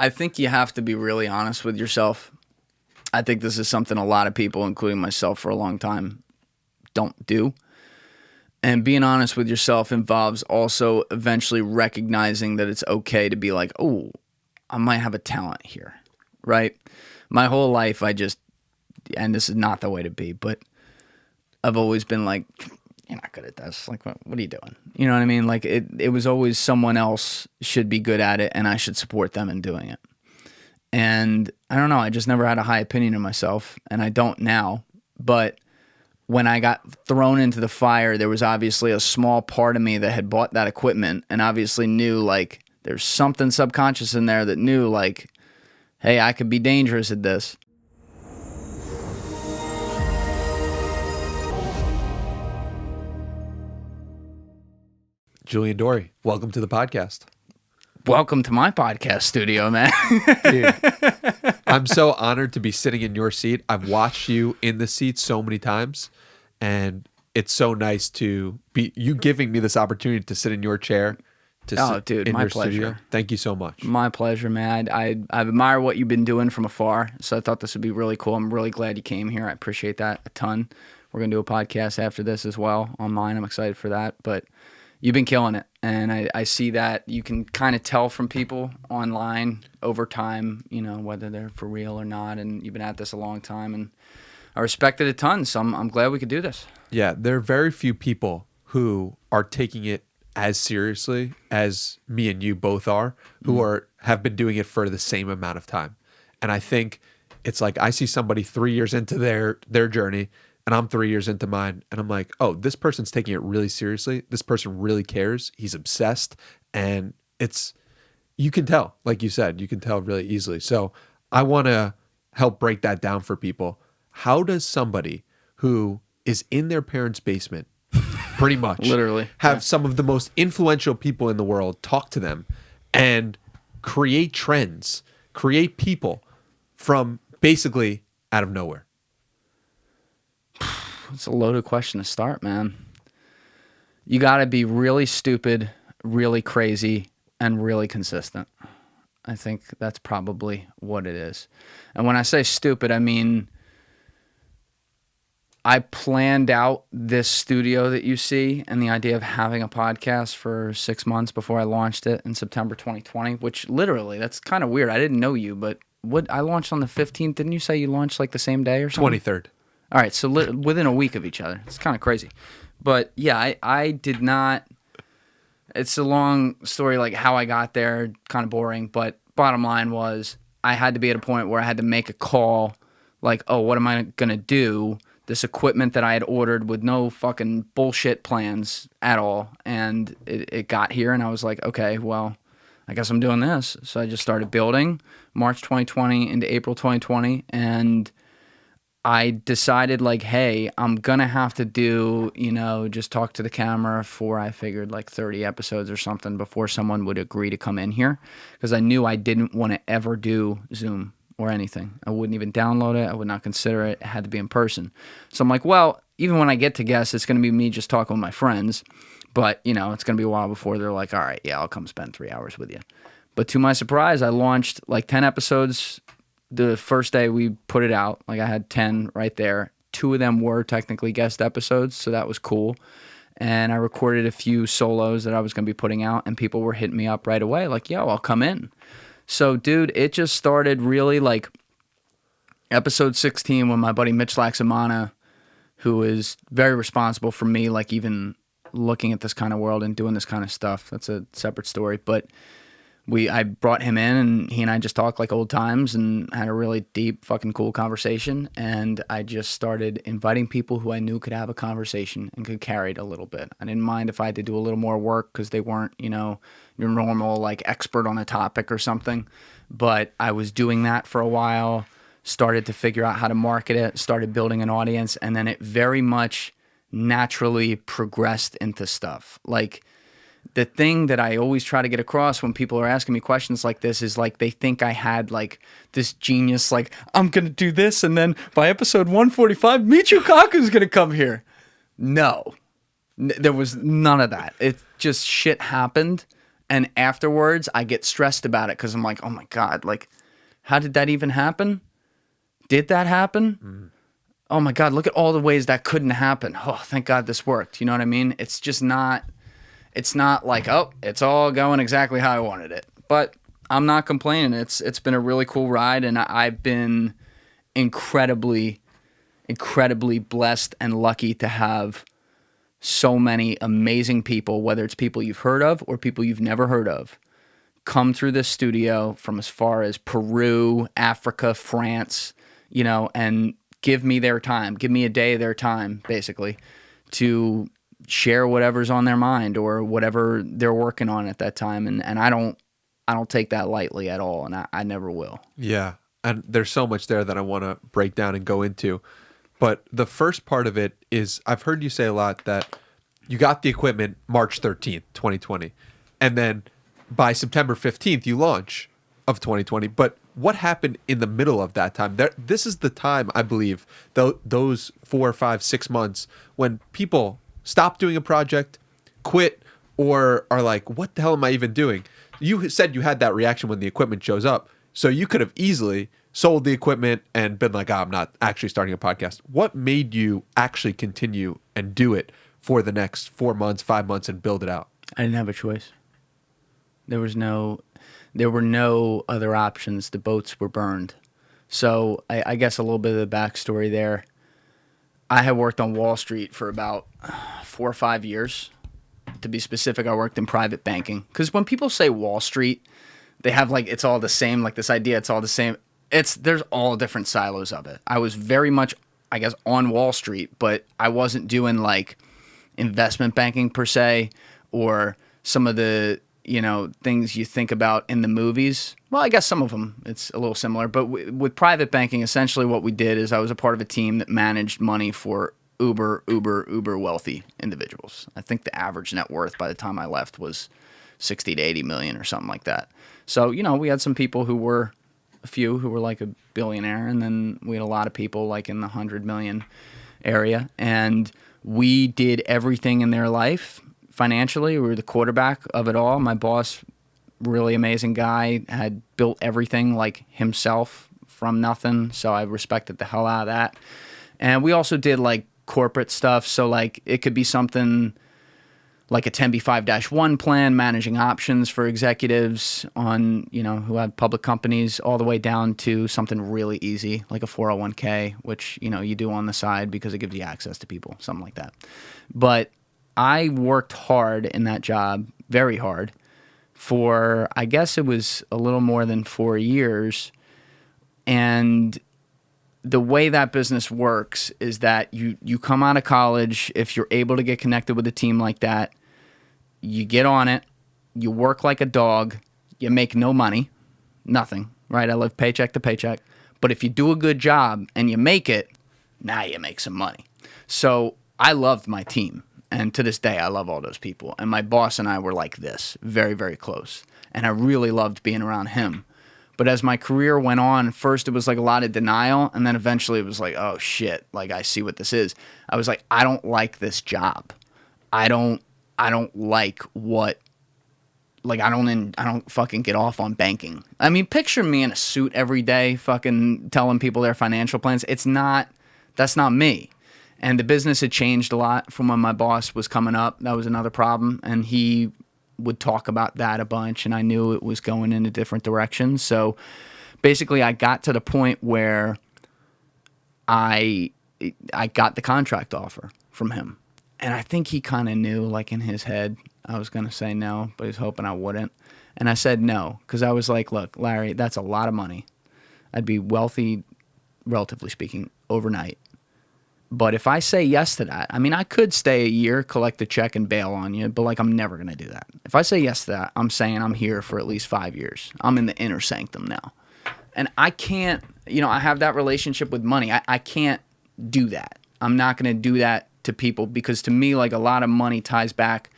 I think you have to be really honest with yourself. I think this is something a lot of people, including myself for a long time, don't do. And being honest with yourself involves also eventually recognizing that it's okay to be like, oh, I might have a talent here, right? My whole life, and this is not the way to be, but I've always been like, you're not good at this. Like, what are you doing? You know what I mean? Like, it was always someone else should be good at it, and I should support them in doing it. And I don't know, I just never had a high opinion of myself, and I don't now. But when I got thrown into the fire, there was obviously a small part of me that had bought that equipment and obviously knew, like, there's something subconscious in there that knew, like, hey, I could be dangerous at this. Julian Dorey, welcome to the podcast. Welcome to my podcast studio, man. Dude, I'm so honored to be sitting in your seat. I've watched you in the seat so many times, and it's so nice to be you giving me this opportunity to sit in your chair. Dude, in my your pleasure. Studio. Thank you so much. My pleasure, man. I admire what you've been doing from afar, so I thought this would be really cool. I'm really glad you came here. I appreciate that a ton. We're going to do a podcast after this as well on mine. I'm excited for that, but you've been killing it, and I see that. You can kind of tell from people online over time, you know, whether they're for real or not, and you've been at this a long time, and I respect it a ton, so I'm glad we could do this. Yeah, there are very few people who are taking it as seriously as me and you both are, who have been doing it for the same amount of time. And I think it's like I see somebody 3 years into their journey, and I'm 3 years into mine, and I'm like, oh, this person's taking it really seriously. This person really cares. He's obsessed, and you can tell, like you said, you can tell really easily. So I want to help break that down for people. How does somebody who is in their parents' basement, pretty much, literally, have some of the most influential people in the world talk to them and create trends, create people from basically out of nowhere? It's a loaded question to start, man. You got to be really stupid, really crazy, and really consistent. I think that's probably what it is. And when I say stupid, I mean I planned out this studio that you see and the idea of having a podcast for 6 months before I launched it in September 2020, which literally, that's kind of weird. I didn't know you, but I launched on the 15th. Didn't you say you launched like the same day or something? 23rd. All right, so within a week of each other. It's kind of crazy. But yeah, I did not. It's a long story, like how I got there, kind of boring. But bottom line was I had to be at a point where I had to make a call, like, oh, what am I going to do? This equipment that I had ordered with no fucking bullshit plans at all. And it got here, and I was like, okay, well, I guess I'm doing this. So I just started building March 2020 into April 2020, and I decided, like, hey, I'm going to have to do, just talk to the camera for, I figured, like 30 episodes or something before someone would agree to come in here, because I knew I didn't want to ever do Zoom or anything. I wouldn't even download it. I would not consider it. It had to be in person. So I'm like, well, even when I get to guests, it's going to be me just talking with my friends, but, it's going to be a while before they're like, all right, yeah, I'll come spend 3 hours with you. But to my surprise, I launched like 10 episodes the first day we put it out. Like, I had 10 right there. 2 of them were technically guest episodes, so that was cool. And I recorded a few solos that I was going to be putting out, and people were hitting me up right away like, yo, I'll come in. So, dude, it just started really like episode 16 when my buddy Mitch Laxamana, who is very responsible for me, like even looking at this kind of world and doing this kind of stuff. That's a separate story. But I brought him in, and he and I just talked like old times and had a really deep, fucking cool conversation. And I just started inviting people who I knew could have a conversation and could carry it a little bit. I didn't mind if I had to do a little more work because they weren't, your normal like expert on a topic or something. But I was doing that for a while, started to figure out how to market it, started building an audience, and then it very much naturally progressed into stuff. Like, the thing that I always try to get across when people are asking me questions like this is like they think I had like this genius, like I'm going to do this, and then by episode 145, Michio Kaku's going to come here. No, there was none of that. It just shit happened, And afterwards, I get stressed about it because I'm like, oh my God, like, how did that even happen? Did that happen? Oh my God, look at all the ways that couldn't happen. Oh, thank God this worked. You know what I mean? It's just not, it's not like, oh, it's all going exactly how I wanted it. But I'm not complaining. It's been a really cool ride, and I've been incredibly blessed and lucky to have so many amazing people, whether it's people you've heard of or people you've never heard of, come through this studio from as far as Peru, Africa, France, you know, and give me their time, give me a day of their time, basically, to share whatever's on their mind or whatever they're working on at that time. And I don't take that lightly at all, and I never will. Yeah. And there's so much there that I want to break down and go into. But the first part of it is, I've heard you say a lot that you got the equipment March 13th, 2020. And then by September 15th, you launch of 2020. But what happened in the middle of that time? This is the time, I believe, those 4, 5, 6 months when people stop doing a project, quit, or are like, what the hell am I even doing? You said you had that reaction when the equipment shows up. So you could have easily sold the equipment and been like, I'm not actually starting a podcast. What made you actually continue and do it for the next 4 months, 5 months, and build it out? I didn't have a choice. There were no other options. The boats were burned. So I guess a little bit of the backstory there. I had worked on Wall Street for about 4 or 5 years. To be specific, I worked in private banking. Because when people say Wall Street, they have like, it's all the same, like this idea, it's all the same. There's all different silos of it. I was very much, I guess, on Wall Street, but I wasn't doing like investment banking per se, or some of the, you know, things you think about in the movies. Well, I guess some of them, it's a little similar. But with private banking, essentially what we did is I was a part of a team that managed money for uber wealthy individuals. I think the average net worth by the time I left was 60 to 80 million or something like that. So, you know, we had some people who were, a few who were like a billionaire, and then we had a lot of people like in the 100 million area. And we did everything in their life financially. We were the quarterback of it all. My boss, really amazing guy, had built everything like himself from nothing. So I respected the hell out of that. And we also did like corporate stuff. So like it could be something like a 10b5-1 plan, managing options for executives on, you know, who have public companies, all the way down to something really easy like a 401k, which, you know, you do on the side because it gives you access to people, something like that. But I worked hard in that job, very hard, for, I guess it was a little more than 4 years. And the way that business works is that you come out of college, if you're able to get connected with a team like that, you get on it, you work like a dog, you make no money, nothing, right? I live paycheck to paycheck. But if you do a good job and you make it, now you make some money. So I loved my team. And to this day, I love all those people. And my boss and I were like this, very, very close. And I really loved being around him. But as my career went on, first it was like a lot of denial, and then eventually it was like, oh shit, like I see what this is. I was like, I don't like this job. I don't like what, like I don't fucking get off on banking. I mean, picture me in a suit every day fucking telling people their financial plans. That's not me. And the business had changed a lot from when my boss was coming up. That was another problem. And he would talk about that a bunch, and I knew it was going in a different direction. So basically I got to the point where I got the contract offer from him. And I think he kind of knew, like in his head, I was going to say no, but he was hoping I wouldn't. And I said no, because I was like, look, Larry, that's a lot of money. I'd be wealthy, relatively speaking, overnight. But if I say yes to that, I mean, I could stay a year, collect a check, and bail on you, but like I'm never going to do that. If I say yes to that, I'm saying I'm here for at least 5 years. I'm in the inner sanctum now. And I can't, you know, I have that relationship with money. I can't do that. I'm not going to do that to people, because to me, like, a lot of money ties back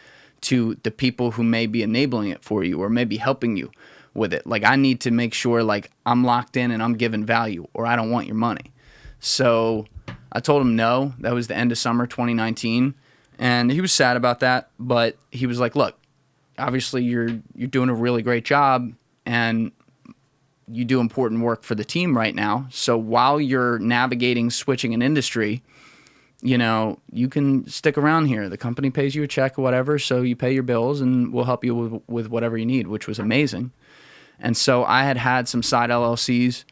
to the people who may be enabling it for you or maybe helping you with it. Like, I need to make sure like I'm locked in and I'm giving value, or I don't want your money. So I told him no. That was the end of summer 2019. And he was sad about that, but he was like, look, obviously you're doing a really great job and you do important work for the team right now. So while you're navigating switching an industry, you know, you can stick around here. The company pays you a check or whatever, so you pay your bills and we'll help you with whatever you need, which was amazing. And so I had some side LLCs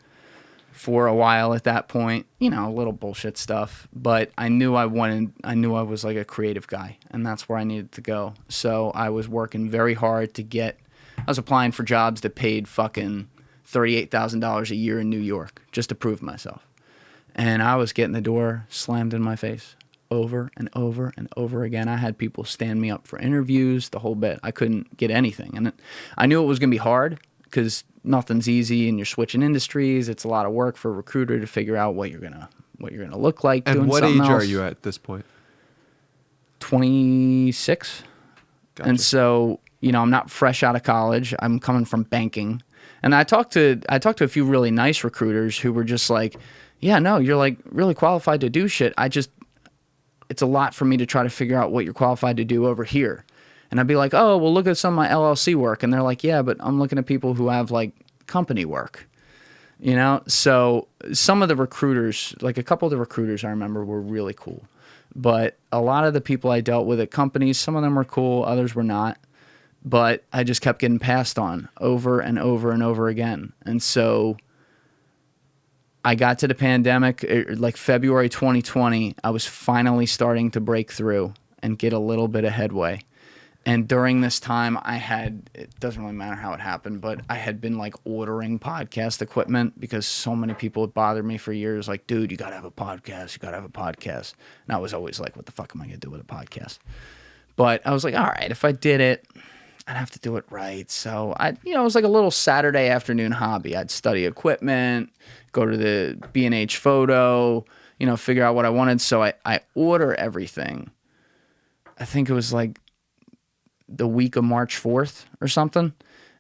for a while at that point, you know, a little bullshit stuff, but I knew I was like a creative guy, and that's where I needed to go. So I was working very hard I was applying for jobs that paid fucking $38,000 a year in New York just to prove myself. And I was getting the door slammed in my face over and over and over again. I had people stand me up for interviews, the whole bit. I couldn't get anything. And I knew it was going to be hard because nothing's easy and you're switching industries. It's a lot of work for a recruiter to figure out what you're going to look like doing something else. And what age are you at this point? 26. Gotcha. And so, you know, I'm not fresh out of college. I'm coming from banking. And I talked to a few really nice recruiters who were just like, yeah, no, you're like really qualified to do shit. It's a lot for me to try to figure out what you're qualified to do over here. And I'd be like, oh, well, look at some of my LLC work. And they're like, yeah, but I'm looking at people who have like company work, you know? So some of the recruiters, like a couple of the recruiters I remember were really cool. But a lot of the people I dealt with at companies, some of them were cool, others were not. But I just kept getting passed on over and over and over again. And so I got to the pandemic, like February 2020, I was finally starting to break through and get a little bit of headway. And during this time, it doesn't really matter how it happened, but I had been like ordering podcast equipment because so many people had bothered me for years. Like, dude, you got to have a podcast. You got to have a podcast. And I was always like, what the fuck am I going to do with a podcast? But I was like, all right, if I did it, I'd have to do it right. So it was like a little Saturday afternoon hobby. I'd study equipment, go to the B&H Photo, figure out what I wanted. So I order everything. I think it was like the week of March 4th or something.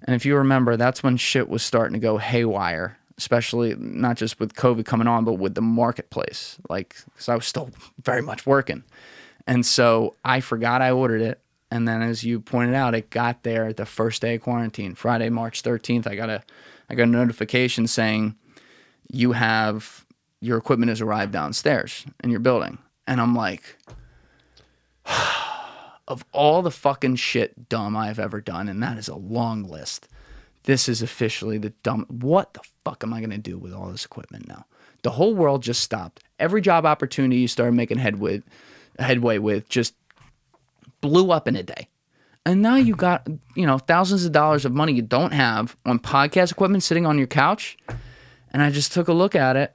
And if you remember, that's when shit was starting to go haywire, especially not just with COVID coming on, but with the marketplace. Like, because I was still very much working. And so I forgot I ordered it. And then as you pointed out, it got there the first day of quarantine, Friday, March 13th. I got a notification saying your equipment has arrived downstairs in your building. And I'm like, of all the fucking shit dumb I've ever done, and that is a long list, this is officially the dumb. What the fuck am I going to do with all this equipment now? The whole world just stopped. Every job opportunity you started making headway with just blew up in a day. And now you got, thousands of dollars of money you don't have on podcast equipment sitting on your couch. And I just took a look at it.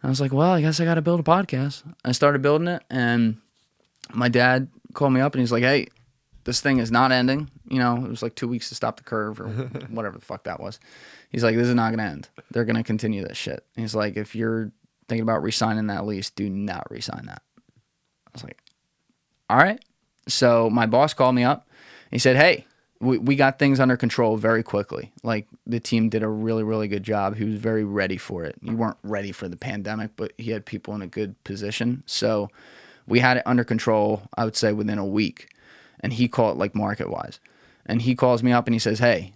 I was like, well, I guess I got to build a podcast. I started building it, and my dad called me up and he's like, hey, this thing is not ending. It was like 2 weeks to stop the curve or whatever the fuck that was. He's like, this is not going to end. They're going to continue this shit. And he's like, if you're thinking about re-signing that lease, do not re-sign that. I was like, all right. So my boss called me up. He said, hey, we got things under control very quickly. Like, the team did a really, really good job. He was very ready for it. You weren't ready for the pandemic, but he had people in a good position. So we had it under control, I would say, within a week. And he called it like market-wise. And he calls me up and he says, hey,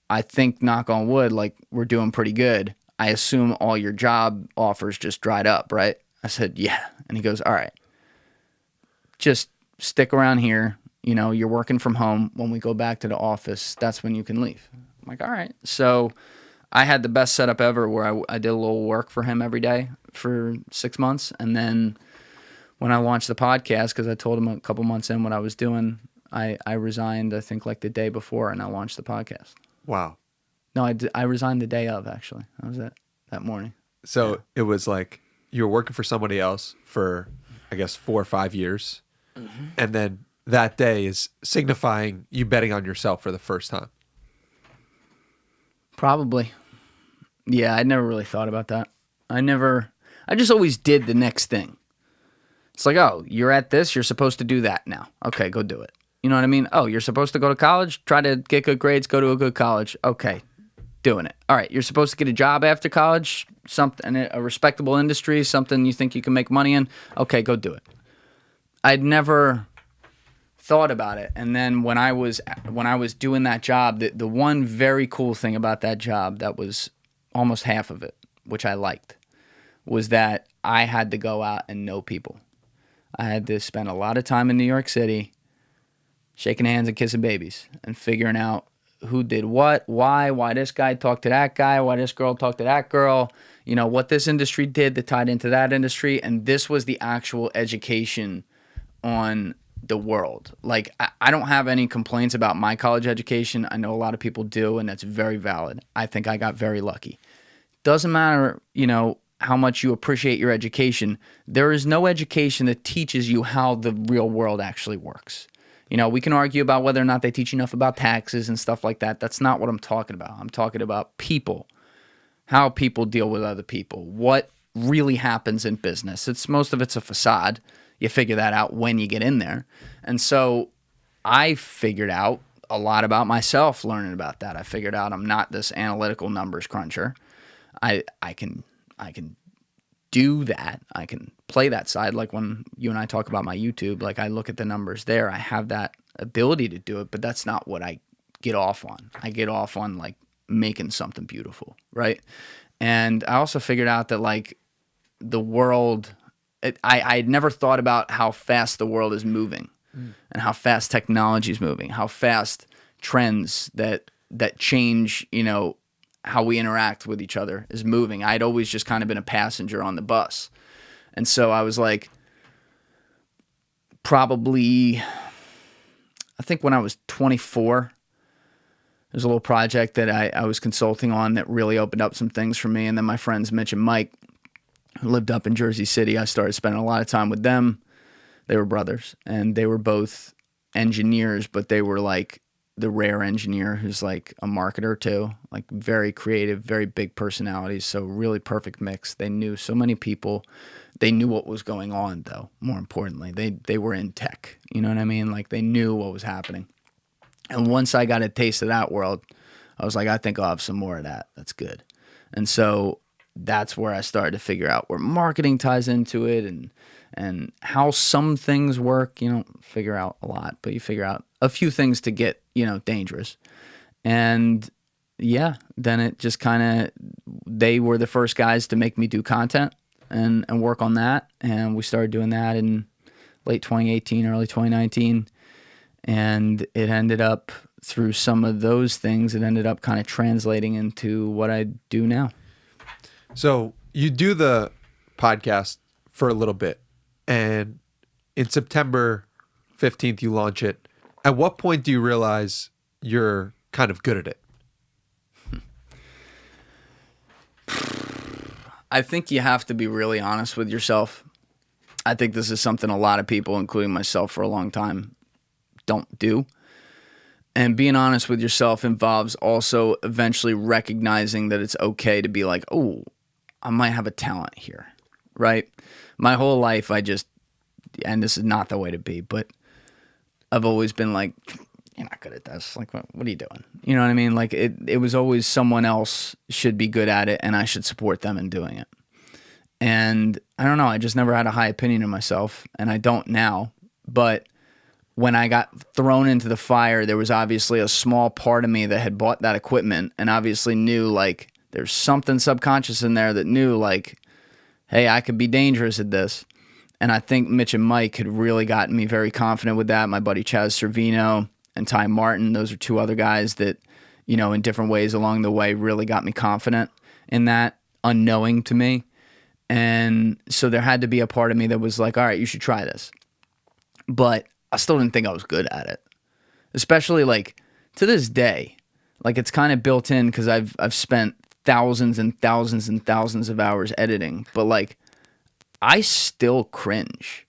I think, knock on wood, like, we're doing pretty good. I assume all your job offers just dried up, right? I said, yeah. And he goes, all right, just stick around here. You're working from home. When we go back to the office, that's when you can leave. I'm like, all right. So I had the best setup ever where I did a little work for him every day for 6 months. And then when I launched the podcast, because I told him a couple months in what I was doing, I resigned, I think, like the day before, and I launched the podcast. Wow. No, I resigned the day of, actually. That was it, that morning. So yeah. It was like you were working for somebody else for, I guess, 4 or 5 years. Mm-hmm. And then that day is signifying you betting on yourself for the first time. Probably. Yeah, I never really thought about that. I just always did the next thing. It's like, oh, you're at this, you're supposed to do that now. Okay, go do it. You know what I mean? Oh, you're supposed to go to college, try to get good grades, go to a good college. Okay, doing it. All right, you're supposed to get a job after college, something, a respectable industry, something you think you can make money in. Okay, go do it. I'd never thought about it. And then when I was doing that job, the one very cool thing about that job that was almost half of it, which I liked, was that I had to go out and know people. I had to spend a lot of time in New York City shaking hands and kissing babies and figuring out who did what, why this guy talked to that guy, why this girl talked to that girl, you know, what this industry did that tied into that industry. And this was the actual education on the world. Like, I don't have any complaints about my college education. I know a lot of people do, and that's very valid. I think I got very lucky. Doesn't matter, you know, how much you appreciate your education. There is no education that teaches you how the real world actually works. You know, we can argue about whether or not they teach enough about taxes and stuff like that. That's not what I'm talking about. I'm talking about people, how people deal with other people, what really happens in business. Most of it's a facade. You figure that out when you get in there. And so I figured out a lot about myself learning about that. I figured out I'm not this analytical numbers cruncher. I can do that. I can play that side. Like when you and I talk about my YouTube, like I look at the numbers there. I have that ability to do it, but that's not what I get off on. I get off on like making something beautiful, right? And I also figured out that like the world, I had never thought about how fast the world is moving and how fast technology is moving, how fast trends that change, you know, how we interact with each other is moving. I'd always just kind of been a passenger on the bus. And so I was like, probably, I think when I was 24, there's a little project that I was consulting on that really opened up some things for me. And then my friends Mitch and Mike, who lived up in Jersey City, I started spending a lot of time with them. They were brothers, and they were both engineers, but they were like the rare engineer who's like a marketer too, like very creative, very big personalities. So really perfect mix. They knew so many people. They knew what was going on though. More importantly, they were in tech, you know what I mean? Like they knew what was happening. And once I got a taste of that world, I was like, I think I'll have some more of that. That's good. And so that's where I started to figure out where marketing ties into it and how some things work. You don't figure out a lot, but you figure out a few things to get, you know, dangerous. And yeah, then it just kind of, they were the first guys to make me do content and work on that. And we started doing that in late 2018, early 2019. And it ended up, through some of those things, it ended up kind of translating into what I do now. So you do the podcast for a little bit, and in September 15th, you launch it. At what point do you realize you're kind of good at it? I think you have to be really honest with yourself. I think this is something a lot of people, including myself for a long time, don't do. And being honest with yourself involves also eventually recognizing that it's okay to be like, oh, I might have a talent here, right? My whole life, and this is not the way to be, but I've always been like, you're not good at this. Like, what are you doing? You know what I mean? Like, it was always someone else should be good at it, and I should support them in doing it. And I don't know, I just never had a high opinion of myself, and I don't now. But when I got thrown into the fire, there was obviously a small part of me that had bought that equipment and obviously knew, like, there's something subconscious in there that knew, like, hey, I could be dangerous at this. And I think Mitch and Mike had really gotten me very confident with that. My buddy Chaz Servino and Ty Martin, those are two other guys that, you know, in different ways along the way really got me confident in that, unknowing to me. And so there had to be a part of me that was like, all right, you should try this. But I still didn't think I was good at it. Especially, like, to this day. Like, it's kind of built in because I've spent thousands and thousands and thousands of hours editing. But, like, I still cringe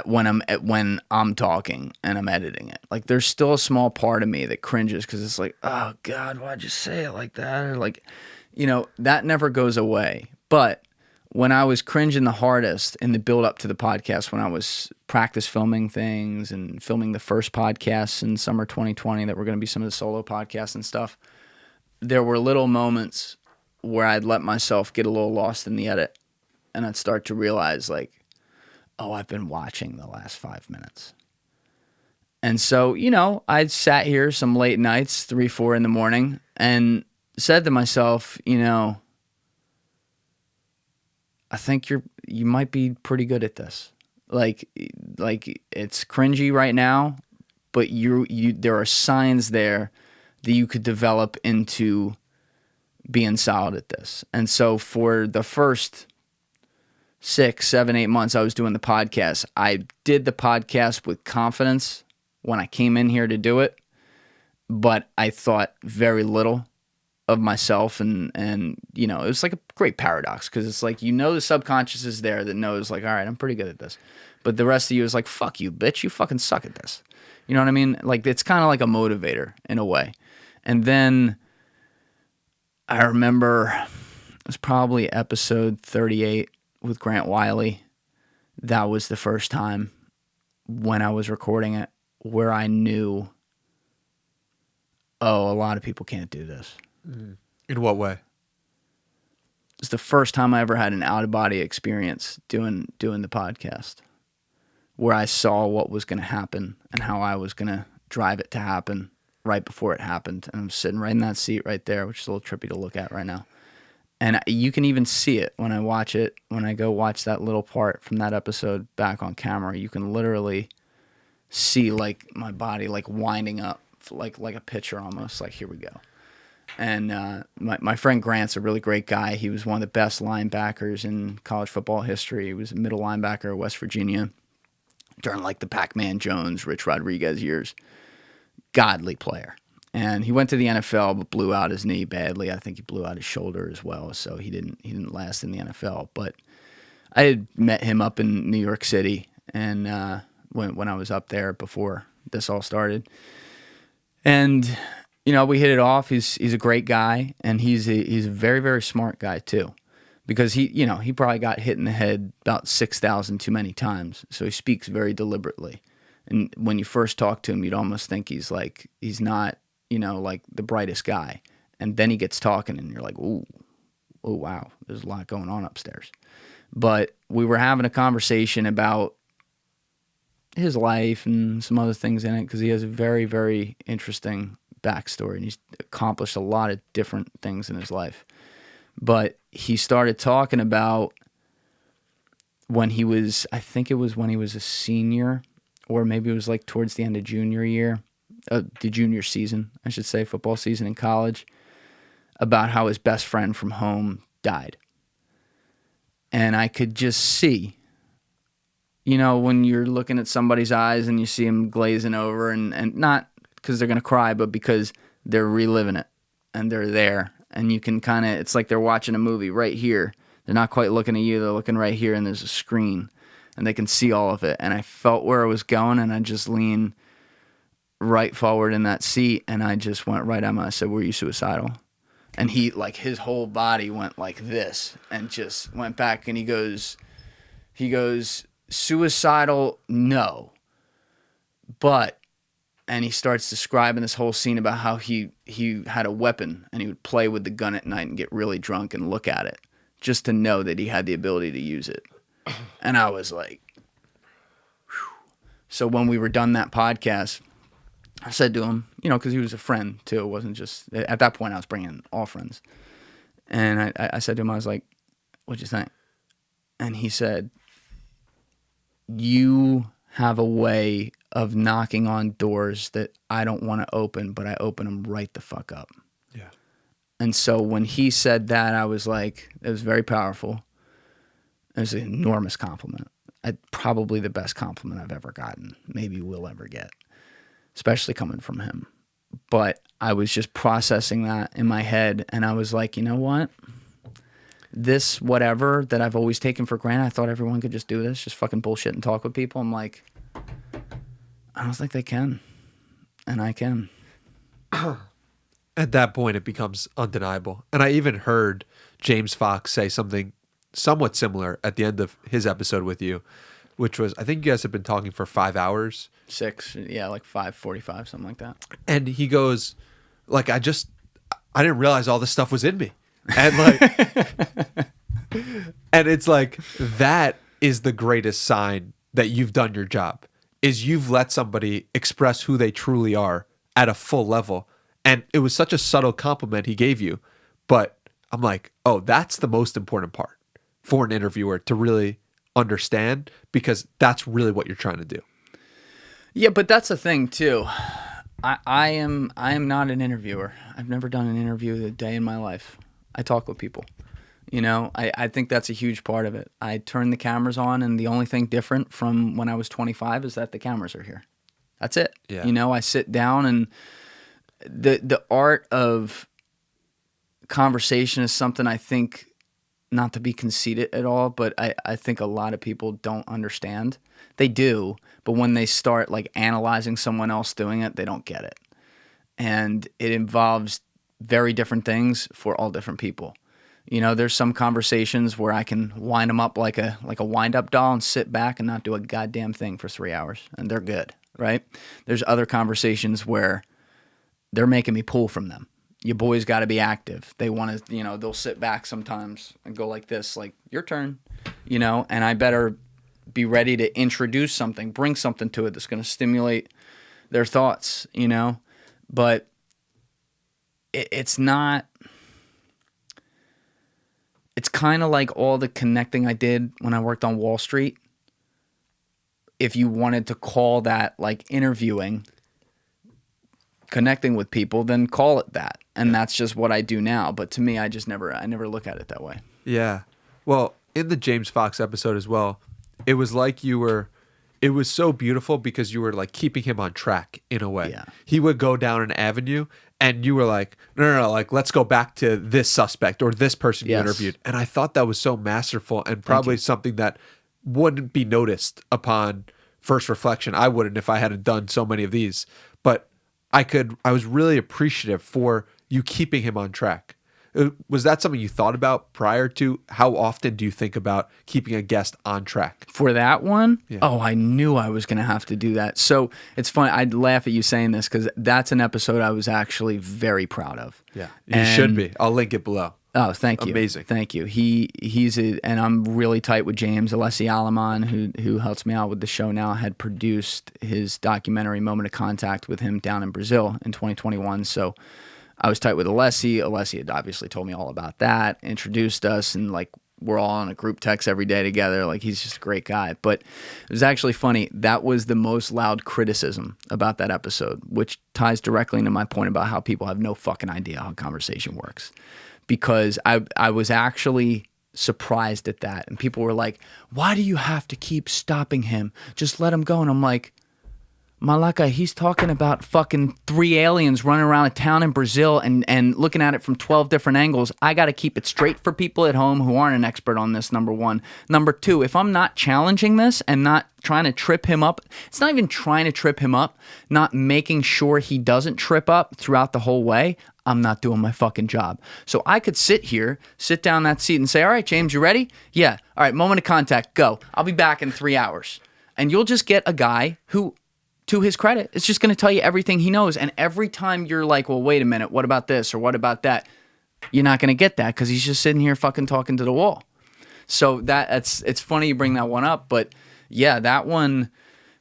when I'm talking and I'm editing it. Like, there's still a small part of me that cringes because it's like, oh, God, why'd you say it like that? Or, like, you know, that never goes away. But when I was cringing the hardest in the build up to the podcast, when I was practice filming things and filming the first podcasts in summer 2020 that were going to be some of the solo podcasts and stuff, there were little moments where I'd let myself get a little lost in the edit, and I'd start to realize, like, oh, I've been watching the last 5 minutes. And so, I sat here some late nights, 3, 4 in the morning, and said to myself, I think you might be pretty good at this. Like it's cringy right now, but there are signs there that you could develop into being solid at this. And so for the first 6, 7, 8 months I was doing the podcast, I did the podcast with confidence when I came in here to do it, but I thought very little of myself, and it was like a great paradox, because it's like, the subconscious is there that knows, like, all right, I'm pretty good at this, but the rest of you is like, fuck you, bitch, you fucking suck at this. You know what I mean? Like, it's kind of like a motivator in a way. And then I remember it was probably episode 38 with Grant Wiley. That was the first time when I was recording it where I knew, a lot of people can't do this. In what way? It's the first time I ever had an out-of-body experience doing the podcast, where I saw what was going to happen and how I was going to drive it to happen right before it happened. And I'm sitting right in that seat right there, which is a little trippy to look at right now. And you can even see it when I watch it. When I go watch that little part from that episode back on camera, you can literally see, like, my body, like, winding up like a pitcher almost, like, here we go. And my friend Grant's a really great guy. He was one of the best linebackers in college football history. He was a middle linebacker at West Virginia during, like, the Pac-Man Jones, Rich Rodriguez years. Godly player. And he went to the NFL but blew out his knee badly. I think he blew out his shoulder as well, so he didn't last in the NFL. But I had met him up in New York City, and when I was up there before this all started. And we hit it off. He's a great guy, and he's a very, very smart guy too, because he probably got hit in the head about 6,000 too many times. So he speaks very deliberately. And when you first talk to him, you'd almost think he's not, like the brightest guy. And then he gets talking, and you're like, ooh, wow, there's a lot going on upstairs. But we were having a conversation about his life and some other things in it, because he has a very, very interesting backstory, and he's accomplished a lot of different things in his life. But he started talking about when he was, I think it was when he was a senior, or maybe it was like towards the end of junior year, the junior season, I should say, football season in college, about how his best friend from home died. And I could just see, when you're looking at somebody's eyes and you see them glazing over, and not because they're going to cry, but because they're reliving it and they're there. And you can kind of, it's like they're watching a movie right here. They're not quite looking at you. They're looking right here, and there's a screen, and they can see all of it. And I felt where I was going, and I just leaned right forward in that seat, and I just went right at him. I said, were you suicidal? And he, like, his whole body went like this and just went back, and he goes, suicidal, no. But, and he starts describing this whole scene about how he had a weapon, and he would play with the gun at night and get really drunk and look at it just to know that he had the ability to use it. And I was like, whew. So when we were done that podcast, I said to him, because he was a friend too. It wasn't just, at that point I was bringing all friends. And I said to him, I was like, what'd you think? And he said, you have a way of knocking on doors that I don't want to open, but I open them right the fuck up. Yeah. And so when he said that, I was like, it was very powerful. It was an enormous compliment. Probably the best compliment I've ever gotten, maybe will ever get, especially coming from him. But I was just processing that in my head, and I was like, you know what? This whatever that I've always taken for granted, I thought everyone could just do this, just fucking bullshit and talk with people. I'm like, I don't think they can. And I can. At that point, it becomes undeniable. And I even heard James Fox say something somewhat similar at the end of his episode with you, which was, I think you guys have been talking for 5 hours. 6, yeah, like 5:45, something like that. And he goes, like, I didn't realize all this stuff was in me. And like, and it's like, that is the greatest sign that you've done your job, is you've let somebody express who they truly are at a full level. And it was such a subtle compliment he gave you. But I'm like, oh, that's the most important part for an interviewer to really understand, because that's really what you're trying to do. Yeah, but that's the thing too. I am not an interviewer. I've never done an interview a day in my life. I talk with people. You know, I think that's a huge part of it. I turn the cameras on, and the only thing different from when I was 25 is that the cameras are here. That's it. Yeah. You know, I sit down, and the art of conversation is something I think, not to be conceited at all, but I think a lot of people don't understand. They do, but when they start like analyzing someone else doing it, they don't get it. And it involves very different things for all different people. You know, there's some conversations where I can wind them up like a wind-up doll and sit back and not do a goddamn thing for 3 hours, and they're good, right? There's other conversations where they're making me pull from them. Your boys got to be active. They want to, you know, they'll sit back sometimes and go like this, like, your turn, you know, and I better be ready to introduce something, bring something to it that's going to stimulate their thoughts, you know? But it's not... It's kind of like all the connecting I did when I worked on Wall Street. If you wanted to call that like interviewing, connecting with people, then call it that. And that's just what I do now. But to me, I never look at it that way. Yeah. Well, in the James Fox episode as well, it was like it was so beautiful because you were like keeping him on track in a way. Yeah. He would go down an avenue and you were like, no, like, let's go back to this suspect or this person you interviewed. And I thought that was so masterful and probably something that wouldn't be noticed upon first reflection. I wouldn't if I hadn't done so many of these. But I was really appreciative for you keeping him on track. Was that something you thought about prior to? How often do you think about keeping a guest on track? For that one? Yeah. Oh, I knew I was going to have to do that. So it's funny. I'd laugh at you saying this because that's an episode I was actually very proud of. Yeah, you should be. I'll link it below. Oh, thank you. Amazing. Thank you. And I'm really tight with James. Alessi Alamon, who helps me out with the show now, had produced his documentary Moment of Contact with him down in Brazil in 2021. So I was tight with Alessi. Alessi had obviously told me all about that, introduced us, and like we're all on a group text every day together. Like he's just a great guy. But it was actually funny. That was the most loud criticism about that episode, which ties directly into my point about how people have no fucking idea how conversation works. Because I was actually surprised at that. And people were like, why do you have to keep stopping him? Just let him go. And I'm like, Malaka, he's talking about fucking 3 aliens running around a town in Brazil and looking at it from 12 different angles. I got to keep it straight for people at home who aren't an expert on this, number one. Number two, if I'm not challenging this and not trying to trip him up, it's not even trying to trip him up, not making sure he doesn't trip up throughout the whole way, I'm not doing my fucking job. So I could sit down that seat and say, all right, James, you ready? Yeah. All right, moment of contact, go. I'll be back in 3 hours. And you'll just get a guy who, to his credit, is just going to tell you everything he knows. And every time you're like, well, wait a minute, what about this or what about that? You're not going to get that because he's just sitting here fucking talking to the wall. So it's funny you bring that one up. But yeah, that one,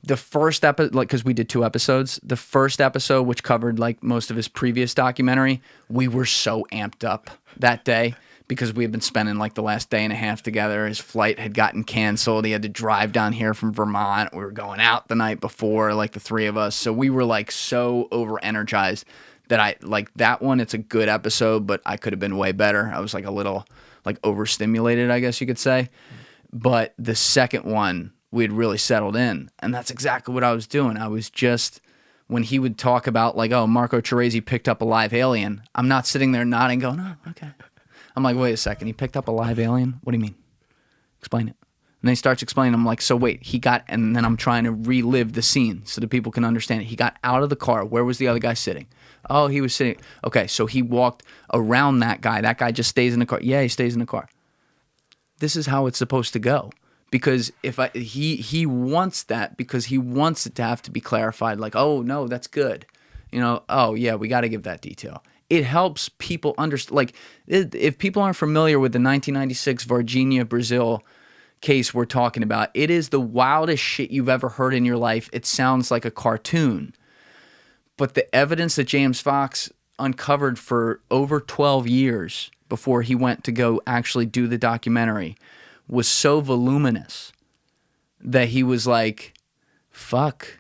the first episode, like, because we did 2 episodes, the first episode, which covered like most of his previous documentary, we were so amped up that day because we had been spending like the last day and a half together. His flight had gotten canceled. He had to drive down here from Vermont. We were going out the night before, like the 3 of us. So we were like so over energized that I like that one. It's a good episode, but I could have been way better. I was like a little like overstimulated, I guess you could say. But the second one, we had really settled in. And that's exactly what I was doing. I was just, when he would talk about like, oh, Marco Teresi picked up a live alien, I'm not sitting there nodding going, oh, okay. I'm like, wait a second, he picked up a live alien? What do you mean? Explain it. And then he starts explaining. I'm like, so wait, and then I'm trying to relive the scene so that people can understand it. He got out of the car. Where was the other guy sitting? Oh, he was sitting. Okay, so he walked around that guy. That guy just stays in the car. Yeah, he stays in the car. This is how it's supposed to go. Because he wants that because he wants it to have to be clarified. Like, oh, no, that's good. You know, oh, yeah, we got to give that detail. It helps people understand. Like, if people aren't familiar with the 1996 Varginha, Brazil case we're talking about, it is the wildest shit you've ever heard in your life. It sounds like a cartoon. But the evidence that James Fox uncovered for over 12 years before he went to go actually do the documentary was so voluminous that he was like, fuck,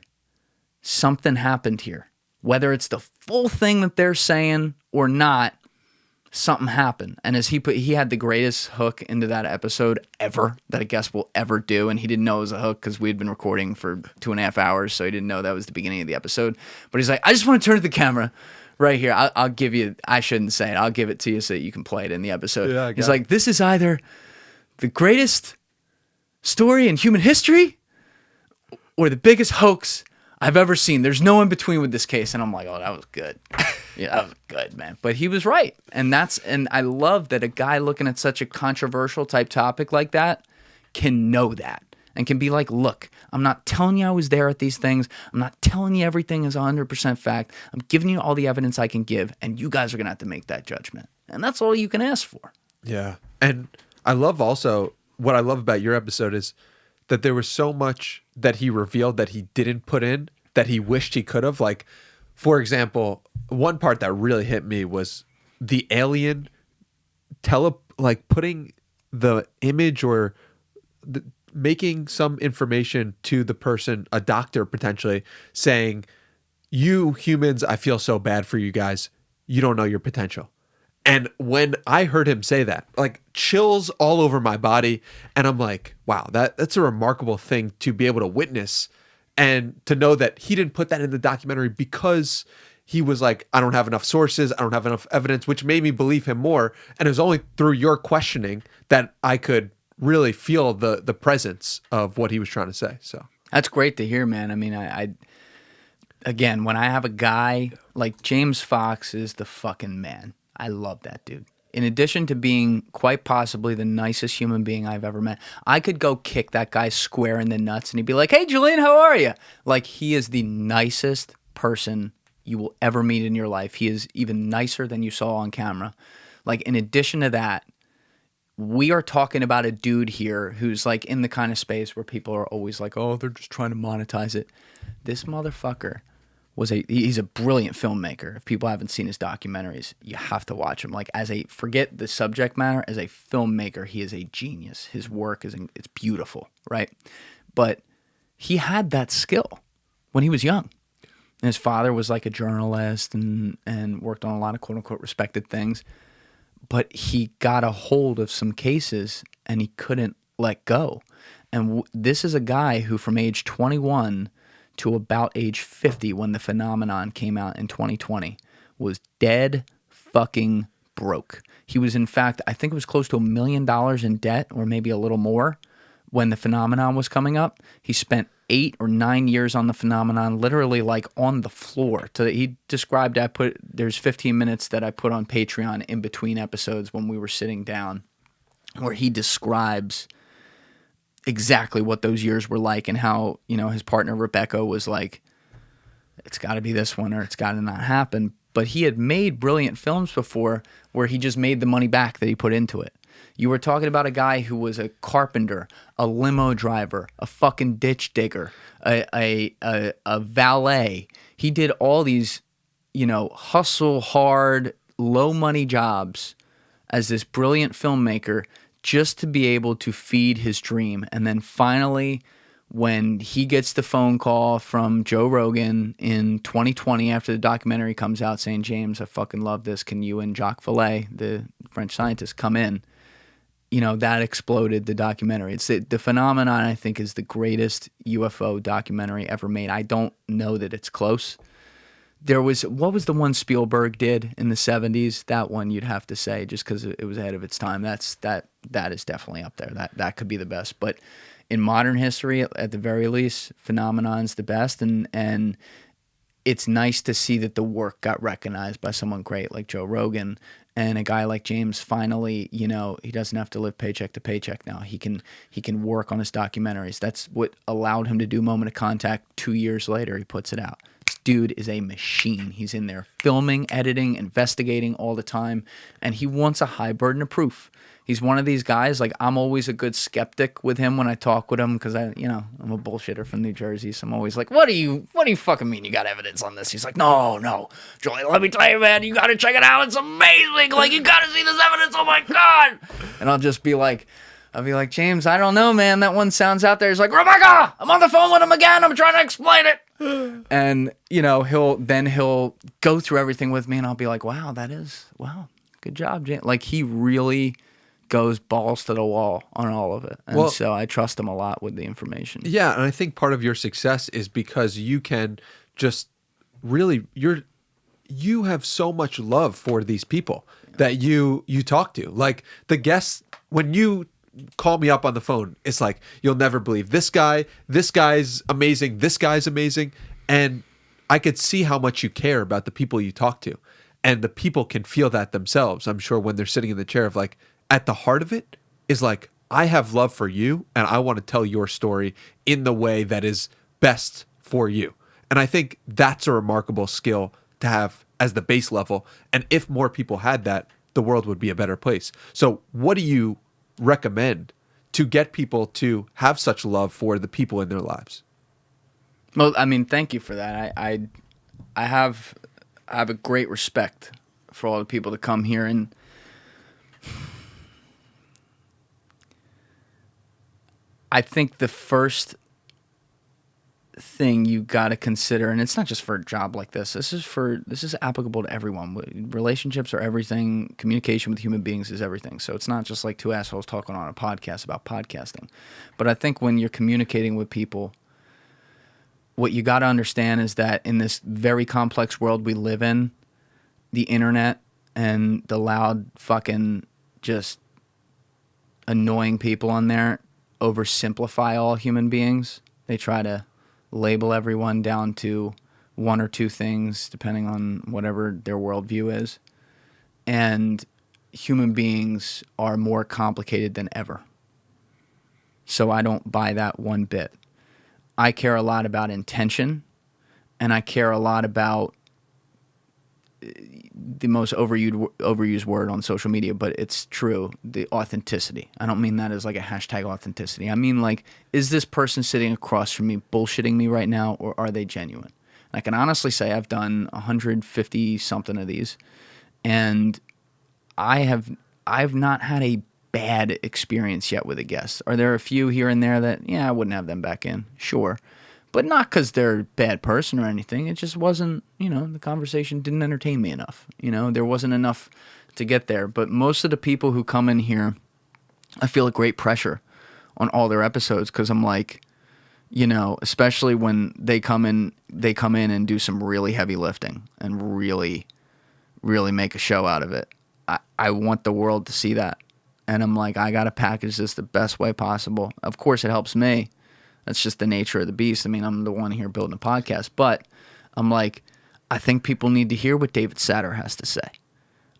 something happened here. Whether it's the full thing that they're saying or not, something happened. And as he had the greatest hook into that episode ever that a guest will ever do. And he didn't know it was a hook because we'd been recording for 2.5 hours. So he didn't know that was the beginning of the episode. But he's like, I just want to turn to the camera right here. I'll give you, I shouldn't say it. I'll give it to you so that you can play it in the episode. Yeah, he's like, this is either the greatest story in human history or the biggest hoax I've ever seen. There's no in between with this case. And I'm like, oh, that was good. Yeah, that was good, man. But he was right. And I love that a guy looking at such a controversial type topic like that can know that and can be like, look, I'm not telling you I was there at these things. I'm not telling you everything is 100% fact. I'm giving you all the evidence I can give, and you guys are going to have to make that judgment. And that's all you can ask for. Yeah. And I love also, what I love about your episode is that there was so much that he revealed that he didn't put in that he wished he could have. Like, for example, one part that really hit me was the alien putting the image or making some information to the person, a doctor potentially, saying, you humans, I feel so bad for you guys. You don't know your potential. And when I heard him say that, like, chills all over my body. And I'm like, wow, that's a remarkable thing to be able to witness, and to know that he didn't put that in the documentary because he was like, I don't have enough sources, I don't have enough evidence, which made me believe him more. And it was only through your questioning that I could really feel the presence of what he was trying to say. So that's great to hear, man. I mean, I again, when I have a guy like James Fox is the fucking man. I love that dude. In addition to being quite possibly the nicest human being I've ever met, I could go kick that guy square in the nuts and he'd be like, hey, Julian, how are you? Like, he is the nicest person you will ever meet in your life. He is even nicer than you saw on camera. Like, in addition to that, we are talking about a dude here who's like in the kind of space where people are always like, oh, they're just trying to monetize it. This motherfucker he's a brilliant filmmaker. If people haven't seen his documentaries, you have to watch him. Like, forget the subject matter, as a filmmaker, he is a genius. His work it's beautiful, right? But he had that skill when he was young. And his father was like a journalist and worked on a lot of quote unquote respected things. But he got a hold of some cases and he couldn't let go. And this is a guy who, from age 21 to about age 50, when the phenomenon came out in 2020, was dead fucking broke. He was, in fact, I think it was close to $1 million in debt, or maybe a little more, when the phenomenon was coming up. He spent 8 or 9 years on the phenomenon, literally like on the floor. He described, there's 15 minutes that I put on Patreon in between episodes when we were sitting down, where he describes exactly what those years were like, and how, his partner Rebecca was like, it's got to be this one or it's got to not happen. But he had made brilliant films before where he just made the money back that he put into it. You were talking about a guy who was a carpenter, a limo driver, a fucking ditch digger, a valet. He did all these, hustle hard, low money jobs as this brilliant filmmaker, just to be able to feed his dream. And then finally, when he gets the phone call from Joe Rogan in 2020 after the documentary comes out saying, James, I fucking love this. Can you and Jacques Vallée, the French scientist, come in? That exploded the documentary. It's the phenomenon, I think, is the greatest UFO documentary ever made. I don't know that it's close. What was the one Spielberg did in the 70s? That one you'd have to say, just because it was ahead of its time. That is definitely up there. That could be the best. But in modern history, at the very least, Phenomenon's the best. And it's nice to see that the work got recognized by someone great like Joe Rogan, and a guy like James. Finally, he doesn't have to live paycheck to paycheck now. He can work on his documentaries. That's what allowed him to do Moment of Contact. 2 years later, he puts it out. This dude is a machine. He's in there filming, editing, investigating all the time, and he wants a high burden of proof. He's one of these guys, like, I'm always a good skeptic with him when I talk with him because I'm a bullshitter from New Jersey. So I'm always like, what do you fucking mean you got evidence on this? He's like, no, Julian, let me tell you, man, you got to check it out. It's amazing. Like, you got to see this evidence. Oh my God. And I'll be like, James, I don't know, man. That one sounds out there. He's like, Rebecca, I'm on the phone with him again. I'm trying to explain it. And, he'll go through everything with me and I'll be like, wow, good job, James. Like, he really goes balls to the wall on all of it. And so I trust him a lot with the information. Yeah, and I think part of your success is because you can just really you have so much love for these people that you talk to. Like the guests, when you call me up on the phone, it's like, you'll never believe this guy's amazing, this guy's amazing. And I could see how much you care about the people you talk to. And the people can feel that themselves, I'm sure, when they're sitting in the chair of like, at the heart of it is like, I have love for you and I want to tell your story in the way that is best for you. And I think that's a remarkable skill to have as the base level. And if more people had that, the world would be a better place. So what do you recommend to get people to have such love for the people in their lives? Well, I mean, thank you for that. I have a great respect for all the people that come here, and I think the first thing you got to consider, and it's not just for a job like this. This is applicable to everyone. Relationships are everything. Communication with human beings is everything. So it's not just like two assholes talking on a podcast about podcasting. But I think when you're communicating with people, what you got to understand is that in this very complex world we live in, the internet and the loud fucking just annoying people on there oversimplify all human beings. They try to label everyone down to one or two things depending on whatever their worldview is. And human beings are more complicated than ever. So I don't buy that one bit. I care a lot about intention, and I care a lot about the most overused word on social media, but it's true, the authenticity. I don't mean that as like a hashtag authenticity. I mean, like, is this person sitting across from me bullshitting me right now, or are they genuine? I can honestly say I've done 150 something of these, and I've not had a bad experience yet with a guest. Are there a few here and there that, I wouldn't have them back in? Sure. But not because they're a bad person or anything. It just wasn't, the conversation didn't entertain me enough. There wasn't enough to get there. But most of the people who come in here, I feel a great pressure on all their episodes because I'm like, especially when they come in and do some really heavy lifting and really, really make a show out of it. I want the world to see that. And I'm like, I got to package this the best way possible. Of course, it helps me. That's just the nature of the beast. I mean, I'm the one here building a podcast. But I'm like, I think people need to hear what David Satter has to say.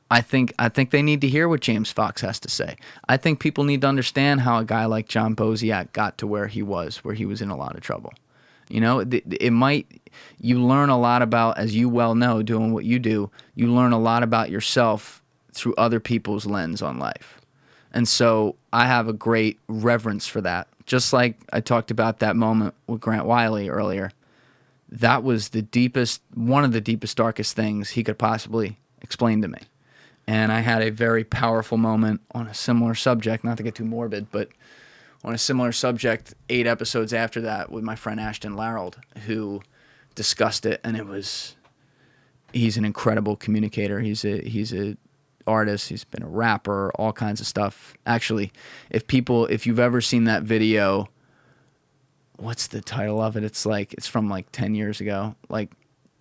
I think they need to hear what James Fox has to say. I think people need to understand how a guy like John Boziak got to where he was in a lot of trouble. You learn a lot about, as you well know, doing what you do, you learn a lot about yourself through other people's lens on life. And so I have a great reverence for that. Just like I talked about that moment with Grant Wiley earlier. That was one of the deepest, darkest things he could possibly explain to me. And I had a very powerful moment on a similar subject, not to get too morbid, but on a similar subject 8 episodes after that with my friend Ashton Larold, who discussed it. And he's an incredible communicator. He's a artist, he's been a rapper, all kinds of stuff. Actually, if you've ever seen that video, what's the title of it? It's from like 10 years ago. Like,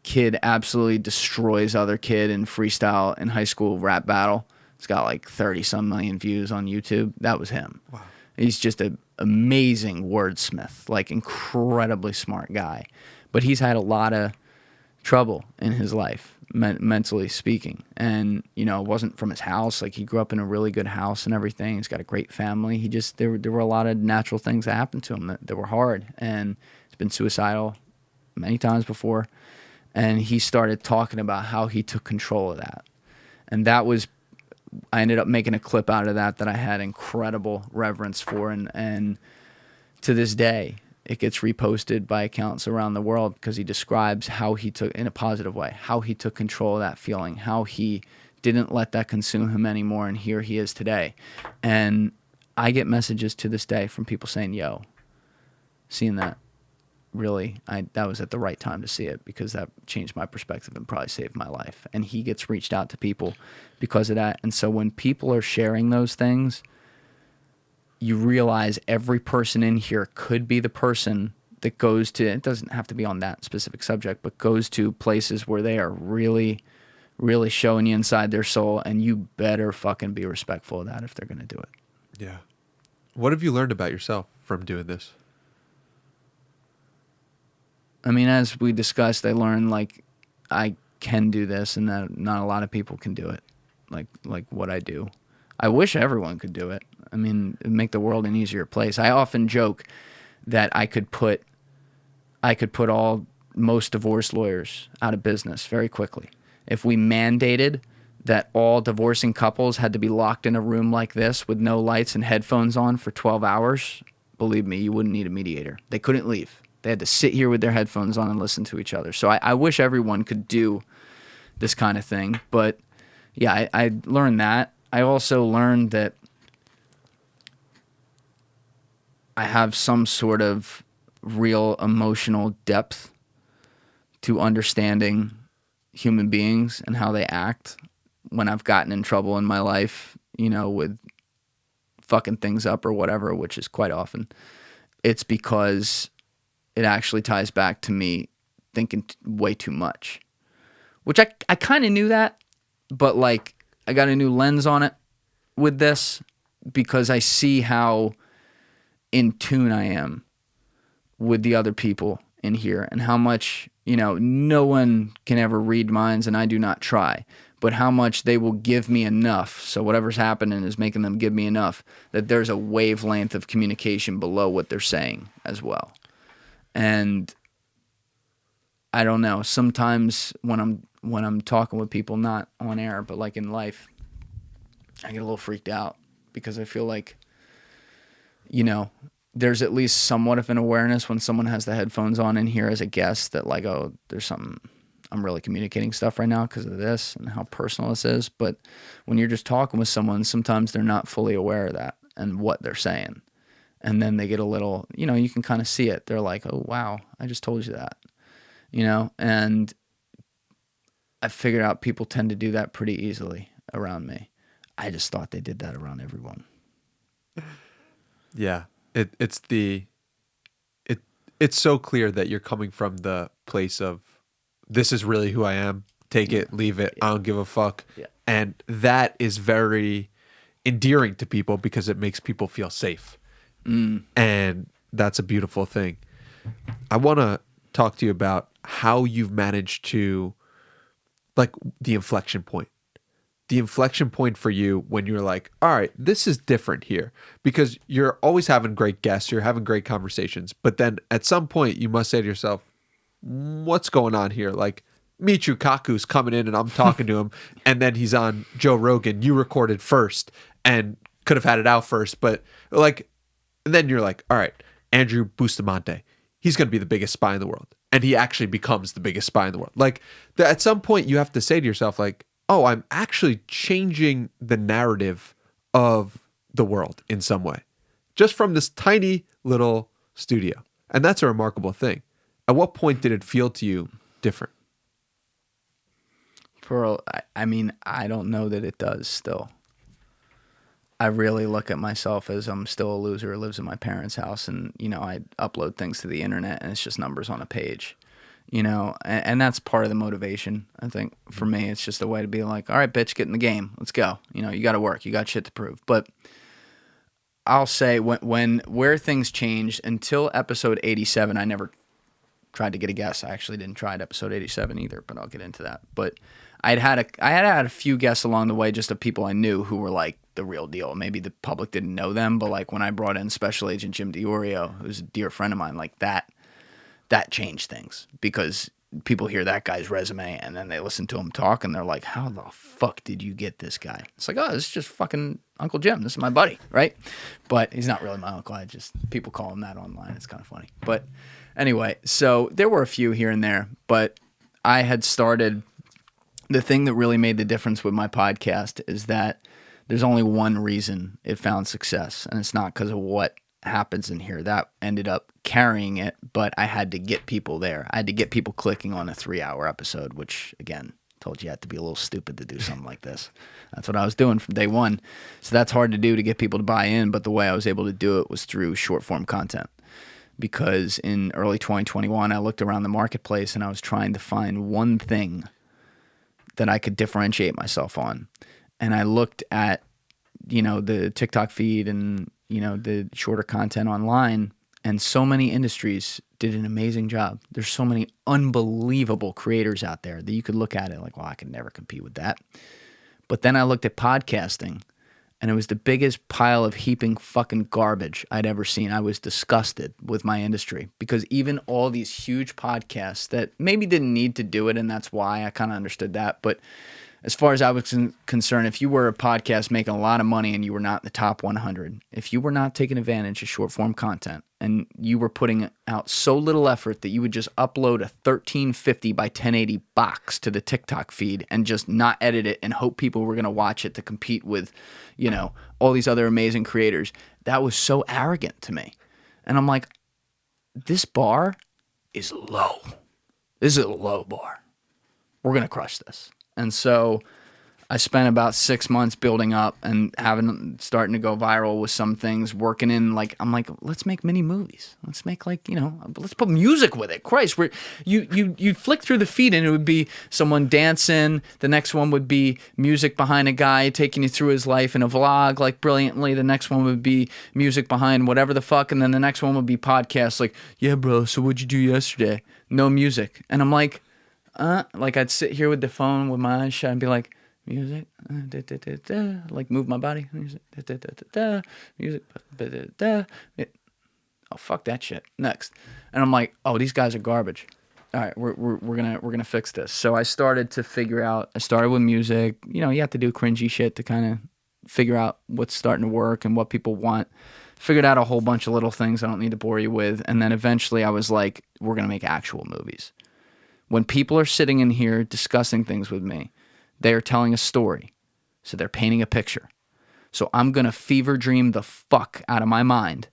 kid absolutely destroys other kid in freestyle in high school rap battle. It's got like 30 some million views on YouTube. That was him. Wow. He's just an amazing wordsmith, like incredibly smart guy. But he's had a lot of trouble in his life, mentally speaking. And, it wasn't from his house. Like, he grew up in a really good house and everything. He's got a great family. There were a lot of natural things that happened to him that were hard. And he's been suicidal many times before. And he started talking about how he took control of that. And that was I ended up making a clip out of that I had incredible reverence for, and to this day it gets reposted by accounts around the world because he describes how he took, in a positive way, how he took control of that feeling, how he didn't let that consume him anymore, and here he is today. And I get messages to this day from people saying, yo, seeing that, really, that was at the right time to see it, because that changed my perspective and probably saved my life. And he gets reached out to people because of that. And so when people are sharing those things, you realize every person in here could be the person that goes to, it doesn't have to be on that specific subject, but goes to places where they are really, really showing you inside their soul, and you better fucking be respectful of that if they're going to do it. Yeah. What have you learned about yourself from doing this? I mean, as we discussed, I learned like I can do this and that not a lot of people can do it like what I do. I wish everyone could do it. I mean, it'd make the world an easier place. I often joke that I could put most divorce lawyers out of business very quickly. If we mandated that all divorcing couples had to be locked in a room like this with no lights and headphones on for 12 hours, believe me, you wouldn't need a mediator. They couldn't leave. They had to sit here with their headphones on and listen to each other. So I wish everyone could do this kind of thing. But yeah, I learned that. I also learned that I have some sort of real emotional depth to understanding human beings and how they act when I've gotten in trouble in my life, you know, with fucking things up or whatever, which is quite often. It's because it actually ties back to me thinking way too much, which I kind of knew that, but like I got a new lens on it with this because I see how in tune I am with the other people in here and how much, you know, no one can ever read minds and I do not try, but how much they will give me enough. So whatever's happening is making them give me enough that there's a wavelength of communication below what they're saying as well. And I don't know, sometimes when I'm talking with people, not on air, but like in life, I get a little freaked out because I feel like, you know, there's at least somewhat of an awareness when someone has the headphones on in here as a guest that like, oh, there's something, I'm really communicating stuff right now because of this and how personal this is. But when you're just talking with someone, sometimes they're not fully aware of that and what they're saying. And then they get a little, you know, you can kind of see it. They're like, oh, wow, I just told you that, you know? And I figured out people tend to do that pretty easily around me. I just thought they did that around everyone. Yeah. It's so clear that you're coming from the place of this is really who I am. Take it, leave it. Yeah. I don't give a fuck. Yeah. And that is very endearing to people because it makes people feel safe. And that's a beautiful thing. I want to talk to you about how you've managed to, like, the inflection point. The inflection point for you when you're like, all right, this is different here. Because you're always having great guests, you're having great conversations. But then at some point you must say to yourself, what's going on here? Like, Michio Kaku's coming in and I'm talking to him. And then he's on Joe Rogan. You recorded first and could have had it out first. But like, and then you're like, all right, Andrew Bustamante, he's going to be the biggest spy in the world. And he actually becomes the biggest spy in the world. Like, at some point you have to say to yourself, like, oh, I'm actually changing the narrative of the world in some way. Just from this tiny little studio. And that's a remarkable thing. At what point did it feel to you different? I mean, I don't know that it does still. I really look at myself as I'm still a loser who lives in my parents' house and, you know, I upload things to the internet and it's just numbers on a page, you know, and that's part of the motivation. I think for me, it's just a way to be like, all right, bitch, get in the game. Let's go. You know, you got to work. You got shit to prove. But I'll say where things changed until episode 87, I never tried to get a guess. I actually didn't try at episode 87 either, but I'll get into that. But I had a few guests along the way, just of people I knew who were like the real deal. Maybe the public didn't know them, but like when I brought in Special Agent Jim DiOrio, who's a dear friend of mine, like that changed things because people hear that guy's resume and then they listen to him talk and they're like, how the fuck did you get this guy? It's like, oh, this is just fucking Uncle Jim. This is my buddy, right? But he's not really my uncle. People call him that online. It's kind of funny. But anyway, so there were a few here and there, but I had started, the thing that really made the difference with my podcast is that there's only one reason it found success, and it's not because of what happens in here. That ended up carrying it, but I had to get people there. I had to get people clicking on a 3-hour episode, which, again, told you had to be a little stupid to do something like this. That's what I was doing from day one. So that's hard to do, to get people to buy in, but the way I was able to do it was through short-form content. Because in early 2021, I looked around the marketplace and I was trying to find one thing that I could differentiate myself on. And I looked at, the TikTok feed and, the shorter content online, and so many industries did an amazing job. There's so many unbelievable creators out there that you could look at it like, well, I could never compete with that. But then I looked at podcasting, and it was the biggest pile of heaping fucking garbage I'd ever seen. I was disgusted with my industry, because even all these huge podcasts that maybe didn't need to do it, and that's why I kind of understood that, but as far as I was concerned, if you were a podcast making a lot of money and you were not in the top 100, if you were not taking advantage of short-form content and you were putting out so little effort that you would just upload a 1350 by 1080 box to the TikTok feed and just not edit it and hope people were going to watch it to compete with, all these other amazing creators, that was so arrogant to me. And I'm like, this bar is low. This is a low bar. We're going to crush this. And so I spent about 6 months building up and starting to go viral with some things, working in, I'm like, let's make mini movies. Let's make let's put music with it. Christ, you flick through the feed and it would be someone dancing. The next one would be music behind a guy taking you through his life in a vlog, brilliantly. The next one would be music behind whatever the fuck. And then the next one would be podcasts yeah, bro, so what'd you do yesterday? No music. And I'm like, I'd sit here with the phone with my eyes shut and be like, music, move my body, music, music, oh, fuck that shit. Next. And I'm like, oh, these guys are garbage. All right, we're gonna fix this. So I started to figure out. I started with music. You have to do cringy shit to kind of figure out what's starting to work and what people want. Figured out a whole bunch of little things I don't need to bore you with, and then eventually I was like, we're gonna make actual movies. When people are sitting in here discussing things with me, they are telling a story. So they're painting a picture. So I'm going to fever dream the fuck out of my mind,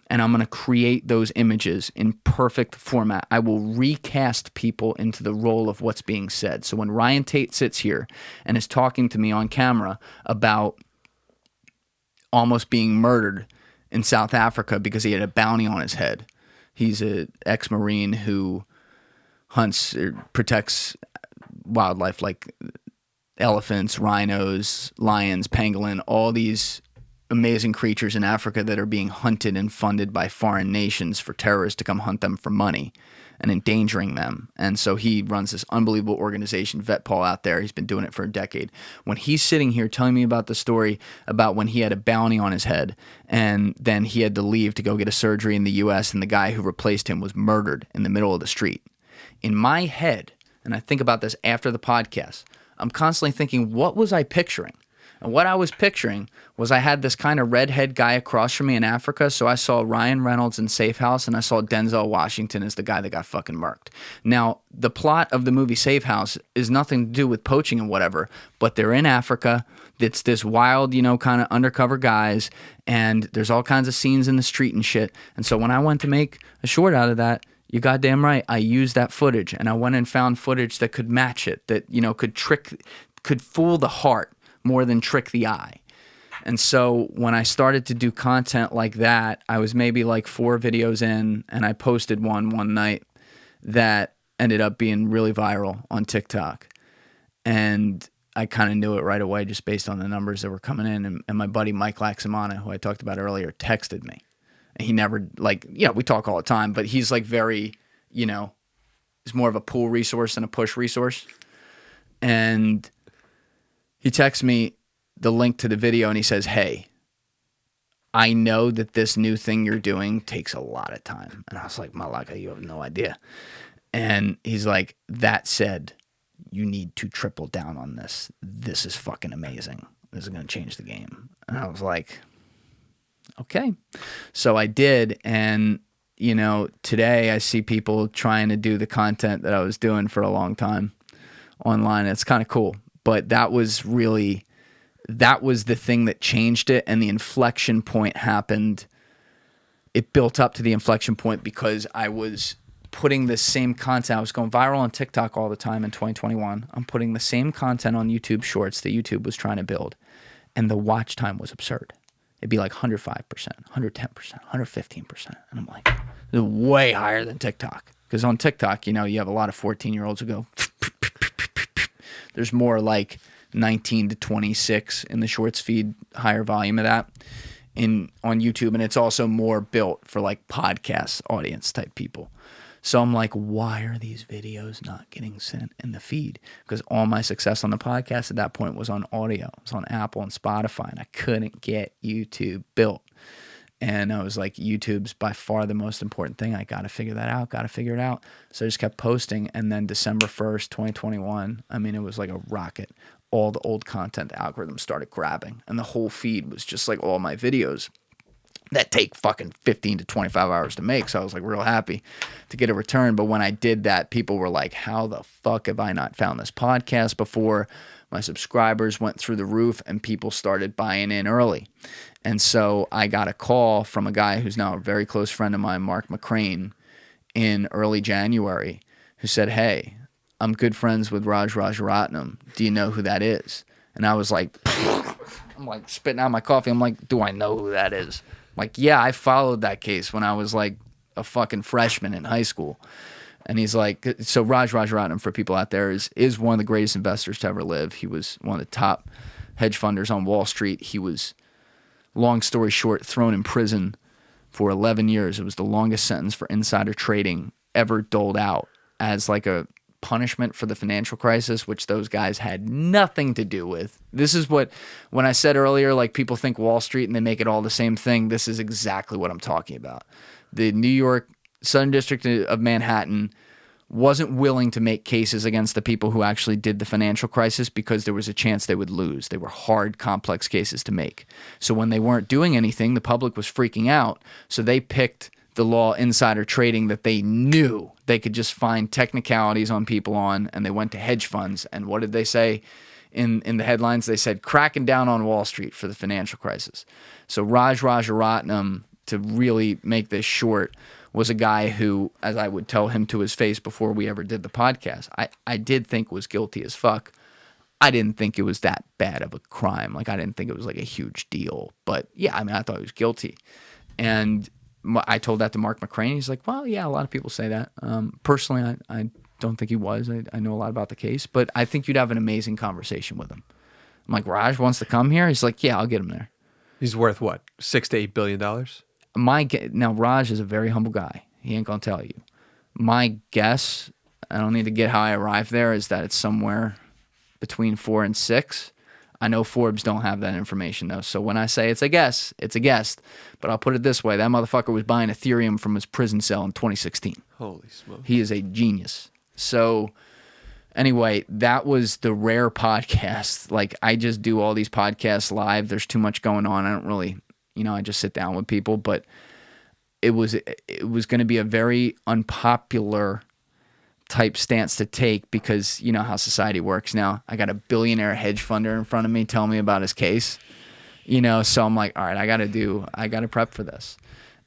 and I'm going to create those images in perfect format. I will recast people into the role of what's being said. So when Ryan Tate sits here and is talking to me on camera about almost being murdered in South Africa because he had a bounty on his head. He's an ex-Marine who hunts or protects wildlife like elephants, rhinos, lions, pangolin, all these amazing creatures in Africa that are being hunted and funded by foreign nations for terrorists to come hunt them for money and endangering them. And so he runs this unbelievable organization, Vet Paul, out there. He's been doing it for a decade. When he's sitting here telling me about the story about when he had a bounty on his head and then he had to leave to go get a surgery in the U.S. and the guy who replaced him was murdered in the middle of the street. In my head, and I think about this after the podcast, I'm constantly thinking, what was I picturing? And what I was picturing was I had this kind of redhead guy across from me in Africa, so I saw Ryan Reynolds in Safe House, and I saw Denzel Washington as the guy that got fucking murked. Now, the plot of the movie Safe House is nothing to do with poaching and whatever, but they're in Africa. It's this wild, kind of undercover guys, and there's all kinds of scenes in the street and shit. And so when I went to make a short out of that, you're goddamn right, I used that footage, and I went and found footage that could match it, that, could fool the heart more than trick the eye. And so when I started to do content like that, I was maybe 4 videos in, and I posted one night that ended up being really viral on TikTok. And I kind of knew it right away just based on the numbers that were coming in. And my buddy Mike Laxamana, who I talked about earlier, texted me. And he never, we talk all the time, but he's very, he's more of a pull resource than a push resource. And he texts me the link to the video and he says, hey, I know that this new thing you're doing takes a lot of time. And I was like, Malaka, you have no idea. And he's like, that said, you need to triple down on this. This is fucking amazing. This is going to change the game. And I was like, okay. So I did. And, you know, today I see people trying to do the content that I was doing for a long time online. It's kind of cool. But that was the thing that changed it. And the inflection point happened. It built up to the inflection point because I was putting the same content. I was going viral on TikTok all the time in 2021. I'm putting the same content on YouTube Shorts that YouTube was trying to build. And the watch time was absurd. It'd be like 105%, 110%, 115%. And I'm like, this is way higher than TikTok. Because on TikTok, you know, you have a lot of 14-year-olds who go, there's more like 19 to 26 in the Shorts feed, higher volume of that on YouTube. And it's also more built for like podcast audience type people. So I'm like, why are these videos not getting sent in the feed? Because all my success on the podcast at that point was on audio. It was on Apple and Spotify, and I couldn't get YouTube built. And I was like, YouTube's by far the most important thing. I got to figure that out, got to figure it out. So I just kept posting. And then December 1st, 2021, I mean, it was like a rocket. All the old content algorithms started grabbing. And the whole feed was just like all my videos that take fucking 15 to 25 hours to make. So I was like real happy to get a return. But when I did that, people were like, how the fuck have I not found this podcast before? My subscribers went through the roof and people started buying in early. And so I got a call from a guy who's now a very close friend of mine, Mark McCrane, in early January, who said, hey, I'm good friends with Raj Rajaratnam. Do you know who that is? And I was like, I'm like spitting out my coffee. I'm like, do I know who that is? Like, yeah, I followed that case when I was like a fucking freshman in high school. And he's like, so Raj Rajaratnam, for people out there, is one of the greatest investors to ever live. He was one of the top hedge funders on Wall Street. He was, long story short, thrown in prison for 11 years. It was the longest sentence for insider trading ever doled out as like a punishment for the financial crisis, which those guys had nothing to do with. This is what, when I said earlier, like people think Wall Street and they make it all the same thing, this is exactly what I'm talking about. The New York Southern District of Manhattan wasn't willing to make cases against the people who actually did the financial crisis because there was a chance they would lose. They were hard, complex cases to make. So when they weren't doing anything, the public was freaking out. So they picked the law insider trading that they knew they could just find technicalities on people on, and they went to hedge funds. And what did they say in the headlines? They said, cracking down on Wall Street for the financial crisis. So Raj Rajaratnam, to really make this short, was a guy who, as I would tell him to his face before we ever did the podcast, I did think was guilty as fuck. I didn't think it was that bad of a crime. Like, I didn't think it was like a huge deal. But yeah, I mean, I thought he was guilty. And I told that to Mark McCrane. He's like, well, yeah, a lot of people say that. Personally, I don't think he was. I know a lot about the case, but I think you'd have an amazing conversation with him. I'm like, Raj wants to come here? He's like, yeah, I'll get him there. He's worth what? $6 to $8 billion? Now, Raj is a very humble guy. He ain't going to tell you. My guess, I don't need to get how I arrived there, is that it's somewhere between 4 and 6. I know Forbes don't have that information, though. So when I say it's a guess, it's a guess. But I'll put it this way. That motherfucker was buying Ethereum from his prison cell in 2016. Holy smoke. He is a genius. So anyway, that was the rare podcast. Like, I just do all these podcasts live. There's too much going on. I don't really, I just sit down with people. But it was going to be a very unpopular type stance to take because you know how society works now. I got a billionaire hedge funder in front of me telling me about his case, so I'm like, all right, I got to prep for this.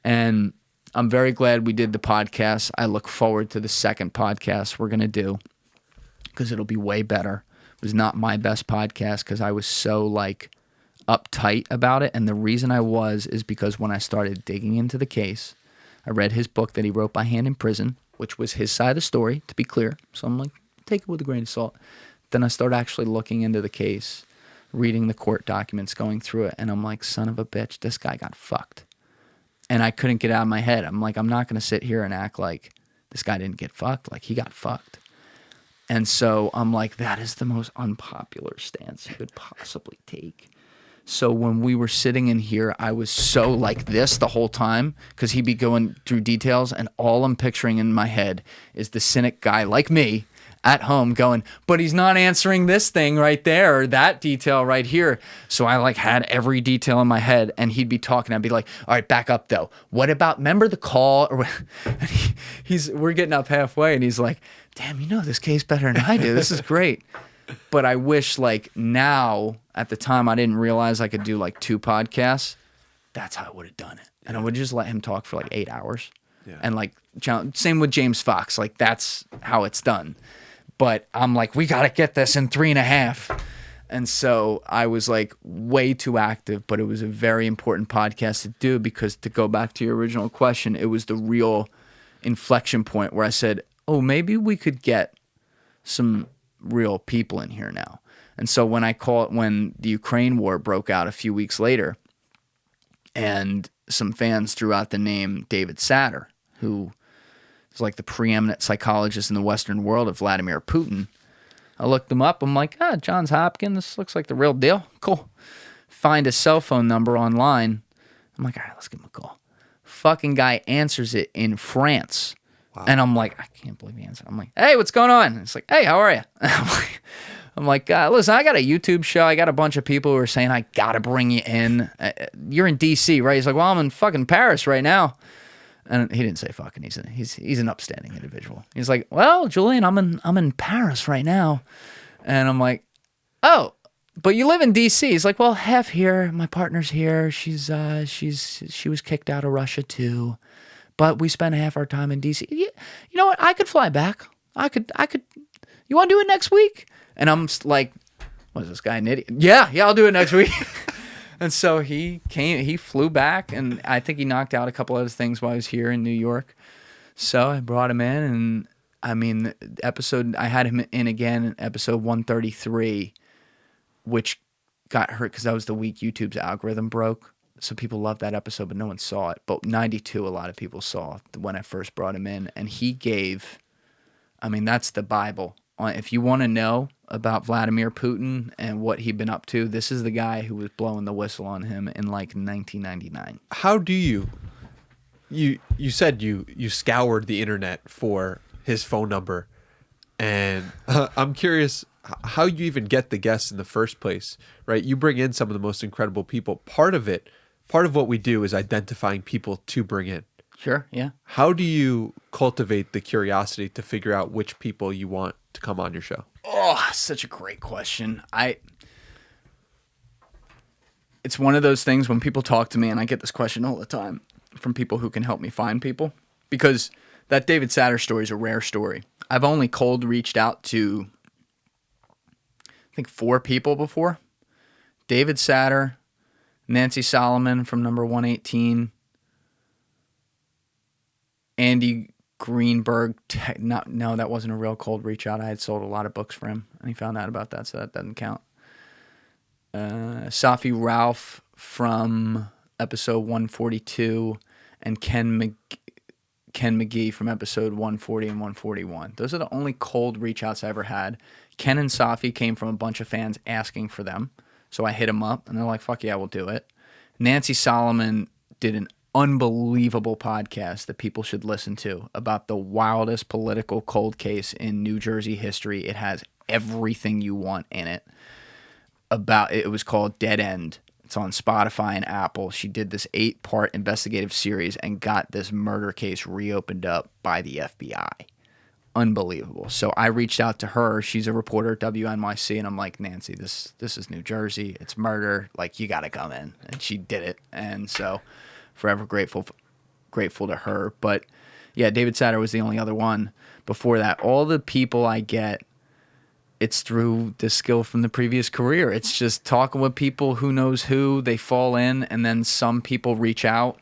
And I'm very glad we did the podcast. I look forward to the second podcast we're going to do because it'll be way better. It was not my best podcast because I was so like uptight about it. And the reason I was is because when I started digging into the case, I read his book that he wrote by hand in prison, which was his side of the story, to be clear. So I'm like, take it with a grain of salt. Then I started actually looking into the case, reading the court documents, going through it, and I'm like, son of a bitch, this guy got fucked. And I couldn't get out of my head. I'm like, I'm not going to sit here and act like this guy didn't get fucked. Like, he got fucked. And so I'm like, that is the most unpopular stance you could possibly take. So when we were sitting in here, I was so like this the whole time because he'd be going through details, and all I'm picturing in my head is the cynic guy like me at home going, but he's not answering this thing right there or that detail right here. So I like had every detail in my head, and he'd be talking. I'd be like, all right, back up though. What about, remember the call? Or we're getting up halfway, and he's like, damn, you know this case better than I do. This is great. But I wish, like, now, at the time, I didn't realize I could do like 2 podcasts. That's how I would have done it. And I would just let him talk for like 8 hours. Yeah. And like, same with James Fox. Like, that's how it's done. But I'm like, we got to get this in 3.5. And so I was like way too active, but it was a very important podcast to do because, to go back to your original question, it was the real inflection point where I said, oh, maybe we could get some real people in here now. And so when the Ukraine war broke out a few weeks later, and some fans threw out the name David Satter, who is like the preeminent psychologist in the Western world of Vladimir Putin. I looked him up. I'm like, Johns Hopkins, this looks like the real deal. Cool. Find a cell phone number online. I'm like, all right, let's give him a call. Fucking guy answers it in France. Wow. And I'm like, I can't believe he answered. I'm like, hey, what's going on? And it's like, hey, how are you? I'm like, listen, I got a YouTube show. I got a bunch of people who are saying I got to bring you in. You're in D.C., right? He's like, well, I'm in fucking Paris right now. And he didn't say fucking. He's an upstanding individual. He's like, well, Julian, I'm in Paris right now. And I'm like, oh, but you live in D.C. He's like, well, half here. My partner's here. She was kicked out of Russia too. But we spend half our time in D.C. You know what? I could fly back. I could. You want to do it next week? And I'm like, what is this guy, an idiot? Yeah, I'll do it next week. And so he flew back, and I think he knocked out a couple other things while I was here in New York. So I brought him in, and I mean, I had him in again in episode 133, which got hurt because that was the week YouTube's algorithm broke. So people loved that episode, but no one saw it. But 92, a lot of people saw when I first brought him in. And he gave, I mean, that's the Bible. If you want to know about Vladimir Putin and what he'd been up to, this is the guy who was blowing the whistle on him in like 1999. How do you said you scoured the internet for his phone number, and I'm curious how you even get the guests in the first place, right? You bring in some of the most incredible people. Part of what we do is identifying people to bring in. Sure, yeah. How do you cultivate the curiosity to figure out which people you want to come on your show? Oh, such a great question. It's one of those things when people talk to me, and I get this question all the time from people who can help me find people, because that David Satter story is a rare story. I've only cold reached out to, I think, 4 people before. David Satter, Nancy Solomon from number 118, Andy Greenberg. No, that wasn't a real cold reach out. I had sold a lot of books for him, and he found out about that, so that doesn't count. Safi Ralph from episode 142, and Ken McGee from episode 140 and 141. Those are the only cold reach outs I ever had. Ken and Safi came from a bunch of fans asking for them, so I hit them up, and they're like, fuck yeah, we'll do it. Nancy Solomon did an unbelievable podcast that people should listen to about the wildest political cold case in New Jersey history. It has everything you want in it. It was called Dead End. It's on Spotify and Apple. She did this 8-part investigative series and got this murder case reopened up by the FBI. Unbelievable. So I reached out to her. She's a reporter at WNYC, and I'm like, Nancy, this is New Jersey. It's murder. Like, you got to come in. And she did it. And so forever grateful to her. But yeah, David Satter was the only other one. Before that, all the people I get, it's through the skill from the previous career. It's just talking with people who knows who, they fall in, and then some people reach out.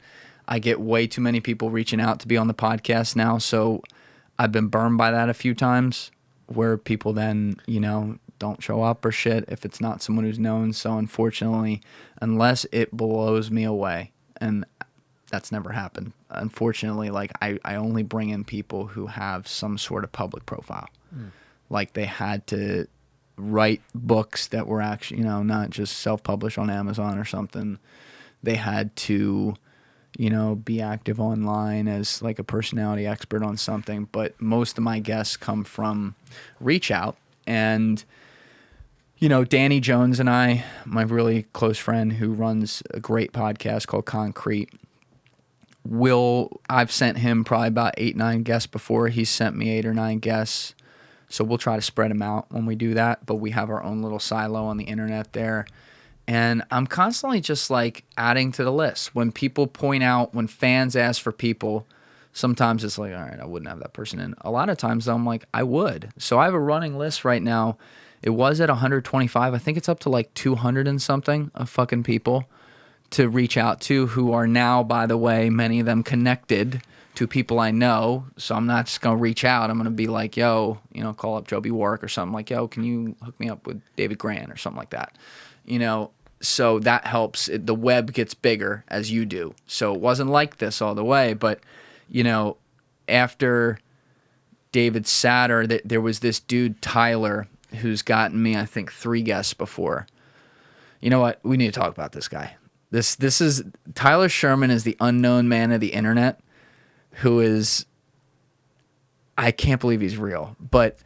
I get way too many people reaching out to be on the podcast now, so I've been burned by that a few times, where people then, don't show up or shit if it's not someone who's known. So unfortunately, unless it blows me away, and that's never happened, unfortunately, like I only bring in people who have some sort of public profile. Like they had to write books that were actually, not just self-published on Amazon or something. They had to, be active online as like a personality expert on something. But most of my guests come from reach out. And, Danny Jones and I, my really close friend who runs a great podcast called Concrete, I've sent him probably about 8, 9 guests before. He's sent me 8 or 9 guests. So we'll try to spread them out when we do that. But we have our own little silo on the internet there. And I'm constantly just like adding to the list. When people point out, when fans ask for people, sometimes it's like, all right, I wouldn't have that person in. A lot of times I'm like, I would. So I have a running list right now. It was at 125. I think it's up to like 200 and something of fucking people to reach out to, who are now, by the way, many of them connected to people I know. So I'm not just going to reach out. I'm going to be like, yo, call up Joby Warwick or something, like, yo, can you hook me up with David Grant or something like that? So that helps. The web gets bigger as you do. So it wasn't like this all the way, but, after David Satter, there was this dude, Tyler, who's gotten me, I think, 3 guests before. You know what? We need to talk about this guy. This is Tyler Sherman is the unknown man of the internet, who is, I can't believe he's real, but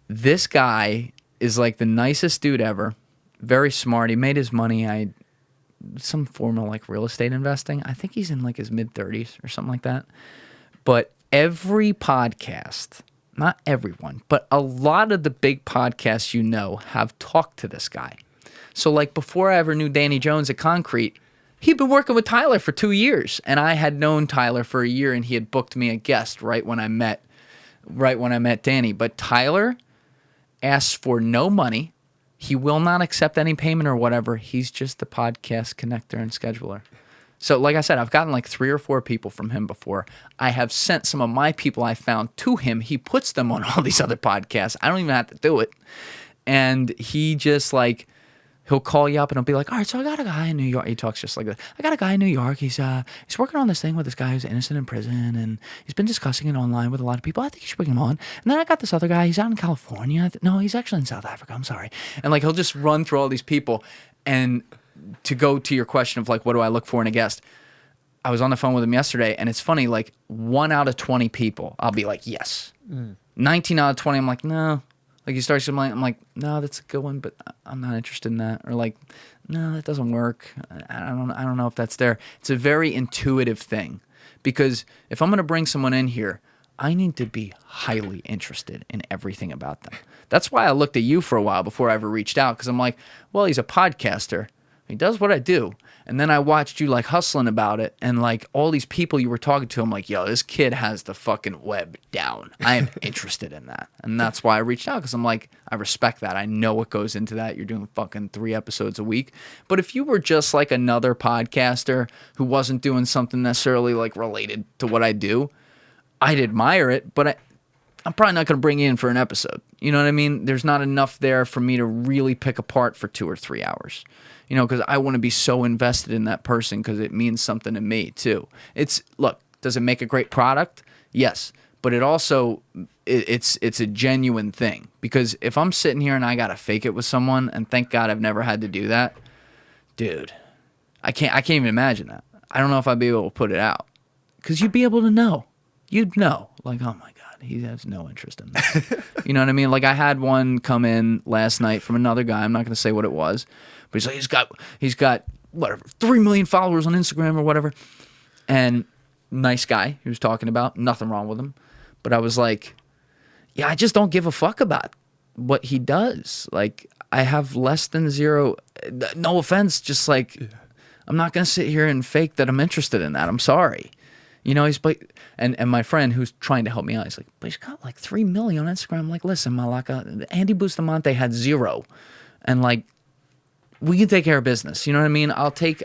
this guy is like the nicest dude ever, very smart. He made his money, some form of like real estate investing. I think he's in like his mid-30s or something like that. But every podcast, not everyone, but a lot of the big podcasts have talked to this guy. So like before I ever knew Danny Jones at Concrete, he'd been working with Tyler for 2 years, and I had known Tyler for a year, and he had booked me a guest right when I met Danny. But Tyler asks for no money. He will not accept any payment or whatever. He's just the podcast connector and scheduler. So like I said, I've gotten like 3 or 4 people from him before. I have sent some of my people I found to him. He puts them on all these other podcasts. I don't even have to do it. And he just like, he'll call you up and he'll be like, all right, so I got a guy in New York. He talks just like this. I got a guy in New York. He's working on this thing with this guy who's innocent in prison, and he's been discussing it online with a lot of people. I think you should bring him on. And then I got this other guy. He's out in California. No, he's actually in South Africa. I'm sorry. And like, he'll just run through all these people. And to go to your question of like, what do I look for in a guest? I was on the phone with him yesterday, and it's funny, like 1 out of 20 people, I'll be like, yes. 19 out of 20, I'm like, no. Like, you start something, I'm like, no, that's a good one, but I'm not interested in that. Or like, no, that doesn't work. I don't know if that's there. It's a very intuitive thing, because if I'm going to bring someone in here, I need to be highly interested in everything about them. That's why I looked at you for a while before I ever reached out, because I'm like, well, he's a podcaster. He does what I do. And then I watched you like hustling about it, and like all these people you were talking to, I'm like, yo, this kid has the fucking web down. I am interested in that. And that's why I reached out, because I'm like, I respect that. I know what goes into that. You're doing fucking 3 episodes a week. But if you were just like another podcaster who wasn't doing something necessarily like related to what I do, I'd admire it, but I'm probably not going to bring you in for an episode. You know what I mean? There's not enough there for me to really pick apart for 2 or 3 hours. Because I want to be so invested in that person, because it means something to me too. Look, does it make a great product? Yes, but it also it's a genuine thing, because if I'm sitting here and I gotta fake it with someone, and thank God I've never had to do that, dude, I can't even imagine that. I don't know if I'd be able to put it out, because you'd be able to know. You'd know, like, oh my God, he has no interest in that. You know what I mean? Like, I had one come in last night from another guy. I'm not gonna say what it was. But he's like, he's got whatever, 3 million followers on Instagram or whatever. And nice guy he was talking about, nothing wrong with him. But I was like, yeah, I just don't give a fuck about what he does. Like, I have less than 0, no offense, just like, I'm not going to sit here and fake that I'm interested in that. I'm sorry. And my friend who's trying to help me out, he's like, but he's got like 3 million on Instagram. I'm like, listen, Malaka, Andy Bustamante had 0. And like, we can take care of business. You know what I mean? I'll take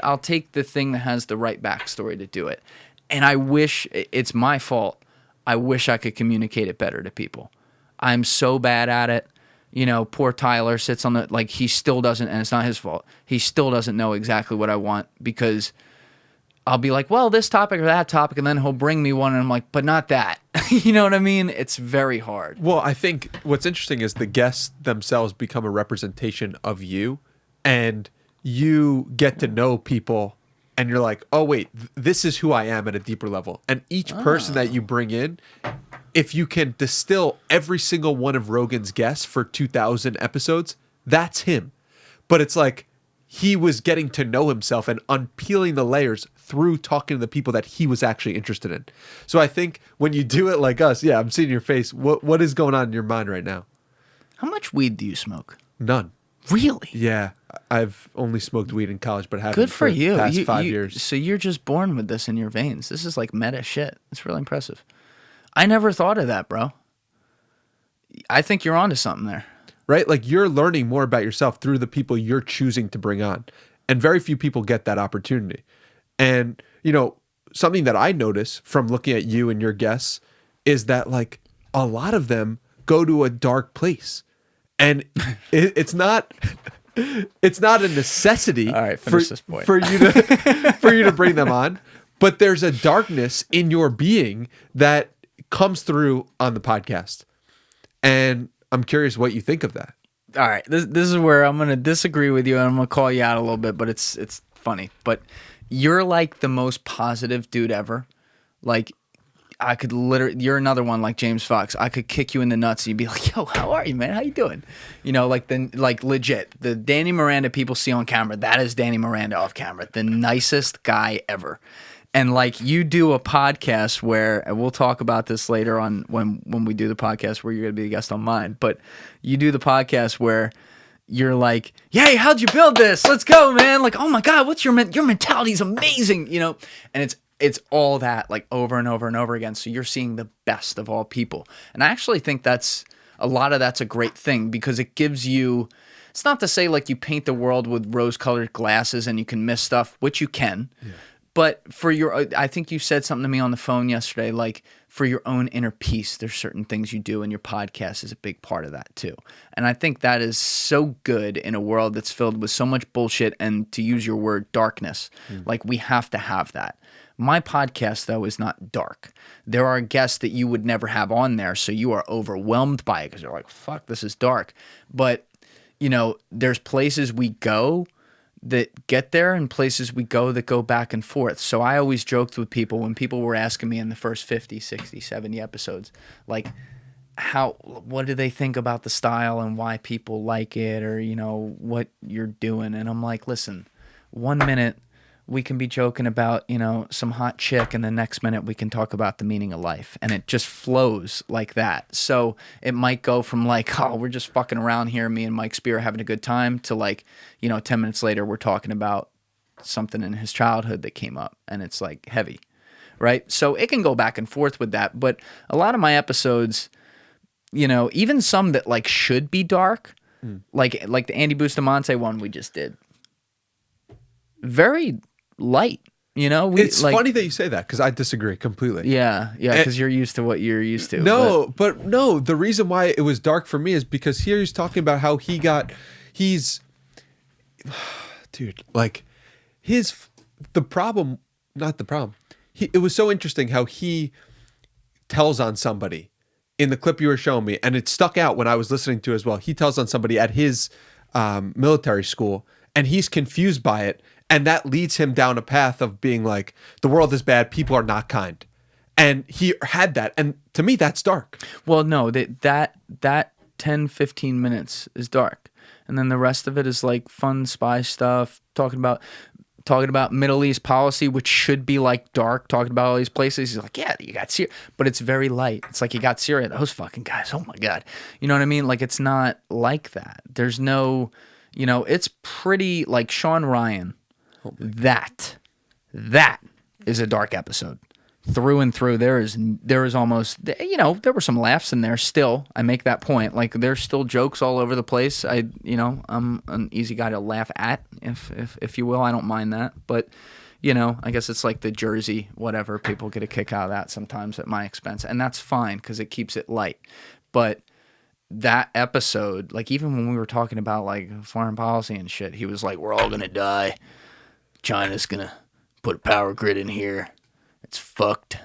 the thing that has the right backstory to do it. And I wish, it's my fault, I wish I could communicate it better to people. I'm so bad at it. Poor Tyler sits on like, he still doesn't, and it's not his fault, he still doesn't know exactly what I want, because I'll be like, well, this topic or that topic, and then he'll bring me one, and I'm like, but not that. You know what I mean? It's very hard. Well, I think what's interesting is the guests themselves become a representation of you, and you get to know people, and you're like, oh, wait, this is who I am at a deeper level. And each person that you bring in, if you can distill every single one of Rogan's guests for 2,000 episodes, that's him. But it's like he was getting to know himself and unpeeling the layers through talking to the people that he was actually interested in. So I think when you do it like us, yeah, I'm seeing your face. What is going on in your mind right now? How much weed do you smoke? None. Really? Yeah. I've only smoked weed in college, but haven't Good for you. the past 5 years. So you're just born with this in your veins. This is like meta shit. It's really impressive. I never thought of that, bro. I think you're onto something there. Right? Like you're learning more about yourself through the people you're choosing to bring on. And very few people get that opportunity. And, you know, something that I notice from looking at you and your guests is that like a lot of them go to a dark place. And it's not a necessity All right, finish this point. for you to bring them on, but there's a darkness in your being that comes through on the podcast. And I'm curious what you think of that. All right, this is where I'm gonna disagree with you, and I'm gonna call you out a little bit, but it's funny. But you're like the most positive dude ever. Like I could literally, you're another one like James Fox. I could kick you in the nuts, and you'd be like, "Yo, how are you, man? How you doing?" You know, like legit. The Danny Miranda people see on camera, that is Danny Miranda off camera, the nicest guy ever. And like you do a podcast where, and we'll talk about this later on when we do the podcast where you're gonna be the guest on mine. But you do the podcast where you're like, "Hey, how'd you build this? Let's go, man!" Like, "Oh my God, what's your mentality is amazing," you know. And it's all that like over and over and over again. So you're seeing the best of all people, and I actually think that's a great thing because it gives you. It's not to say like you paint the world with rose-colored glasses and you can miss stuff, which you can. Yeah. But for I think you said something to me on the phone yesterday, like for your own inner peace, there's certain things you do, and your podcast is a big part of that too. And I think that is so good in a world that's filled with so much bullshit and, to use your word, darkness. Like we have to have that. My podcast, though, is not dark. There are guests that you would never have on there, so you are overwhelmed by it because you're like, fuck, this is dark. But, you know, there's places we go that get there and places we go that go back and forth. So I always joked with people when people were asking me in the first 50, 60, 70 episodes, like, what do they think about the style and why people like it, or, you know, what you're doing? And I'm like, listen, 1 minute we can be joking about, you know, some hot chick, and the next minute we can talk about the meaning of life, and it just flows like that. So it might go from like, oh, we're just fucking around here, me and Mike Spear having a good time, to like, you know, 10 minutes later we're talking about something in his childhood that came up, and it's like heavy, right? So it can go back and forth with that. But a lot of my episodes, you know, even some that like should be dark, like the Andy Bustamante one we just did, very light, you know. It's like, funny that you say that because I disagree completely. Yeah, because you're used to what you're used to. No, but no, the reason why it was dark for me is because here he's talking about how dude, like it was so interesting how he tells on somebody in the clip you were showing me, and it stuck out when I was listening to it as well. He tells on somebody at his military school, and he's confused by it. And that leads him down a path of being like, the world is bad, people are not kind. And he had that. And to me, that's dark. Well, no, that 10, 15 minutes is dark. And then the rest of it is like fun spy stuff, talking about Middle East policy, which should be like dark, talking about all these places. He's like, yeah, you got Syria. But it's very light. It's like, you got Syria. Those fucking guys, oh my God. You know what I mean? Like, it's not like that. There's no, you know, it's pretty like Sean Ryan. That is a dark episode through and through. There is almost, you know, there were some laughs in there still. I make that point. Like, there's still jokes all over the place. I'm an easy guy to laugh at, if you will. I don't mind that. But, you know, I guess it's like the Jersey, whatever. People get a kick out of that sometimes at my expense. And that's fine because it keeps it light. But that episode, like, even when we were talking about like foreign policy and shit, he was like, we're all going to die. China's going to put a power grid in here. It's fucked.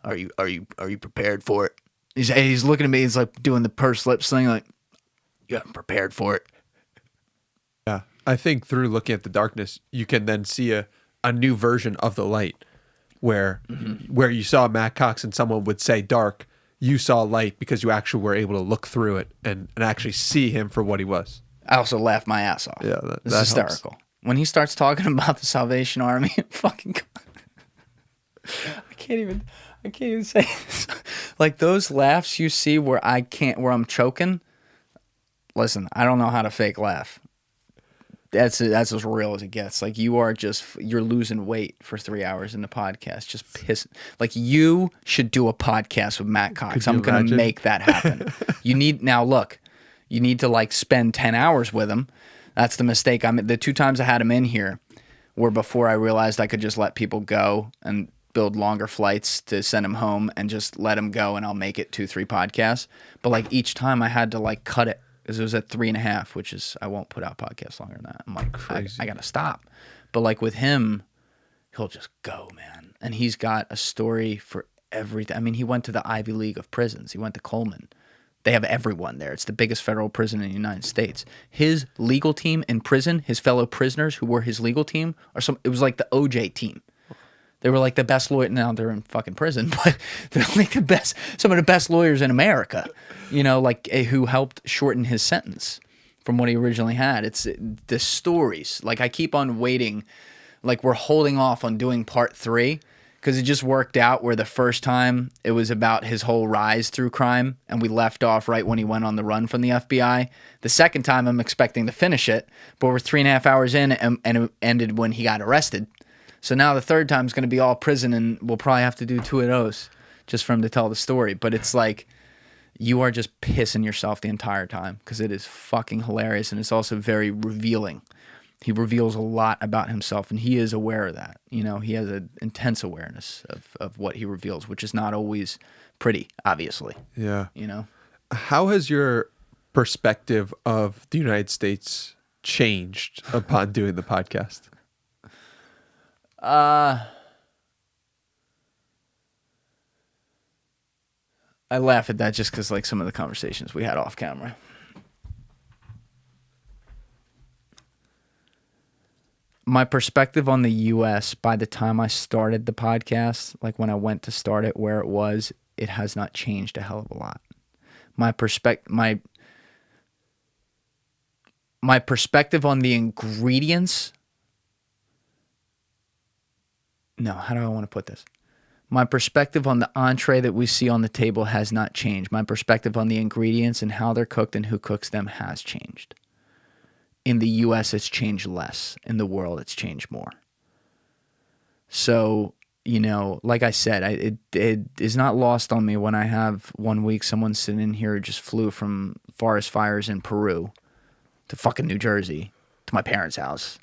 Are you prepared for it? He's looking at me. He's like doing the pursed lips thing, like, you haven't prepared for it. Yeah. I think through looking at the darkness, you can then see a new version of the light where you saw Matt Cox and someone would say dark, you saw light because you actually were able to look through it and actually see him for what he was. I also laughed my ass off. Yeah, It's hysterical. Helps. When he starts talking about the Salvation Army, fucking I can't even say this. Like those laughs you see where I'm choking. Listen, I don't know how to fake laugh. That's as real as it gets. Like you're losing weight for 3 hours in the podcast, just pissing. Like you should do a podcast with Matt Cox. I'm going to make that happen. You need to like spend 10 hours with him. That's the mistake. The 2 times I had him in here were before I realized I could just let people go and build longer flights to send him home and just let him go and I'll make it 2-3 podcasts. But like each time I had to like cut it. Because it was at 3.5, which is, I won't put out podcasts longer than that. I'm like, I got to stop. But like with him, he'll just go, man. And he's got a story for everything. I mean, he went to the Ivy League of prisons. He went to Coleman. They have everyone there. It's the biggest federal prison in the United States. His legal team in prison, his fellow prisoners who were his legal team, it was like the OJ team. They were like the best lawyer. Now they're in fucking prison, but they're like some of the best lawyers in America, like who helped shorten his sentence from what he originally had. It's the stories. Like I keep on waiting, like we're holding off on doing part 3 because it just worked out where the first time it was about his whole rise through crime and we left off right when he went on the run from the FBI. The second time I'm expecting to finish it, but we're 3.5 hours in and it ended when he got arrested. So now the third time is going to be all prison, and we'll probably have to do 2 of those just for him to tell the story. But it's like you are just pissing yourself the entire time because it is fucking hilarious, and it's also very revealing. He reveals a lot about himself, and he is aware of that. He has an intense awareness of what he reveals, which is not always pretty, obviously. Yeah. How has your perspective of the United States changed upon doing the podcast? I laugh at that just because like some of the conversations we had off camera. My perspective on the U.S. by the time I started the podcast, like when I went to start it where it has not changed a hell of a lot. My perspective on the ingredients. No, how do I want to put this? My perspective on the entree that we see on the table has not changed. My perspective on the ingredients and how they're cooked and who cooks them has changed. In the U.S., it's changed less. In the world, it's changed more. So, like I said, it is not lost on me when I have 1 week someone sitting in here who just flew from forest fires in Peru to fucking New Jersey to my parents' house.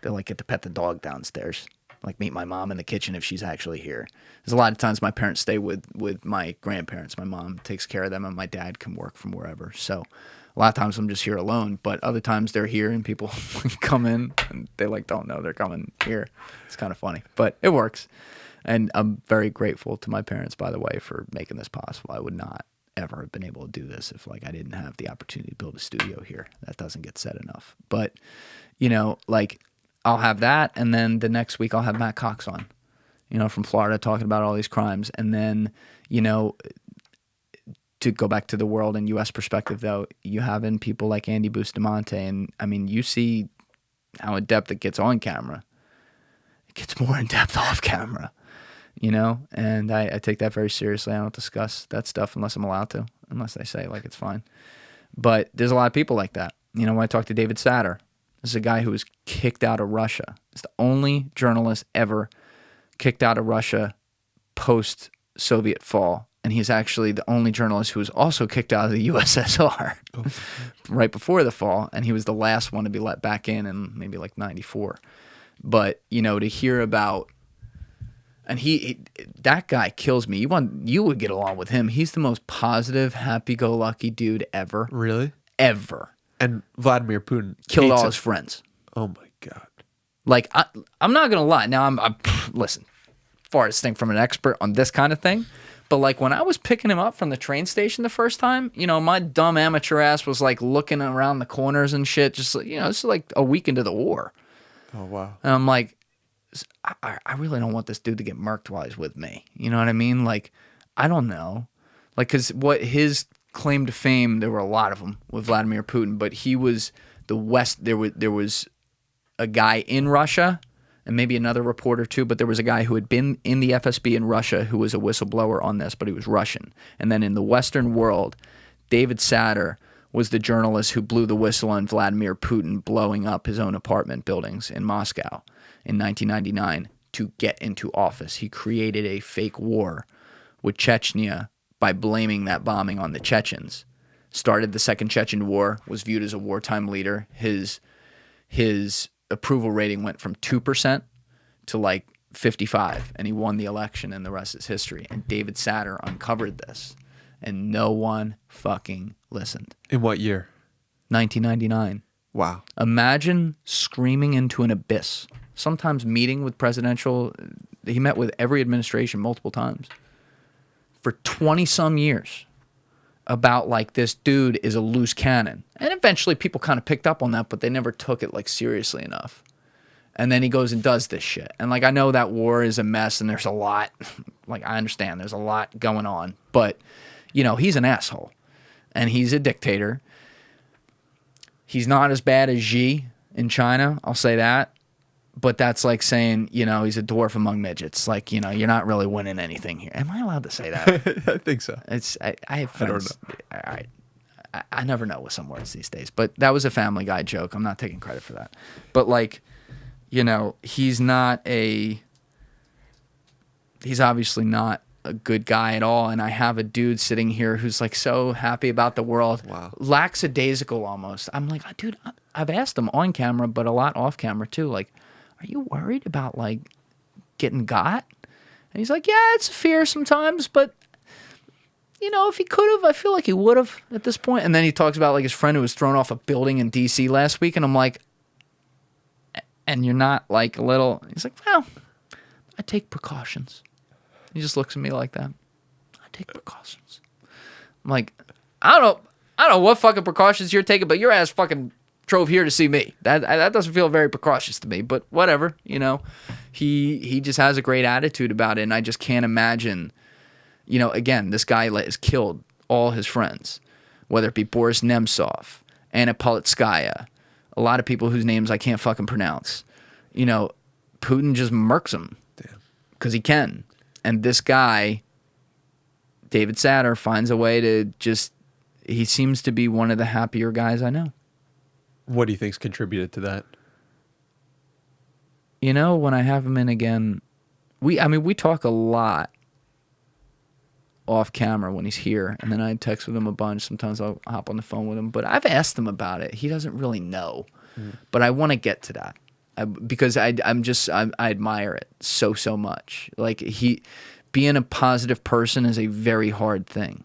They like get to pet the dog downstairs. Like meet my mom in the kitchen if she's actually here. There's a lot of times my parents stay with my grandparents. My mom takes care of them and my dad can work from wherever. So a lot of times I'm just here alone, but other times they're here and people come in and they like don't know they're coming here. It's kind of funny, but it works. And I'm very grateful to my parents, by the way, for making this possible. I would not ever have been able to do this if like I didn't have the opportunity to build a studio here. That doesn't get said enough. But, like I'll have that, and then the next week I'll have Matt Cox on, from Florida talking about all these crimes. And then, to go back to the world and U.S. perspective, though, you have in people like Andy Bustamante, and I mean, you see how in depth it gets on camera. It gets more in depth off camera, and I take that very seriously. I don't discuss that stuff unless I'm allowed to, unless they say like it's fine. But there's a lot of people like that. When I talked to David Satter, this is a guy who was kicked out of Russia. He's the only journalist ever kicked out of Russia post-Soviet fall. And he's actually the only journalist who was also kicked out of the USSR right before the fall. And he was the last one to be let back in maybe like 94. But, to hear about... And that guy kills me. You would get along with him. He's the most positive, happy-go-lucky dude ever. Really? Ever. And Vladimir Putin killed all his friends. Oh my God. Like I'm not gonna lie. Now I'm listen. farthest thing from an expert on this kind of thing. But like when I was picking him up from the train station the first time, you know, my dumb amateur ass was like looking around the corners and shit. Just, you know, it's like a week into the war. Oh, wow. And I'm like, I really don't want this dude to get murked while he's with me. You know what I mean? Like, I don't know. Like, because what his claim to fame, there were a lot of them with Vladimir Putin, but he was the West. There was a guy in Russia and maybe another reporter too, but there was a guy who had been in the FSB in Russia who was a whistleblower on this, but he was Russian. And then in the Western world, David Satter was the journalist who blew the whistle on Vladimir Putin blowing up his own apartment buildings in Moscow in 1999 to get into office. He created a fake war with Chechnya by blaming that bombing on the Chechens. Started the Second Chechen War, was viewed as a wartime leader. His approval rating went from 2% to like 55, and he won the election, and the rest is history. And David Satter uncovered this, and no one fucking listened. In what year? 1999. Wow. Imagine screaming into an abyss. Sometimes meeting with he met with every administration multiple times for 20-some years about like this dude is a loose cannon. And eventually people kind of picked up on that, but they never took it like seriously enough. And then he goes and does this shit. And like, I know that war is a mess and there's a lot, like I understand there's a lot going on, but you know, he's an asshole and he's a dictator. He's not as bad as Xi in China, I'll say that. But that's like saying, you know, he's a dwarf among midgets. Like, you know, you're not really winning anything here. Am I allowed to say that? I think so. I have friends. I never know with some words these days. But that was a Family Guy joke. I'm not taking credit for that. But like, you know, he's obviously not a good guy at all. And I have a dude sitting here who's like so happy about the world. Wow. Lackadaisical almost. I'm like, dude, I've asked him on camera, but a lot off camera too. Like, are you worried about like getting got? And he's like, yeah, it's a fear sometimes, but you know, if he could have, I feel like he would have at this point. And then he talks about like his friend who was thrown off a building in DC last week. And I'm like, and you're not like a little, he's like, well, I take precautions. He just looks at me like that. I take precautions. I'm like, I don't know what fucking precautions you're taking, but your ass fucking drove here to see me. That doesn't feel very precautious to me, but whatever, you know. He just has a great attitude about it, and I just can't imagine, you know, again, this guy has killed all his friends, whether it be Boris Nemtsov, Anna Politskaya, a lot of people whose names I can't fucking pronounce. You know, Putin just murks them because he can. And this guy, David Satter, finds a way to just, he seems to be one of the happier guys I know. What do you think's contributed to that? You know, when I have him in again, we talk a lot off camera when he's here, and then I text with him a bunch. Sometimes I'll hop on the phone with him, but I've asked him about it. He doesn't really know, but I want to get to that because I admire it so much. Like being a positive person is a very hard thing.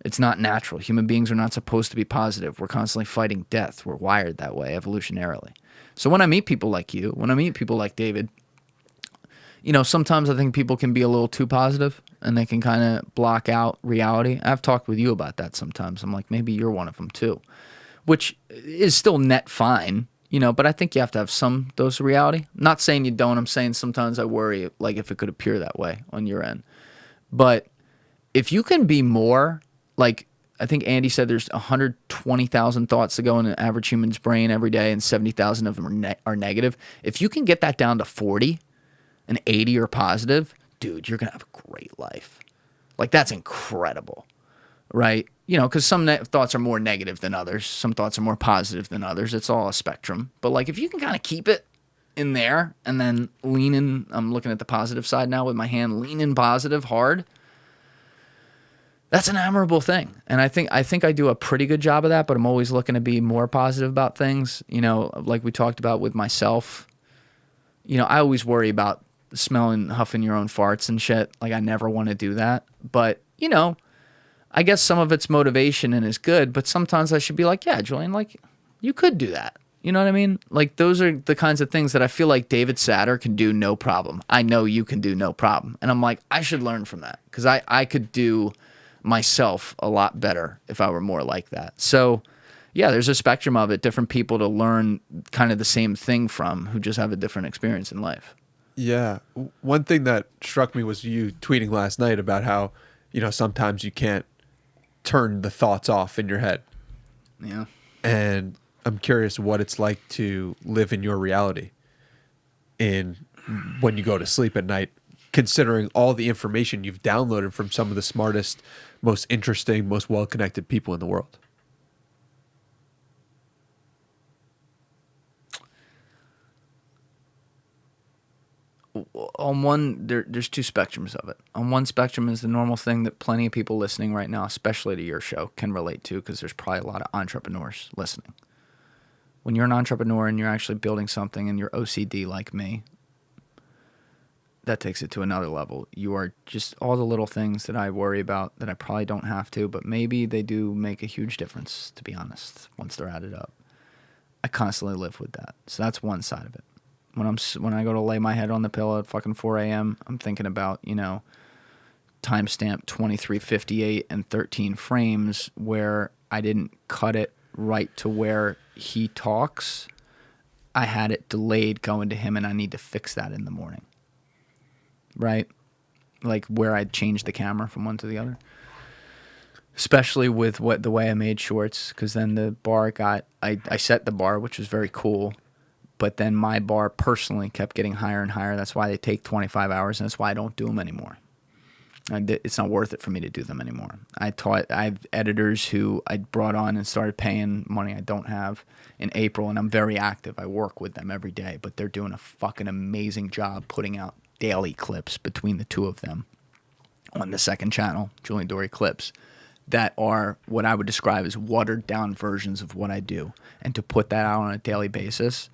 It's not natural. Human beings are not supposed to be positive. We're constantly fighting death. We're wired that way evolutionarily. So when I meet people like you, when I meet people like David, you know, sometimes I think people can be a little too positive and they can kind of block out reality. I've talked with you about that sometimes. I'm like, maybe you're one of them too, which is still net fine, you know, but I think you have to have some dose of reality. I'm not saying you don't. I'm saying sometimes I worry, like, if it could appear that way on your end. But if you can be more, like, I think Andy said there's 120,000 thoughts that go in an average human's brain every day, and 70,000 of them are negative. If you can get that down to 40 and 80 are positive, dude, you're going to have a great life. Like, that's incredible, right? You know, because some thoughts are more negative than others. Some thoughts are more positive than others. It's all a spectrum. But, like, if you can kind of keep it in there and then lean in, I'm looking at the positive side now with my hand, lean in positive hard, that's an admirable thing. And I think I do a pretty good job of that, but I'm always looking to be more positive about things. You know, like we talked about with myself. You know, I always worry about smelling, huffing your own farts and shit. Like, I never want to do that. But, you know, I guess some of it's motivation and is good, but sometimes I should be like, yeah, Julian, like, you could do that. You know what I mean? Like, those are the kinds of things that I feel like David Satter can do no problem. I know you can do no problem. And I'm like, I should learn from that, because I could do myself a lot better if I were more like that. So, yeah, there's a spectrum of it, different people to learn kind of the same thing from, who just have a different experience in life. Yeah. One thing that struck me was you tweeting last night about how, sometimes you can't turn the thoughts off in your head. Yeah. And I'm curious what it's like to live in your reality when you go to sleep at night, considering all the information you've downloaded from some of the smartest, most interesting, most well-connected people in the world. On one, there's two spectrums of it. On one spectrum is the normal thing that plenty of people listening right now, especially to your show, can relate to, because there's probably a lot of entrepreneurs listening. When you're an entrepreneur and you're actually building something and you're OCD like me, that takes it to another level. You are just all the little things that I worry about that I probably don't have to, but maybe they do make a huge difference, to be honest, once they're added up. I constantly live with that. So that's one side of it. When I go to lay my head on the pillow at fucking 4 a.m., I'm thinking about, timestamp 23:58 and 13 frames where I didn't cut it right to where he talks. I had it delayed going to him, and I need to fix that in the morning. Right? Like where I changed the camera from one to the other. Especially with the way I made shorts, because then the bar I set the bar, which was very cool. But then my bar personally kept getting higher and higher. That's why they take 25 hours, and that's why I don't do them anymore. It's not worth it for me to do them anymore. I have editors who I brought on and started paying money I don't have in April, and I'm very active. I work with them every day, but they're doing a fucking amazing job putting out daily clips between the two of them on the second channel, Julian Dorey Clips, that are what I would describe as watered down versions of what I do. And to put that out on a daily basis,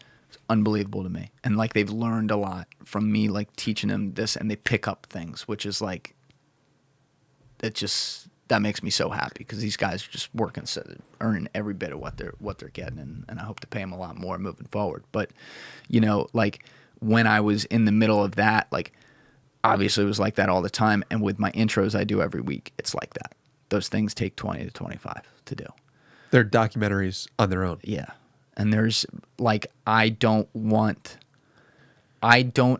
unbelievable to me. And like, they've learned a lot from me, like teaching them this, and they pick up things, which is like, that makes me so happy, because these guys are just working, earning every bit of what they're getting, and I hope to pay them a lot more moving forward. But like, when I was in the middle of that, like, obviously it was like that all the time, and with my intros I do every week, it's like that. Those things take 20 to 25 to do. They're documentaries on their own. Yeah. And there's like, I don't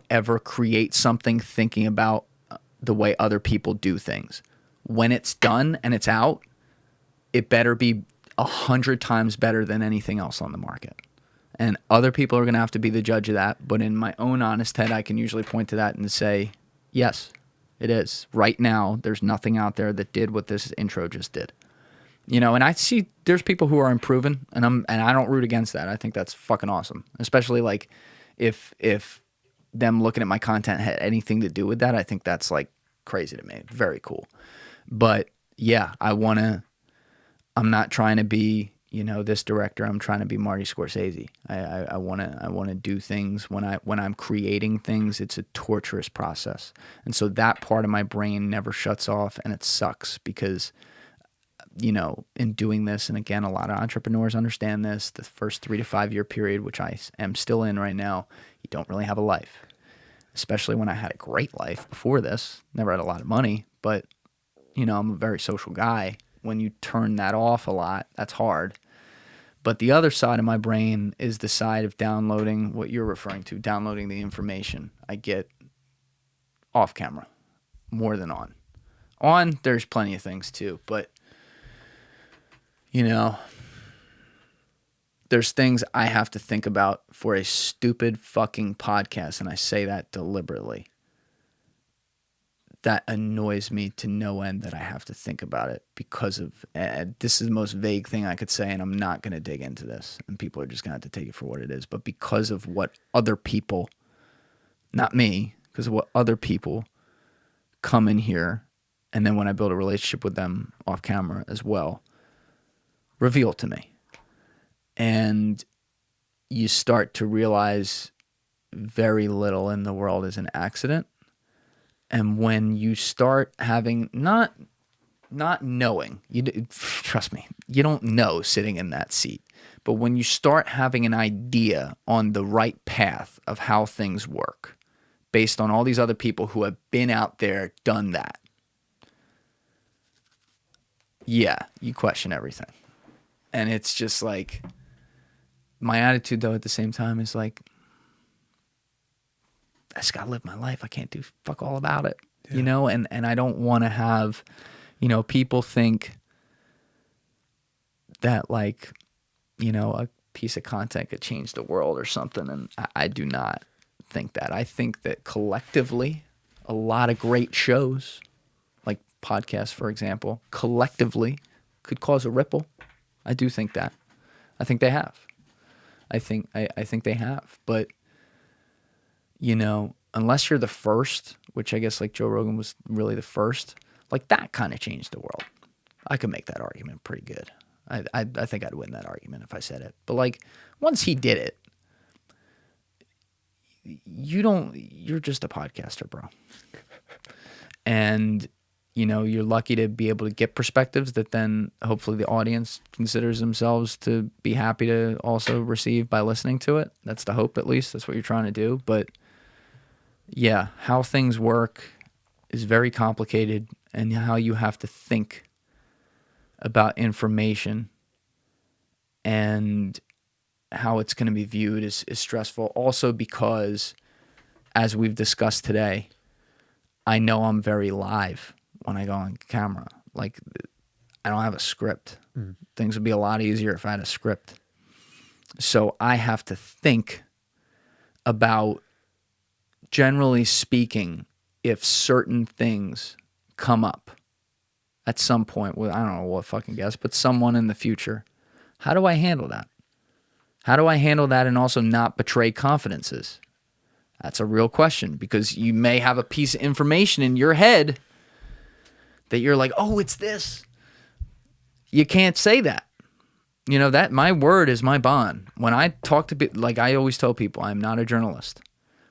ever create something thinking about the way other people do things. When it's done and it's out, it better be 100 times better than anything else on the market. And other people are going to have to be the judge of that. But in my own honest head, I can usually point to that and say, yes, it is. Right now, there's nothing out there that did what this intro just did. And I see there's people who are improving, and I don't root against that. I think that's fucking awesome. Especially like if them looking at my content had anything to do with that, I think that's like crazy to me. Very cool. But yeah, I'm not trying to be, this director. I'm trying to be Marty Scorsese. I want to do things when I'm creating things. It's a torturous process. And so that part of my brain never shuts off, and it sucks because, in doing this, and again, a lot of entrepreneurs understand this, the first 3 to 5 year period, which I am still in right now, you don't really have a life. Especially when I had a great life before this, never had a lot of money, but I'm a very social guy. When you turn that off a lot, that's hard. But the other side of my brain is the side of downloading what you're referring to, downloading the information I get off camera more than on. On, there's plenty of things too, but there's things I have to think about for a stupid fucking podcast, and I say that deliberately. That annoys me to no end that I have to think about it because of, this is the most vague thing I could say, and I'm not going to dig into this, and people are just going to have to take it for what it is, but because of what other people, not me, because of what other people come in here, and then when I build a relationship with them off camera as well, reveal to me. And you start to realize very little in the world is an accident. And when you start having, not knowing, trust me, you don't know sitting in that seat, But when you start having an idea on the right path of how things work, based on all these other people who have been out there, done that, yeah, you question everything. And it's just like, my attitude though at the same time is like, I just gotta live my life. I can't do fuck all about it, you know? And I don't want to have, you know, people think that like, you know, a piece of content could change the world or something. And I do not think that. I think that collectively, a lot of great shows, like podcasts, for example, collectively could cause a ripple. I do think that. I think they have. I think they have. But, you know, unless you're the first, which I guess like Joe Rogan was really the first, like that kind of changed the world. I could make that argument pretty good. I think I'd win that argument if I said it. But like once he did it, you're just a podcaster, bro. And, you know, you're lucky to be able to get perspectives that then hopefully the audience considers themselves to be happy to also receive by listening to it. That's the hope, at least. That's what you're trying to do. But yeah, how things work is very complicated, and how you have to think about information and how it's going to be viewed is stressful. Also because, as we've discussed today, I know I'm very live when I go on camera. Like, I don't have a script. Things would be a lot easier if I had a script. So I have to think about, generally speaking, if certain things come up at some point with, I don't know what fucking guess, but someone in the future, how do I handle that? How do I handle that and also not betray confidences? That's a real question, because you may have a piece of information in your head that you're like, oh, it's this. You can't say that. You know, that my word is my bond. When I talk to people, like I always tell people, I'm not a journalist.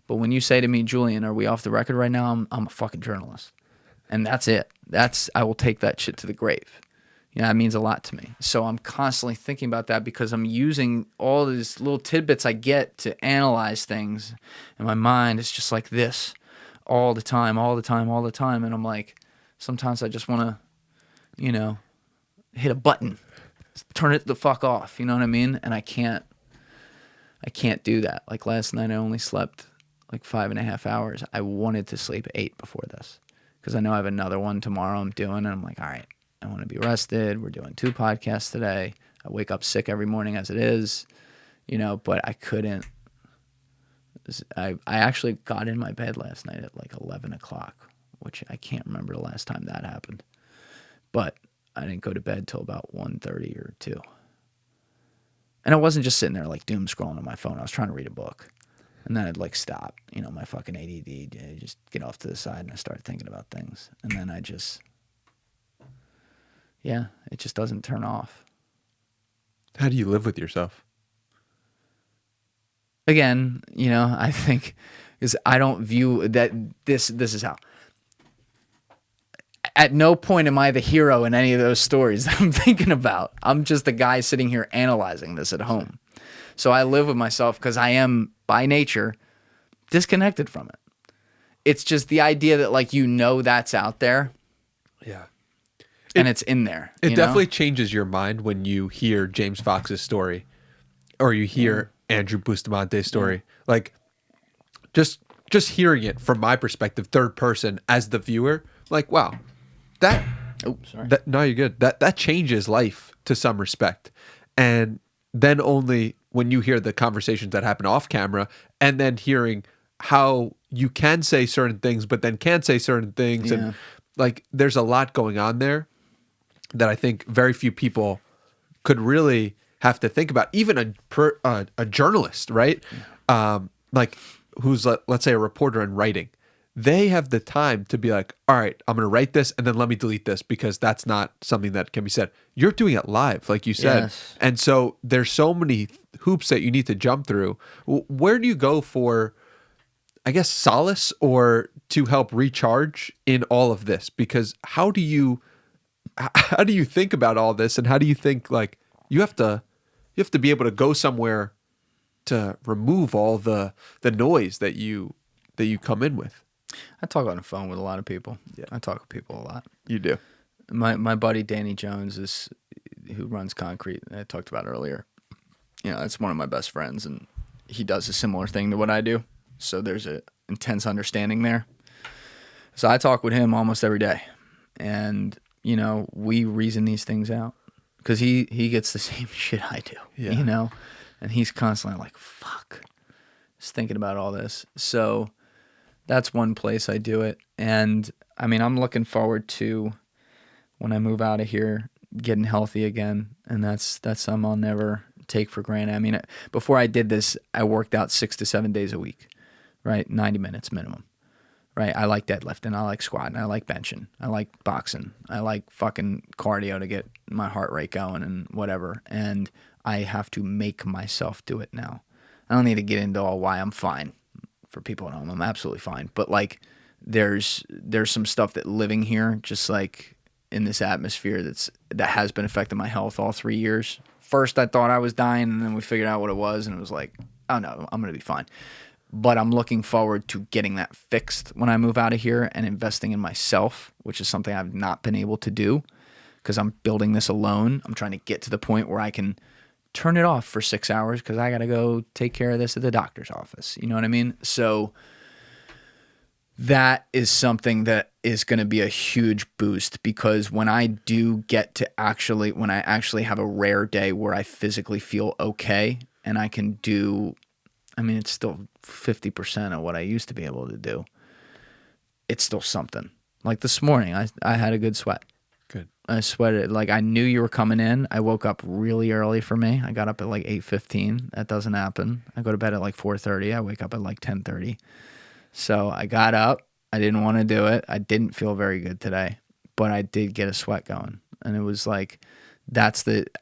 But when you say to me, Julian, are we off the record right now? I'm a fucking journalist. And that's it. I will take that shit to the grave. You know, that means a lot to me. So I'm constantly thinking about that, because I'm using all these little tidbits I get to analyze things. And my mind is just like this all the time. And I'm like, sometimes I just want to, you know, hit a button, turn it the fuck off. You know what I mean? And I can't do that. Like last night, I only slept like 5.5 hours. I wanted to sleep 8 before this, because I know I have another one tomorrow I'm doing, and I'm like, all right, I want to be rested. We're doing 2 podcasts today. I wake up sick every morning as it is, you know, but I couldn't. I actually got in my bed last night at like 11 o'clock, which I can't remember the last time that happened. But I didn't go to bed till about 1:30 or 2. And I wasn't just sitting there like doom scrolling on my phone. I was trying to read a book. And then I'd like stop, you know, my fucking ADD, just get off to the side, and I start thinking about things. And then it just doesn't turn off. How do you live with yourself? Again, you know, I think is I don't view that this is how. At no point am I the hero in any of those stories that I'm thinking about. I'm just the guy sitting here analyzing this at home. So I live with myself because I am, by nature, disconnected from it. It's just the idea that, like, you know that's out there. Yeah. And it's in there. It definitely changes your mind when you hear James Fox's story, or you hear Andrew Bustamante's story. Like, just hearing it from my perspective, third person, as the viewer, like, wow, that... Oh, sorry. No, you're good. That changes life to some respect. And then only when you hear the conversations that happen off camera, and then hearing how you can say certain ththings, but then can't say certain things. Yeah. And like, there's a lot going on there that I think very few people could really have to think about. Even a journalist, right? Like, who's, let's say, a reporter in writing. They have the time to be like, all right, I'm going to write this, and then let me delete this, because that's not something that can be said. You're doing it live, like you said. Yes. And so there's so many hoops that you need to jump through. Where do you go for, I guess, solace or to help recharge in all of this? Because how do you think about all this, and how do you think, like, you have to You have to be able to go somewhere to remove all the noise that you come in with. I talk on the phone with a lot of people. Yeah. I talk with people a lot. You do. My buddy Danny Jones is who runs Concrete. I talked about earlier. You know, it's one of my best friends, and he does a similar thing to what I do. So there's a intense understanding there. So I talk with him almost every day, and you know, we reason these things out because he gets the same shit I do. Yeah. You know, and he's constantly like, "Fuck," just thinking about all this. So that's one place I do it, and I mean, I'm looking forward to when I move out of here, getting healthy again, and that's something I'll never take for granted. I mean, before I did this, I worked out 6 to 7 days a week, right? 90 minutes minimum, right? I like deadlifting, I like squatting, I like benching, I like boxing, I like fucking cardio to get my heart rate going and whatever, and I have to make myself do it now. I don't need to get into all why I'm fine. For people at home, I'm absolutely fine, but like there's some stuff that living here, just like in this atmosphere that has been affecting my health all 3 years. First, I thought I was dying, and then we figured out what it was, and it was like, oh no, I'm going to be fine. But I'm looking forward to getting that fixed when I move out of here and investing in myself, which is something I've not been able to do because I'm building this alone. I'm trying to get to the point where I can turn it off for 6 hours because I got to go take care of this at the doctor's office. You know what I mean? So that is something that is going to be a huge boost because when I do get to when I actually have a rare day where I physically feel okay and I can do, I mean, it's still 50% of what I used to be able to do. It's still something. Like this morning, I had a good sweat. Good. I sweated. Like I knew you were coming in. I woke up really early for me. I got up at like 8:15. That doesn't happen. I go to bed at like 4:30. I wake up at like 10:30. So I got up. I didn't want to do it. I didn't feel very good today, but I did get a sweat going. And it was like,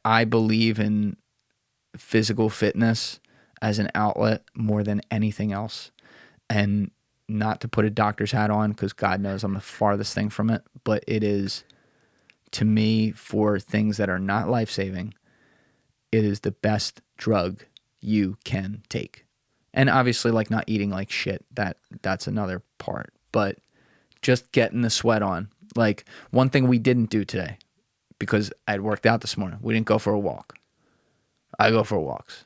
I believe in physical fitness as an outlet more than anything else. And not to put a doctor's hat on, because God knows I'm the farthest thing from it, but it is, to me, for things that are not life-saving, it is the best drug you can take. And obviously, like, not eating like shit, that's another part. But just getting the sweat on. Like, one thing we didn't do today, because I'd worked out this morning, we didn't go for a walk. I go for walks.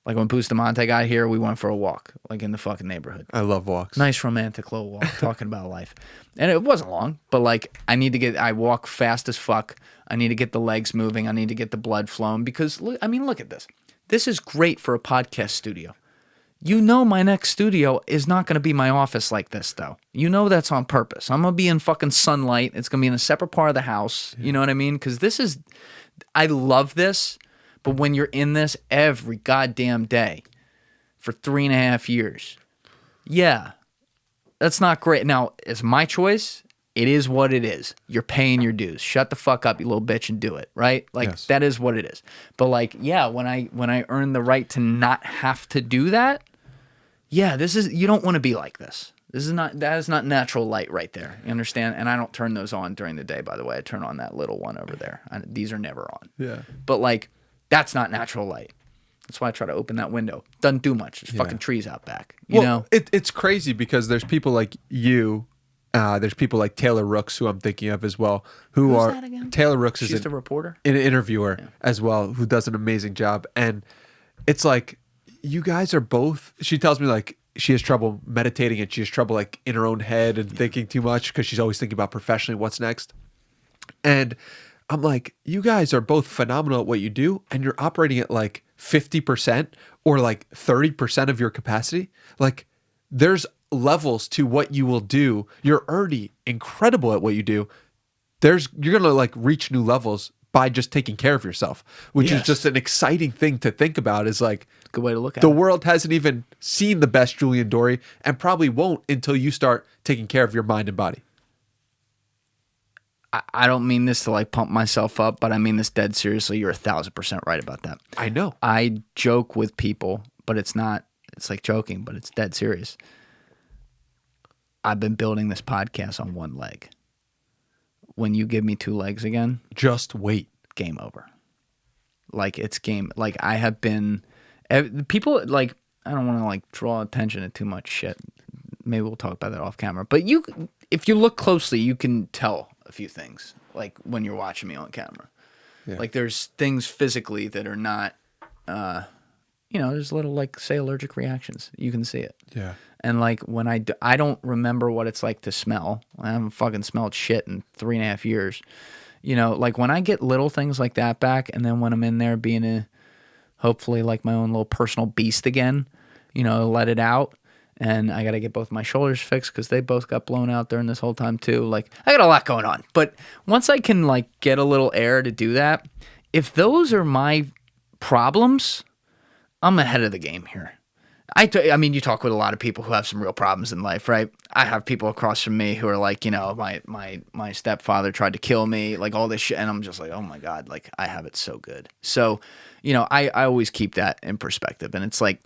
Like, when Bustamante got here, we went for a walk, like, in the fucking neighborhood. I love walks. Nice romantic little walk, talking about life. And it wasn't long, but, like, I walk fast as fuck. I need to get the legs moving. I need to get the blood flowing because, look at this. This is great for a podcast studio. You know my next studio is not going to be my office like this, though. You know that's on purpose. I'm going to be in fucking sunlight. It's going to be in a separate part of the house. You know what I mean? Because I love this, but when you're in this every goddamn day for 3.5 years, yeah, that's not great. Now, it's my choice. It is what it is. You're paying your dues. Shut the fuck up, you little bitch, and do it, right? Like, yes. That is what it is. But, like, yeah, when I earn the right to not have to do that, yeah, you don't want to be like this. That is not natural light right there. You understand? And I don't turn those on during the day, by the way. I turn on that little one over there. These are never on. Yeah. But, like, that's not natural light. That's why I try to open that window. Doesn't do much. There's fucking trees out back. You know? It's crazy because there's people like you. There's people like Taylor Rooks, who I'm thinking of as well, who's that again? Taylor Rooks is a reporter, an interviewer as well, who does an amazing job. And it's like, you guys are both. She tells me like she has trouble meditating and she has trouble like in her own head and thinking too much because she's always thinking about professionally what's next. And I'm like, you guys are both phenomenal at what you do, and you're operating at like 50% or like 30% of your capacity. Like, there's levels to what you will do. You're already incredible at what you do. You're going to like reach new levels by just taking care of yourself, which is just an exciting thing to think about. Is like, good way to look at the it. world hasn't even seen the best Julian Dorey, and probably won't until you start taking care of your mind and body. I don't mean this to like pump myself up, but I mean this dead seriously. You're 1,000% right about that. I know. I joke with people, but it's like joking, but it's dead serious. I've been building this podcast on one leg. When you give me 2 legs again, just wait. Game over. Like it's game. Like I have been, people like I don't want to like draw attention to too much shit. Maybe we'll talk about that off camera. But if you look closely, you can tell a few things. Like when you're watching me on camera, like there's things physically that are not, there's little like say allergic reactions. You can see it. Yeah. And like when I don't remember what it's like to smell. I haven't fucking smelled shit in 3.5 years. Like when I get little things like that back, and then when I'm in there being hopefully like my own little personal beast again, let it out. And I got to get both my shoulders fixed because they both got blown out during this whole time too. Like I got a lot going on. But once I can like get a little air to do that, if those are my problems, I'm ahead of the game here. I mean, you talk with a lot of people who have some real problems in life, right? I have people across from me who are like, my stepfather tried to kill me, like all this shit. And I'm just like, oh my God, like I have it so good. So, I always keep that in perspective. And it's like,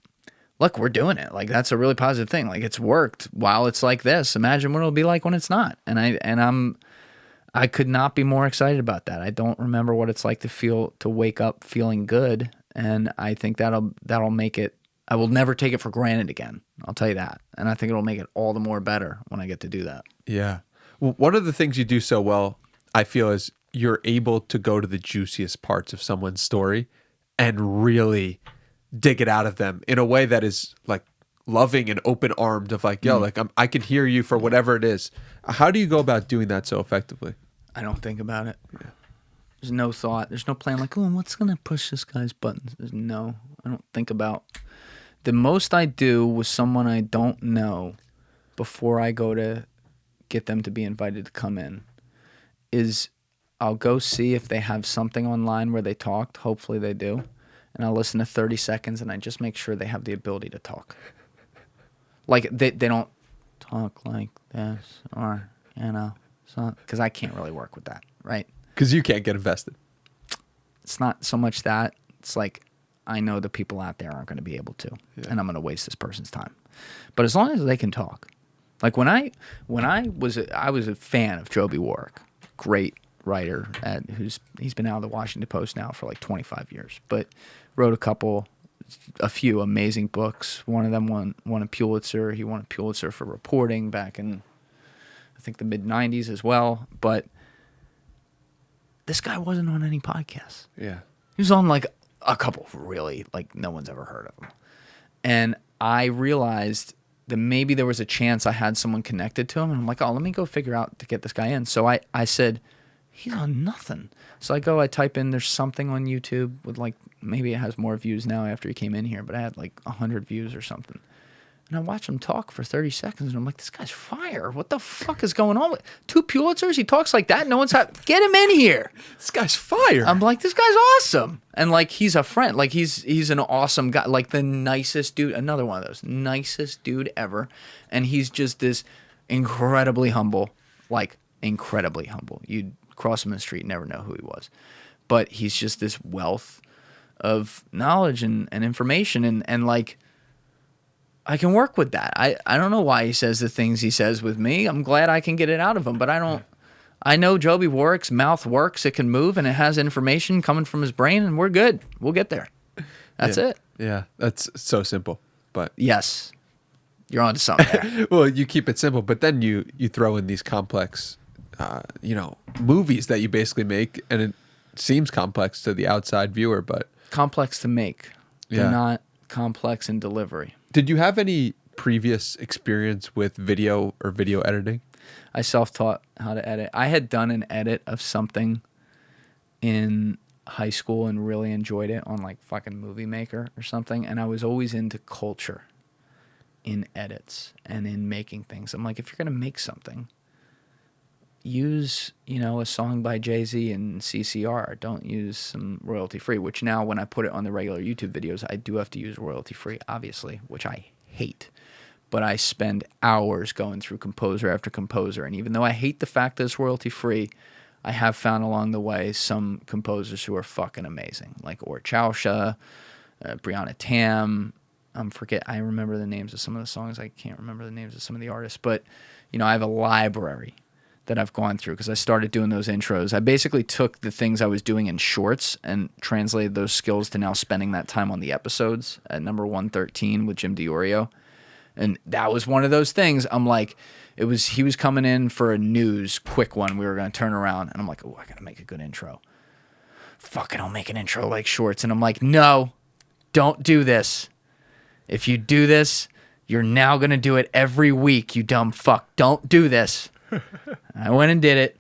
look, we're doing it. Like that's a really positive thing. Like it's worked while it's like this. Imagine what it'll be like when it's not. And I could not be more excited about that. I don't remember what it's like to wake up feeling good. And I think that'll make it. I will never take it for granted again. I'll tell you that. And I think it'll make it all the more better when I get to do that. Yeah. Well, one of the things you do so well, I feel, is you're able to go to the juiciest parts of someone's story and really dig it out of them in a way that is like loving and open-armed of like, yo, like I can hear you for whatever it is. How do you go about doing that so effectively? I don't think about it. Yeah. There's no thought. There's no plan like, oh, what's going to push this guy's buttons? I don't think about. The most I do with someone I don't know before I go to get them to be invited to come in is I'll go see if they have something online where they talked. Hopefully they do. And I'll listen to 30 seconds and I just make sure they have the ability to talk. Like they don't talk like this or, because I can't really work with that, right? Because you can't get invested. It's not so much that. It's like, I know the people out there aren't going to be able to, and I'm going to waste this person's time. But as long as they can talk, like when I was a fan of Joby Warwick, great writer he's been out of the Washington Post now for like 25 years, but wrote a few amazing books. One of them won a Pulitzer. He won a Pulitzer for reporting back in I think the mid 90s as well. But this guy wasn't on any podcasts. Yeah, he was on like a couple, really, like no one's ever heard of him. And I realized that maybe there was a chance I had someone connected to him. And I'm like, oh, let me go figure out to get this guy in. So I said, he's on nothing. So I type in, there's something on YouTube with like, maybe it has more views now after he came in here, but I had like 100 views or something. And I watched him talk for 30 seconds, and I'm like, this guy's fire. What the fuck is going on with 2 Pulitzers? He talks like that. No one's get him in here. This guy's fire. I'm like, this guy's awesome. And like, he's a friend. Like he's an awesome guy. Like the nicest dude. Another one of those nicest dude ever. And he's just this incredibly humble. Like incredibly humble. You'd cross him in the street, never know who he was. But he's just this wealth of knowledge and information and like. I can work with that. I don't know why he says the things he says with me. I'm glad I can get it out of him, but I don't. I know Joby Warwick's mouth works. It can move, and it has information coming from his brain, and we're good. We'll get there. That's it. Yeah, that's so simple. But yes, you're on to something there. Well, you keep it simple, but then you throw in these complex, movies that you basically make, and it seems complex to the outside viewer, but complex to make. They're not complex in delivery. Did you have any previous experience with video or video editing? I self-taught how to edit. I had done an edit of something in high school and really enjoyed it on like fucking Movie Maker or something. And I was always into culture in edits and in making things. I'm like, if you're going to make something, use, a song by Jay-Z and CCR. Don't use some royalty-free, which now when I put it on the regular YouTube videos, I do have to use royalty-free, obviously, which I hate. But I spend hours going through composer after composer. And even though I hate the fact that it's royalty-free, I have found along the way some composers who are fucking amazing, like Or Chausha, Brianna Tam. I remember the names of some of the songs. I can't remember the names of some of the artists. But, I have a library that I've gone through because I started doing those intros. I basically took the things I was doing in shorts and translated those skills to now spending that time on the episodes at number 113 with Jim DiOrio. And that was one of those things. I'm like, he was coming in for a news quick one. We were going to turn around and I'm like, oh, I got to make a good intro. Fucking, I'll make an intro like shorts. And I'm like, no, don't do this. If you do this, you're now going to do it every week, you dumb fuck. Don't do this. I went and did it.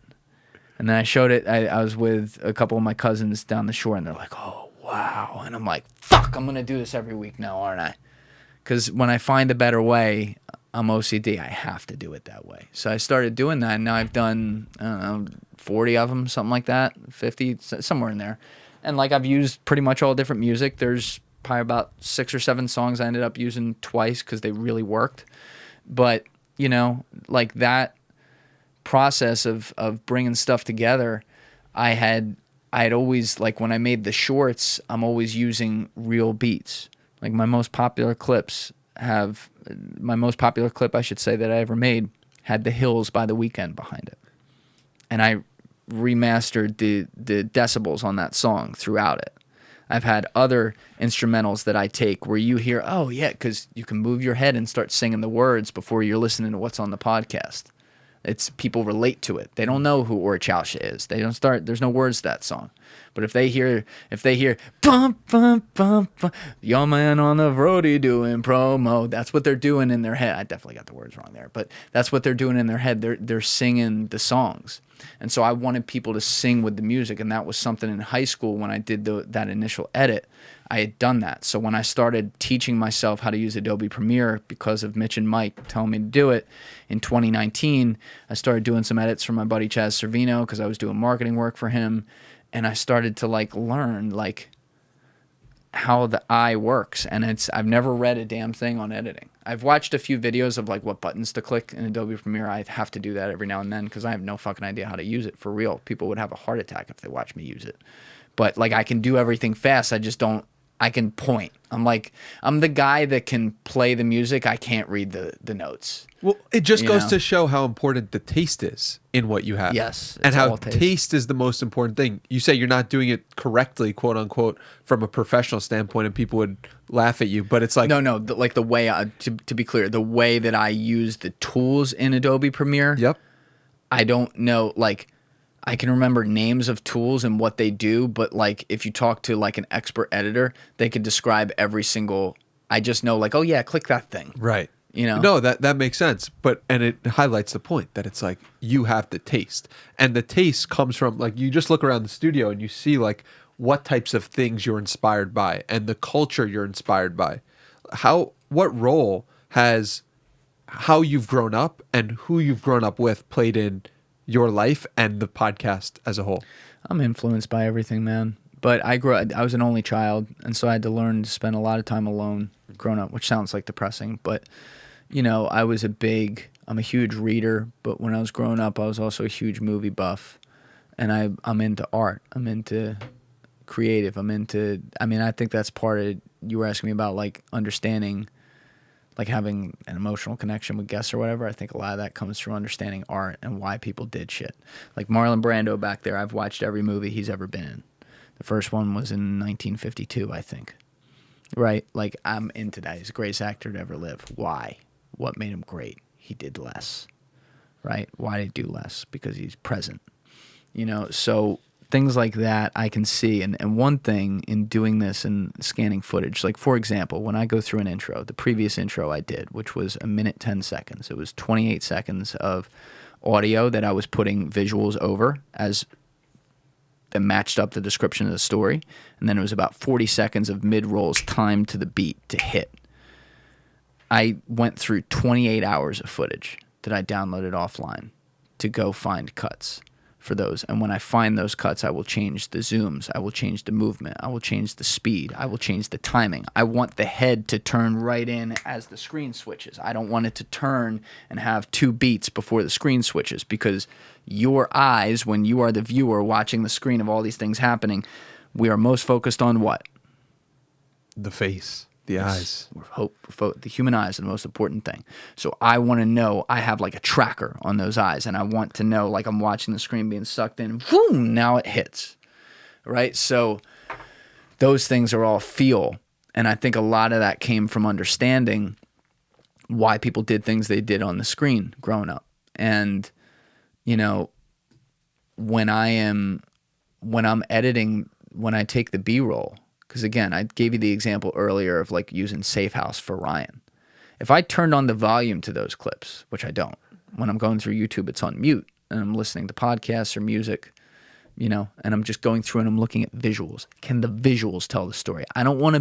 And then I showed it. I was with a couple of my cousins down the shore, and they're like, oh, wow. And I'm like, fuck, I'm going to do this every week now, aren't I? Because when I find a better way, I'm OCD. I have to do it that way. So I started doing that, and now I've done, I don't know, 40 of them, something like that, 50, somewhere in there. And like I've used pretty much all different music. There's probably about 6 or 7 songs I ended up using twice because they really worked. But, you know, like that process of bringing stuff together, I had always, like when I made the shorts, I'm always using real beats. Like my most popular clip I should say that I ever made had The Hills by The Weeknd behind it. And I remastered the decibels on that song throughout it. I've had other instrumentals that I take where you hear, oh yeah, because you can move your head and start singing the words before you're listening to what's on the podcast. It's people relate to it. They don't know who Orchausha is. They don't start. There's no words to that song. But if they hear bum bum bum bum, your man on the roadie doing promo, that's what they're doing in their head. I definitely got the words wrong there, but that's what they're doing in their head. They're singing the songs. And so I wanted people to sing with the music, and that was something in high school when I did that initial edit. I had done that. So when I started teaching myself how to use Adobe Premiere because of Mitch and Mike telling me to do it in 2019, I started doing some edits for my buddy Chaz Servino because I was doing marketing work for him, and I started to learn how the eye works. And I've never read a damn thing on editing. I've watched a few videos of what buttons to click in Adobe Premiere. I have to do that every now and then because I have no fucking idea how to use it for real. People would have a heart attack if they watched me use it. But I can do everything fast. I just don't. I can point. I'm the guy that can play the music. I can't read the notes. Well, it just goes to show how important the taste is in what you have. Yes. And how taste is the most important thing. You say you're not doing it correctly, quote unquote, from a professional standpoint, and people would laugh at you. But it's like... No. The way, to be clear, the way that I use the tools in Adobe Premiere, yep. I don't know, I can remember names of tools and what they do, but if you talk to an expert editor, they could describe every single. I just know oh yeah, click that thing. Right. You know. No, that makes sense. And it highlights the point that it's you have the taste, and the taste comes from you just look around the studio and you see what types of things you're inspired by and the culture you're inspired by. What role has how you've grown up and who you've grown up with played in your life and the podcast as a whole? I'm influenced by everything, man. But I was an only child, and so I had to learn to spend a lot of time alone growing up, which sounds depressing. But, I'm a huge reader, but when I was growing up, I was also a huge movie buff. And I'm into art. I'm into creative. I think that's part of, you were asking me about understanding having an emotional connection with guests or whatever. I think a lot of that comes from understanding art and why people did shit. Marlon Brando back there, I've watched every movie he's ever been in. The first one was in 1952, I think. Right? I'm into that. He's the greatest actor to ever live. Why? What made him great? He did less. Right? Why did he do less? Because he's present. So things like that I can see. And one thing in doing this and scanning footage, for example, when I go through an intro, the previous intro I did, which was 1 minute 10 seconds, it was 28 seconds of audio that I was putting visuals over as that matched up the description of the story. And then it was about 40 seconds of mid-rolls timed to the beat to hit. I went through 28 hours of footage that I downloaded offline to go find cuts for those. And when I find those cuts, I will change the zooms, I will change the movement, I will change the speed, I will change the timing. I want the head to turn right in as the screen switches. I don't want it to turn and have 2 beats before the screen switches, because your eyes, when you are the viewer watching the screen of all these things happening, we are most focused on what? The face. The eyes. The human eyes are the most important thing. So I want to know, I have like a tracker on those eyes, and I want to know, like I'm watching the screen being sucked in, boom, now it hits, right? So those things are all feel. And I think a lot of that came from understanding why people did things they did on the screen growing up. And, you know, when I'm editing, when I take the B-roll, because again, I gave you the example earlier of like using Safe House for Ryan. If I turned on the volume to those clips, which I don't, when I'm going through YouTube, it's on mute and I'm listening to podcasts or music, you know, and I'm just going through and I'm looking at visuals. Can the visuals tell the story? I don't want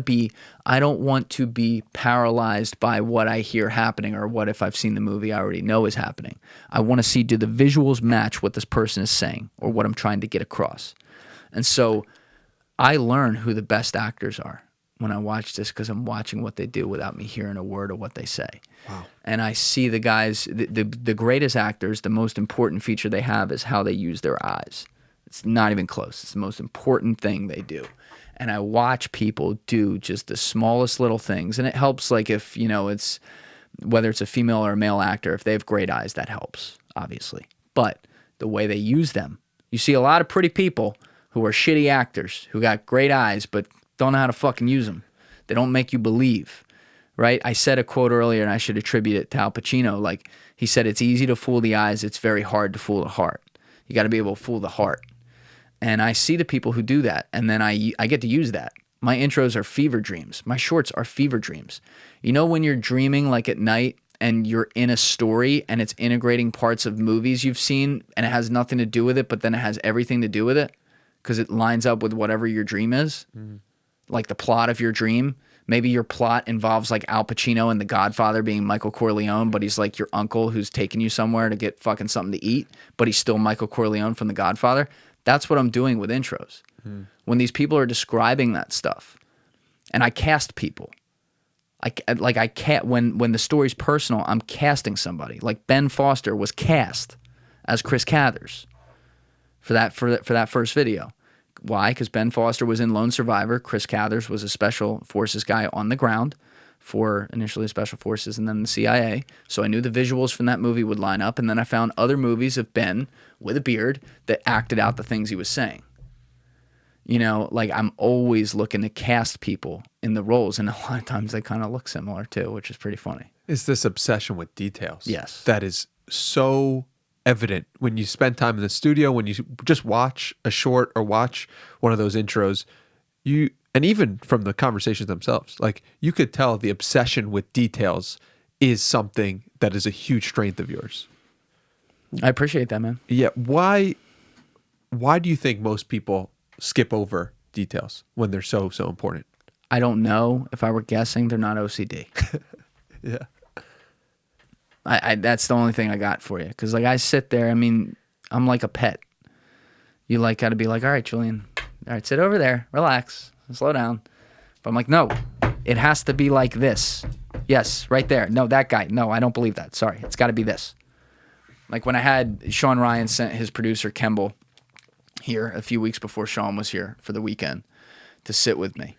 to be paralyzed by what I hear happening, or what if I've seen the movie I already know is happening. I want to see, do the visuals match what this person is saying or what I'm trying to get across? And so I learn who the best actors are when I watch this, because I'm watching what they do without me hearing a word of what they say. Wow. And I see the guys, the greatest actors, the most important feature they have is how they use their eyes. It's not even close. It's the most important thing they do. And I watch people do just the smallest little things. And it helps, like, if, you know, it's whether it's a female or a male actor, if they have great eyes, that helps, obviously. But the way they use them, you see a lot of pretty people who are shitty actors who got great eyes but don't know how to fucking use them. They don't make you believe, right? I said a quote earlier, and I should attribute it to Al Pacino. Like, he said, it's easy to fool the eyes. It's very hard to fool the heart. You got to be able to fool the heart. And I see the people who do that, and then I get to use that. My intros are fever dreams. My shorts are fever dreams. You know when you're dreaming like at night and you're in a story and it's integrating parts of movies you've seen and it has nothing to do with it, but then it has everything to do with it because it lines up with whatever your dream is? Like the plot of your dream. Maybe your plot involves like Al Pacino and The Godfather being Michael Corleone, but he's like your uncle who's taking you somewhere to get fucking something to eat, but he's still Michael Corleone from The Godfather. That's what I'm doing with intros. When these people are describing that stuff, and I cast people, I can't, when the story's personal, I'm casting somebody. Like Ben Foster was cast as Chris Cathers for that first video. Why? Because Ben Foster was in Lone Survivor. Chris Cathers was a special forces guy on the ground for initially Special Forces and then the CIA. So I knew the visuals from that movie would line up, and then I found other movies of Ben with a beard that acted out the things he was saying. You know, like I'm always looking to cast people in the roles, and a lot of times they kind of look similar too, which is pretty funny. It's this obsession with details. Yes. That is so evident when you spend time in the studio, when you just watch a short or watch one of those intros, and even from the conversations themselves, like you could tell the obsession with details is something that is a huge strength of yours. I appreciate that, man. Yeah. Why do you think most people skip over details when they're so important? I don't know. If I were guessing, they're not OCD. Yeah. I that's the only thing I got for you. Because like I sit there, I mean, I'm like a pet. You like got to be like, all right, Julian, all right, sit over there, relax, slow down. But I'm like, no, it has to be like this. Yes, right there. No, that guy. No, I don't believe that. Sorry, it's got to be this. Like when I had Sean Ryan sent his producer Kemble here a few weeks before Sean was here for the weekend to sit with me.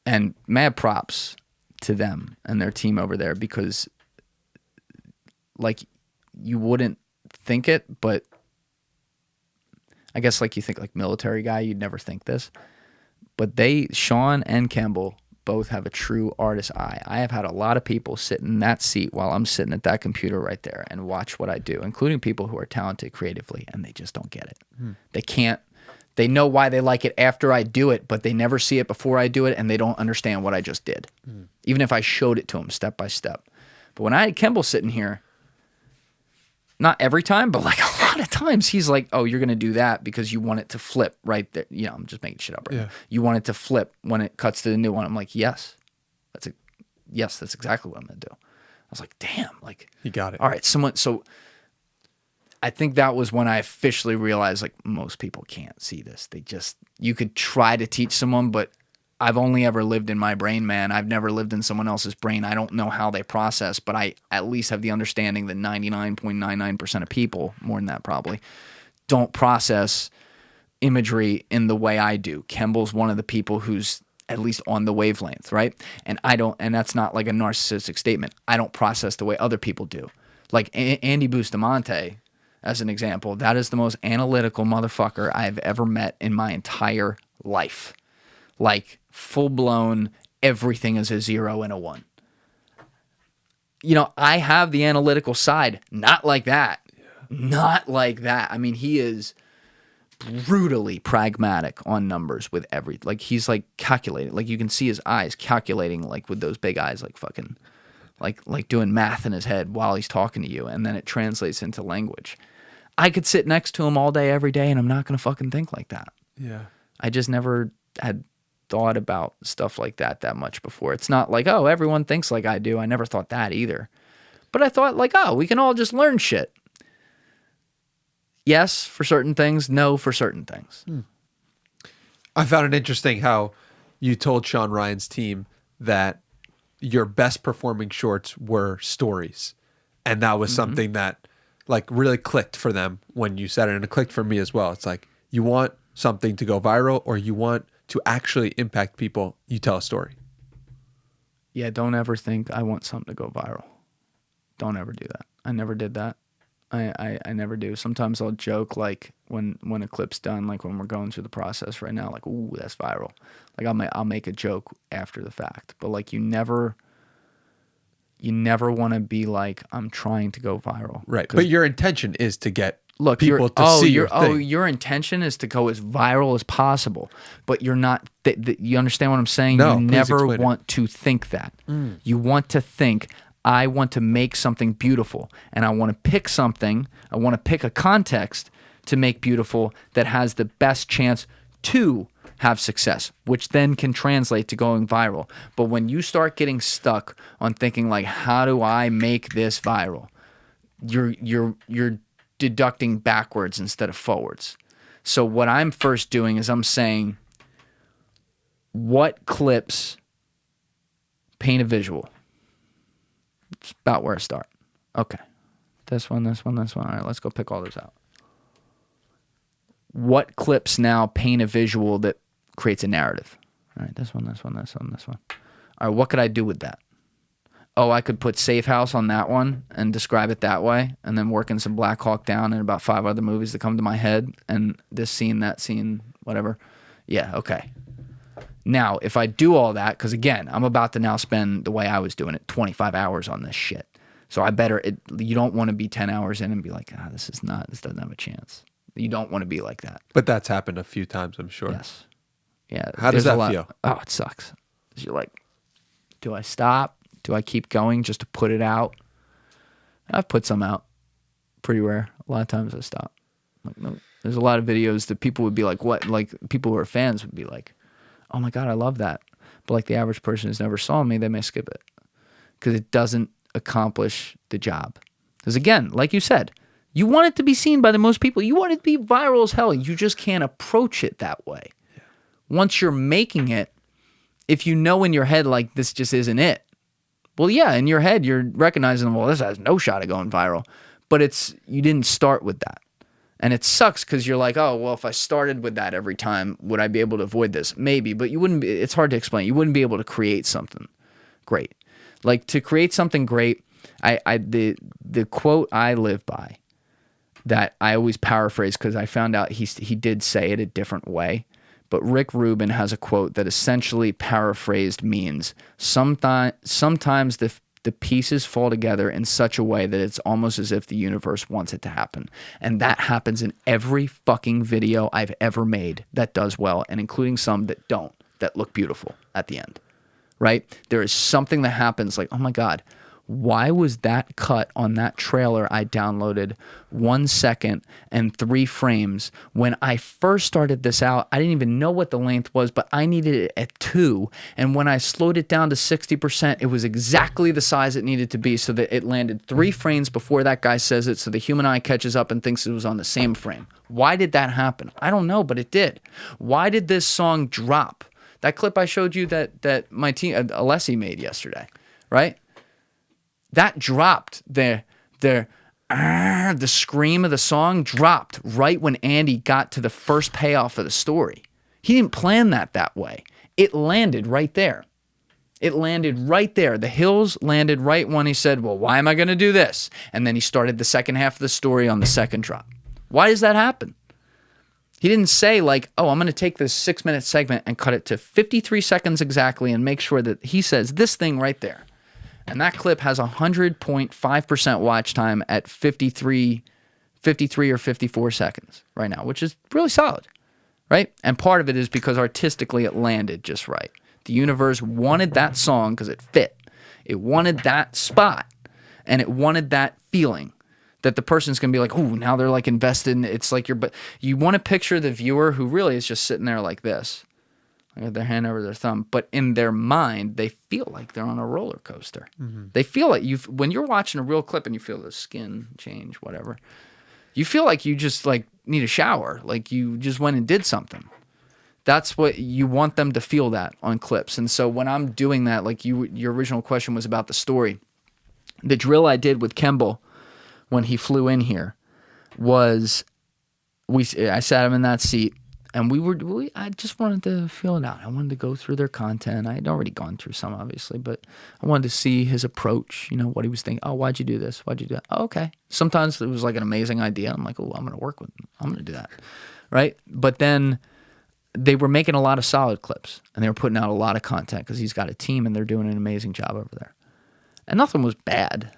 And mad props to them and their team over there, because like you wouldn't think it, but I guess like you think like military guy, you'd never think this. But Sean and Kemble both have a true artist eye. I have had a lot of people sit in that seat while I'm sitting at that computer right there and watch what I do, including people who are talented creatively, and they just don't get it. They can't. They know why they like it after I do it, but they never see it before I do it, and they don't understand what I just did, even if I showed it to them step by step. But when I had Kemble sitting here, not every time, but like a lot of times, he's like, oh, you're going to do that because you want it to flip right there. You know, I'm just making shit up right now. You want it to flip when it cuts to the new one. I'm like, yes, that's exactly what I'm going to do. I was like, damn, like, you got it. All right, so I think that was when I officially realized like most people can't see this. You could try to teach someone, but I've only ever lived in my brain, man. I've never lived in someone else's brain. I don't know how they process, but I at least have the understanding that 99.99% of people, more than that probably, don't process imagery in the way I do. Kemble's one of the people who's at least on the wavelength, right? And that's not like a narcissistic statement. I don't process the way other people do. Like Andy Bustamante, as an example, that is the most analytical motherfucker I've ever met in my entire life. Like, full-blown, everything is a 0 and a 1. You know, I have the analytical side. Not like that. Yeah. Not like that. I mean, he is brutally pragmatic on numbers with everything. Like, he's, like, calculating. Like, you can see his eyes calculating, like, with those big eyes, like, fucking, like doing math in his head while he's talking to you, and then it translates into language. I could sit next to him all day, every day, and I'm not going to fucking think like that. Yeah. I just never had thought about stuff like that much before. It's not like, oh, everyone thinks like I do. I never thought that either. But I thought like, oh, we can all just learn shit. Yes, for certain things. No, for certain things. I found it interesting how you told Sean Ryan's team that your best performing shorts were stories. And that was something that like really clicked for them when you said it, and it clicked for me as well. It's like, you want something to go viral or you want to actually impact people, you tell a story. Yeah, don't ever think I want something to go viral. Don't ever do that. I never did that. I never do. Sometimes I'll joke like when a clip's done, like when we're going through the process right now, like, ooh, that's viral. Like I'll make a joke after the fact. But like you never want to be like, I'm trying to go viral. Right. But your intention is to get people to see your thing. Oh, your intention is to go as viral as possible. But you're not, you understand what I'm saying? No, you never want to think that. You want to think, I want to make something beautiful. And I want to pick something, I want to pick a context to make beautiful that has the best chance to have success, which then can translate to going viral. But when you start getting stuck on thinking like, how do I make this viral? You're deducting backwards instead of forwards. So what I'm first doing is I'm saying, what clips paint a visual? It's about where I start. Okay. This one. All right, let's go pick all those out. What clips now paint a visual that creates a narrative? All right, this one. All right, what could I do with that? Oh, I could put Safe House on that one and describe it that way, and then work in some Black Hawk Down and about 5 other movies that come to my head, and this scene, that scene, whatever. Yeah, okay. Now, if I do all that, because again, I'm about to now spend, the way I was doing it, 25 hours on this shit. So you don't want to be 10 hours in and be like, this doesn't have a chance. You don't want to be like that. But that's happened a few times, I'm sure. Yes. Yeah. How does that feel? Oh, it sucks. You're like, do I stop? Do I keep going just to put it out? I've put some out. Pretty rare. A lot of times I stop. Like, no. There's a lot of videos that people would be like, what? Like, people who are fans would be like, oh my God, I love that. But like the average person who's never saw me, they may skip it. Because it doesn't accomplish the job. Because again, like you said, you want it to be seen by the most people. You want it to be viral as hell. You just can't approach it that way. Yeah. Once you're making it, if you know in your head, like, this just isn't it. Well, yeah, in your head, you're recognizing, well, this has no shot of going viral. But you didn't start with that. And it sucks because you're like, oh, well, if I started with that every time, would I be able to avoid this? Maybe, but you wouldn't be, it's hard to explain. You wouldn't be able to create something great. Like, to create something great, the quote I live by, that I always paraphrase because I found out he did say it a different way. But Rick Rubin has a quote that essentially paraphrased means sometimes the pieces fall together in such a way that it's almost as if the universe wants it to happen. And that happens in every fucking video I've ever made that does well, and including some that don't, that look beautiful at the end, right? There is something that happens like, oh my God, why was that cut on that trailer I downloaded 1 second and 3 frames? When I first started this out, I didn't even know what the length was, but I needed it at 2. And when I slowed it down to 60%, it was exactly the size it needed to be so that it landed 3 frames before that guy says it, so the human eye catches up and thinks it was on the same frame. Why did that happen? I don't know, but it did. Why did this song drop? That clip I showed you that my team, Alessi, made yesterday, right? That dropped. The scream of the song dropped right when Andy got to the first payoff of the story. He didn't plan that way. it landed right there. It landed right there. The hills landed right when he said, well, why am I going to do this? And then he started the second half of the story on the second drop. Why does that happen? He didn't say like, oh, I'm going to take this 6-minute segment and cut it to 53 seconds exactly and make sure that he says this thing right there. And that clip has 100.5% watch time at 53 or 54 seconds right now, which is really solid, right? And part of it is because artistically it landed just right. The universe wanted that song because it fit. It wanted that spot, and it wanted that feeling that the person's going to be like, ooh, now they're like invested in it. It's like but you want to picture the viewer who really is just sitting there like this, with their hand over their thumb, but in their mind, they feel like they're on a roller coaster. Mm-hmm. They feel like when you're watching a real clip and you feel the skin change, whatever, you feel like you just like need a shower, like you just went and did something. That's what you want them to feel that on clips. And so when I'm doing that, like your original question was about the story, the drill I did with Kemble when he flew in here was I sat him in that seat and I just wanted to feel it out. I wanted to go through their content. I had already gone through some, obviously, but I wanted to see his approach, what he was thinking. Oh, why'd you do this? Why'd you do that? Oh, okay. Sometimes it was like an amazing idea. I'm like, oh, I'm going to work with him. I'm going to do that. Right? But then they were making a lot of solid clips and they were putting out a lot of content because he's got a team and they're doing an amazing job over there. And nothing was bad.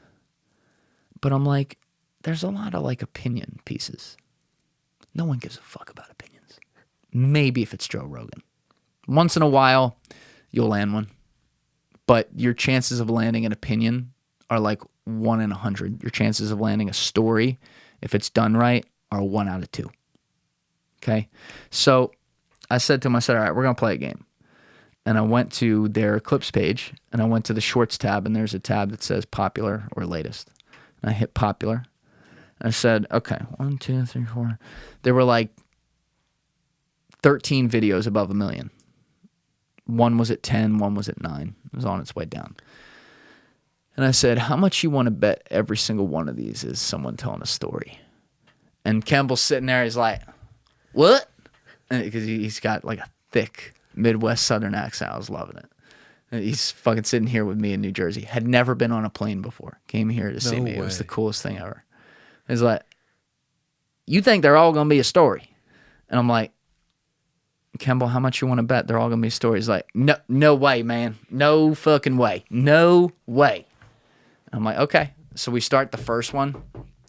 But I'm like, there's a lot of like opinion pieces. No one gives a fuck about opinions. Maybe if it's Joe Rogan. Once in a while, you'll land one. But your chances of landing an opinion are like 1 in 100. Your chances of landing a story, if it's done right, are 1 out of 2. Okay? So I said to him, all right, we're going to play a game. And I went to their clips page, and I went to the shorts tab, and there's a tab that says popular or latest. And I hit popular. I said, okay, 1, 2, 3, 4. There were like 13 videos above 1 million. One was at 10, one was at 9. It was on its way down. And I said, how much you want to bet every single one of these is someone telling a story? And Kemble's sitting there, he's like, what? Because he's got like a thick Midwest Southern accent. I was loving it. He's fucking sitting here with me in New Jersey. Had never been on a plane before. Came here to see me. Way. It was the coolest thing ever. He's like, you think they're all going to be a story? And I'm like, Kemble, how much you want to bet they're all going to be a story? He's like, no way, man. No fucking way. No way. And I'm like, okay. So we start the first one.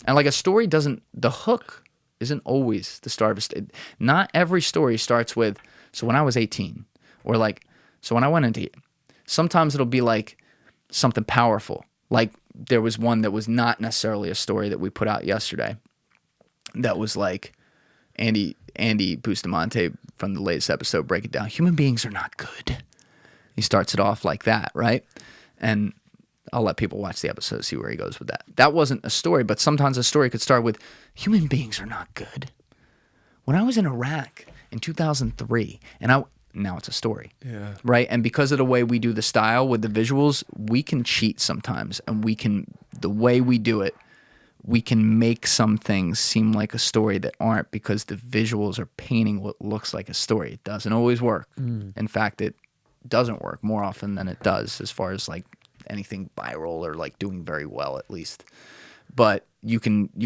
And like a story the hook isn't always the start of a story. Not every story starts with, so when I was 18, or like, so when I went into it. Sometimes it'll be like something powerful. Like there was one that was not necessarily a story that we put out yesterday. That was like Andy Bustamante from the latest episode, break it down. Human beings are not good. He starts it off like that, right? And I'll let people watch the episode, see where he goes with that. That wasn't a story, but sometimes a story could start with, human beings are not good. When I was in Iraq in 2003, now it's a story, yeah, right? And because of the way we do the style with the visuals, we can cheat sometimes, and the way we do it, we can make some things seem like a story that aren't because the visuals are painting what looks like a story. It doesn't always work. In fact, it doesn't work more often than it does as far as like anything viral or like doing very well at least. But you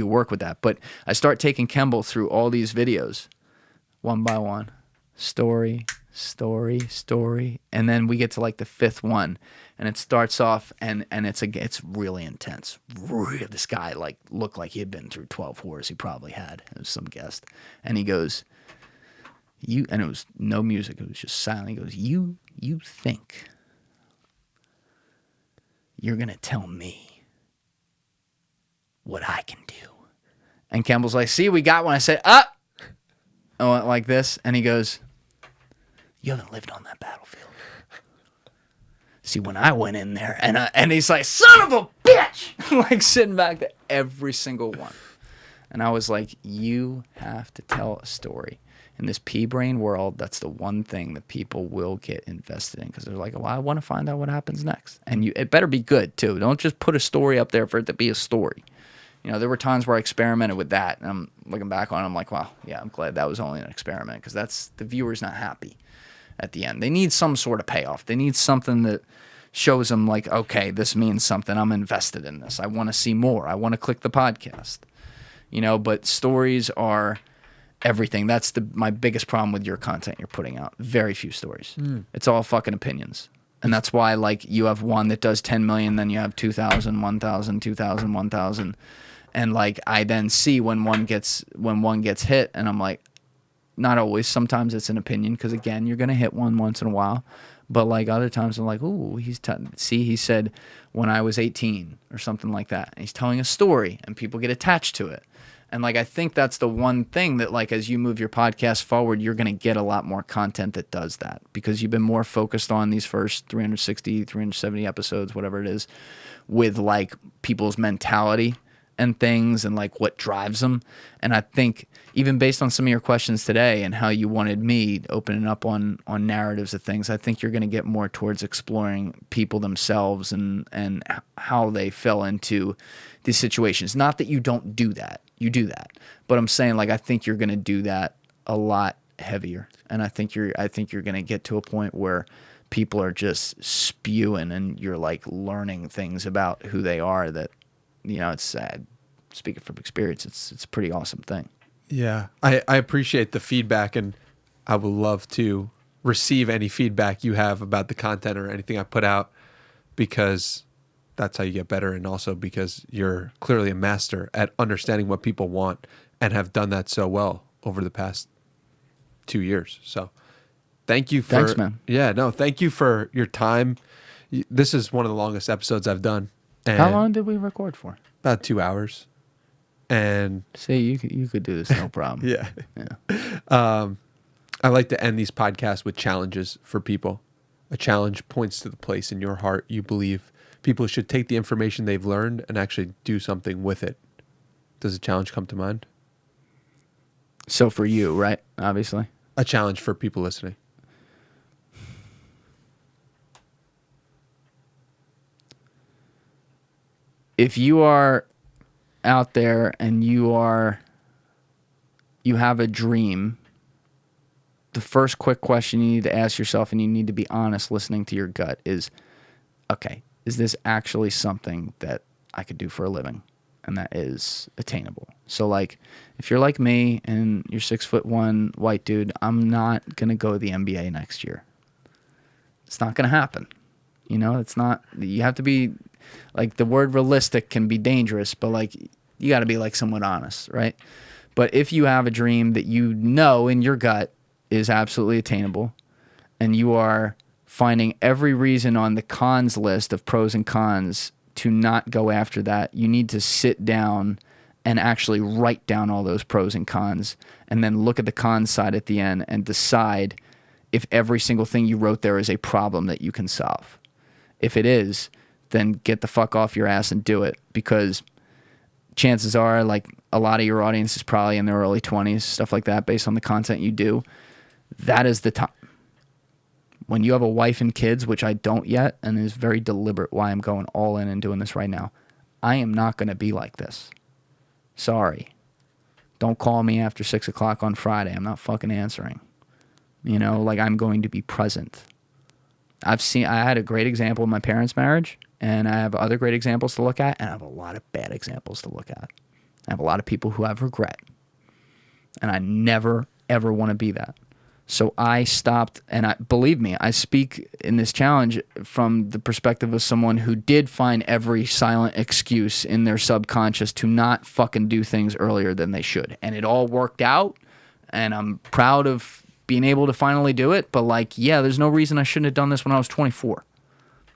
work with that. But I start taking Kemble through all these videos one by one. Story, and then we get to like the 5th one, and it starts off and it's really intense. This guy like looked like he had been through 12 whores. He probably had. It was some guest, and he goes, and it was no music. It was just silent. He goes, you think you're gonna tell me what I can do? And Kemble's like, see, we got one. I said, up. I went like this, and he goes, you haven't lived on that battlefield. See, when I went in there, and he's like, son of a bitch! Like sitting back to every single one. And I was like, you have to tell a story. In this pea-brain world, that's the one thing that people will get invested in because they're like, well, I want to find out what happens next. And it better be good, too. Don't just put a story up there for it to be a story. There were times where I experimented with that, and I'm looking back on it, I'm like, wow, yeah, I'm glad that was only an experiment because the viewer's not happy. at the end. They need some sort of payoff. They need something that shows them like, okay, this means something. I'm invested in this. I want to see more. I want to click the podcast. But stories are everything. That's my biggest problem with your content you're putting out. Very few stories. It's all fucking opinions. And that's why like you have one that does 10 million, then you have 2,000, 1,000, 2,000, 1,000. And like I then see when one gets hit, and I'm like, not always. Sometimes it's an opinion because again, you're gonna hit one once in a while. But like other times, I'm like, ooh, he said when I was 18 or something like that. And he's telling a story, and people get attached to it. And like I think that's the one thing that like as you move your podcast forward, you're gonna get a lot more content that does that because you've been more focused on these first 360, 370 episodes, whatever it is, with like people's mentality and things and like what drives them. And I think even based on some of your questions today and how you wanted me opening up on narratives of things, I think you're going to get more towards exploring people themselves and how they fell into these situations. Not that you don't do that. You do that. But I'm saying like I think you're going to do that a lot heavier. And I think you're going to get to a point where people are just spewing and you're like learning things about who they are that it's sad. Speaking from experience, it's a pretty awesome thing. Yeah, I appreciate the feedback, and I would love to receive any feedback you have about the content or anything I put out, because that's how you get better, and also because you're clearly a master at understanding what people want and have done that so well over the past 2 years. So thank you for... Thanks, man. Yeah, no, thank you for your time. This is one of the longest episodes I've done. How long did we record for? About 2 hours. And see, you could do this no problem. Yeah. Yeah. I like to end these podcasts with challenges for people. A challenge points to the place in your heart you believe people should take the information they've learned and actually do something with it. Does a challenge come to mind? So for you, right? Obviously. A challenge for people listening. If you are out there and you have a dream, the first quick question you need to ask yourself, and you need to be honest listening to your gut, is, okay, is this actually something that I could do for a living and that is attainable? So like, if you're like me and you're 6'1" white dude, I'm not going to go to the NBA next year. It's not going to happen. It's not, you have to be, like, the word realistic can be dangerous, but like, you got to be like somewhat honest, right? But if you have a dream that in your gut is absolutely attainable, and you are finding every reason on the cons list of pros and cons to not go after that, you need to sit down and actually write down all those pros and cons, and then look at the cons side at the end and decide if every single thing you wrote there is a problem that you can solve. If it is, then get the fuck off your ass and do it, because chances are, like, a lot of your audience is probably in their early 20s, stuff like that, based on the content you do. That is the time. When you have a wife and kids, which I don't yet, and is very deliberate why I'm going all in and doing this right now, I am not going to be like this. Sorry. Don't call me after 6 o'clock on Friday. I'm not fucking answering. Like, I'm going to be present. I had a great example in my parents' marriage, and I have other great examples to look at, and I have a lot of bad examples to look at. I have a lot of people who have regret, and I never, ever want to be that. So I stopped, and believe me, I speak in this challenge from the perspective of someone who did find every silent excuse in their subconscious to not fucking do things earlier than they should. And it all worked out, and I'm proud of being able to finally do it. But like, yeah, there's no reason I shouldn't have done this when I was 24.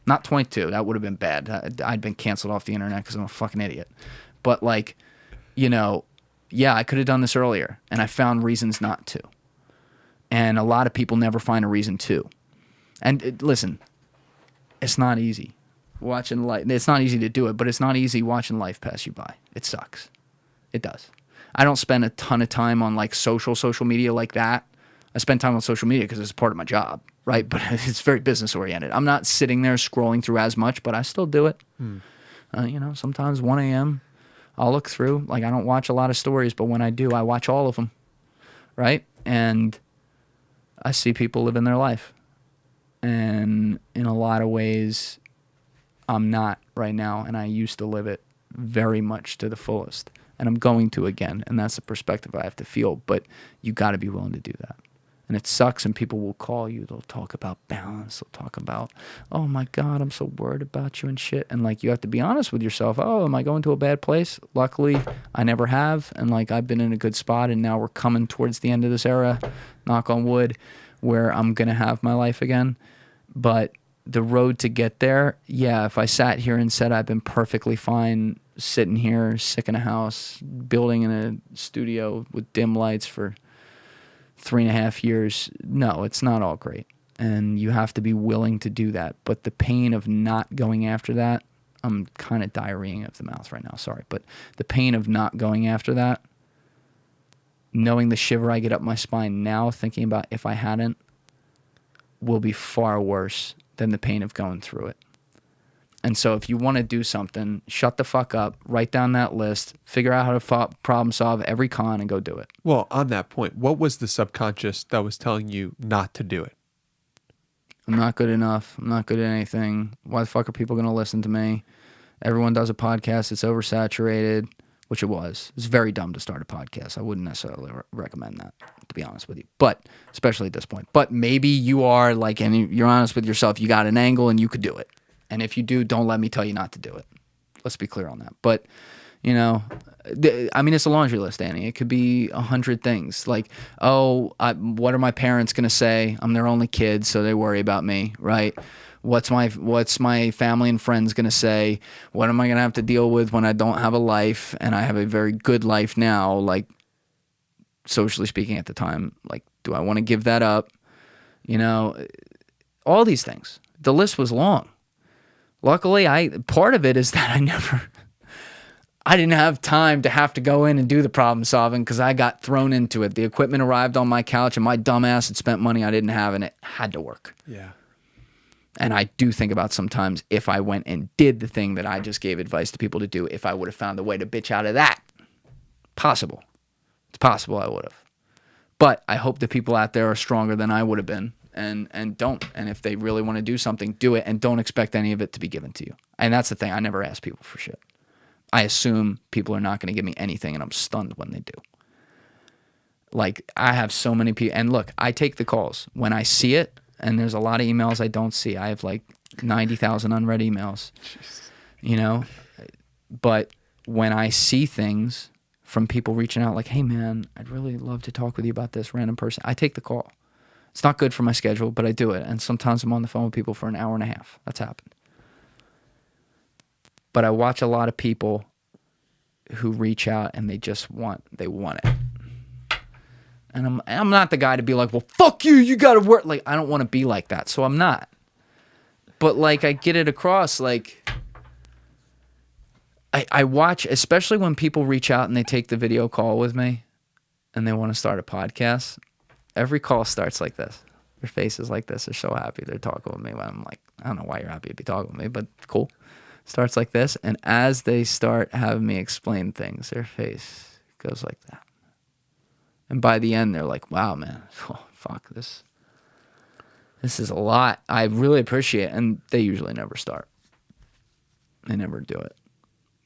Not 22. That would have been bad. I'd been canceled off the internet because I'm a fucking idiot. But like, yeah, I could have done this earlier, and I found reasons not to. And a lot of people never find a reason to. And listen, it's not easy watching life. It's not easy to do it, but it's not easy watching life pass you by. It sucks. It does. I don't spend a ton of time on like social media like that. I spend time on social media because it's part of my job, right? But it's very business oriented. I'm not sitting there scrolling through as much, but I still do it. Sometimes 1 a.m. I'll look through. Like, I don't watch a lot of stories, but when I do, I watch all of them, right? And I see people living their life. And in a lot of ways, I'm not right now, and I used to live it very much to the fullest. And I'm going to again, and that's the perspective I have to feel. But you got to be willing to do that. And it sucks, and people will call you. They'll talk about balance. They'll talk about, oh, my God, I'm so worried about you and shit. And, like, you have to be honest with yourself. Oh, am I going to a bad place? Luckily, I never have. And, like, I've been in a good spot, and now we're coming towards the end of this era, knock on wood, where I'm going to have my life again. But the road to get there, yeah, if I sat here and said I've been perfectly fine sitting here, sick in a house, building in a studio with dim lights for 3.5 years, no, it's not all great. And you have to be willing to do that. But the pain of not going after that, I'm kind of diarrheaing of the mouth right now, sorry. But the pain of not going after that, knowing the shiver I get up my spine now, thinking about if I hadn't, will be far worse than the pain of going through it. And so if you want to do something, shut the fuck up, write down that list, figure out how to problem solve every con, and go do it. Well, on that point, what was the subconscious that was telling you not to do it? I'm not good enough. I'm not good at anything. Why the fuck are people going to listen to me? Everyone does a podcast. It's oversaturated, which it was. It's very dumb to start a podcast. I wouldn't necessarily recommend that, to be honest with you. But especially at this point. But maybe you are like, and you're honest with yourself, you got an angle and you could do it. And if you do, don't let me tell you not to do it. Let's be clear on that. But, you know, I mean, it's a laundry list, Danny. It could be 100 things. Like, what are my parents going to say? I'm their only kid, so they worry about me, right? What's my family and friends going to say? What am I going to have to deal with when I don't have a life and I have a very good life now, like, socially speaking at the time? Like, do I want to give that up? You know, all these things. The list was long. Luckily, part of it is that I didn't have time to have to go in and do the problem solving because I got thrown into it. The equipment arrived on my couch and my dumb ass had spent money I didn't have and it had to work. Yeah. And I do think about sometimes if I went and did the thing that I just gave advice to people to do, if I would have found a way to bitch out of that. Possible. It's possible I would have. But I hope the people out there are stronger than I would have been. And don't. And if they really want to do something, do it, and don't expect any of it to be given to you. And that's the thing. I never ask people for shit. I assume people are not going to give me anything, and I'm stunned when they do. Like, I have so many people. And look, I take the calls. When I see it, and there's a lot of emails I don't see. I have like 90,000 unread emails. Jeez. You know? But when I see things from people reaching out like, hey, man, I'd really love to talk with you about this random person, I take the call. It's not good for my schedule, but I do it. And sometimes I'm on the phone with people for an hour and a half. That's happened. But I watch a lot of people who reach out and they want it. And I'm not the guy to be like, well, fuck you, you got to work. Like, I don't want to be like that, so I'm not. But, like, I get it across, like, I watch, especially when people reach out and they take the video call with me and they want to start a podcast. Every call starts like this. Their face is like this. They're so happy they're talking with me. I'm like, I don't know why you're happy to be talking with me, but cool. Starts like this. And as they start having me explain things, their face goes like that. And by the end, they're like, wow, man, oh, fuck, this is a lot. I really appreciate it. And they usually never start. They never do it.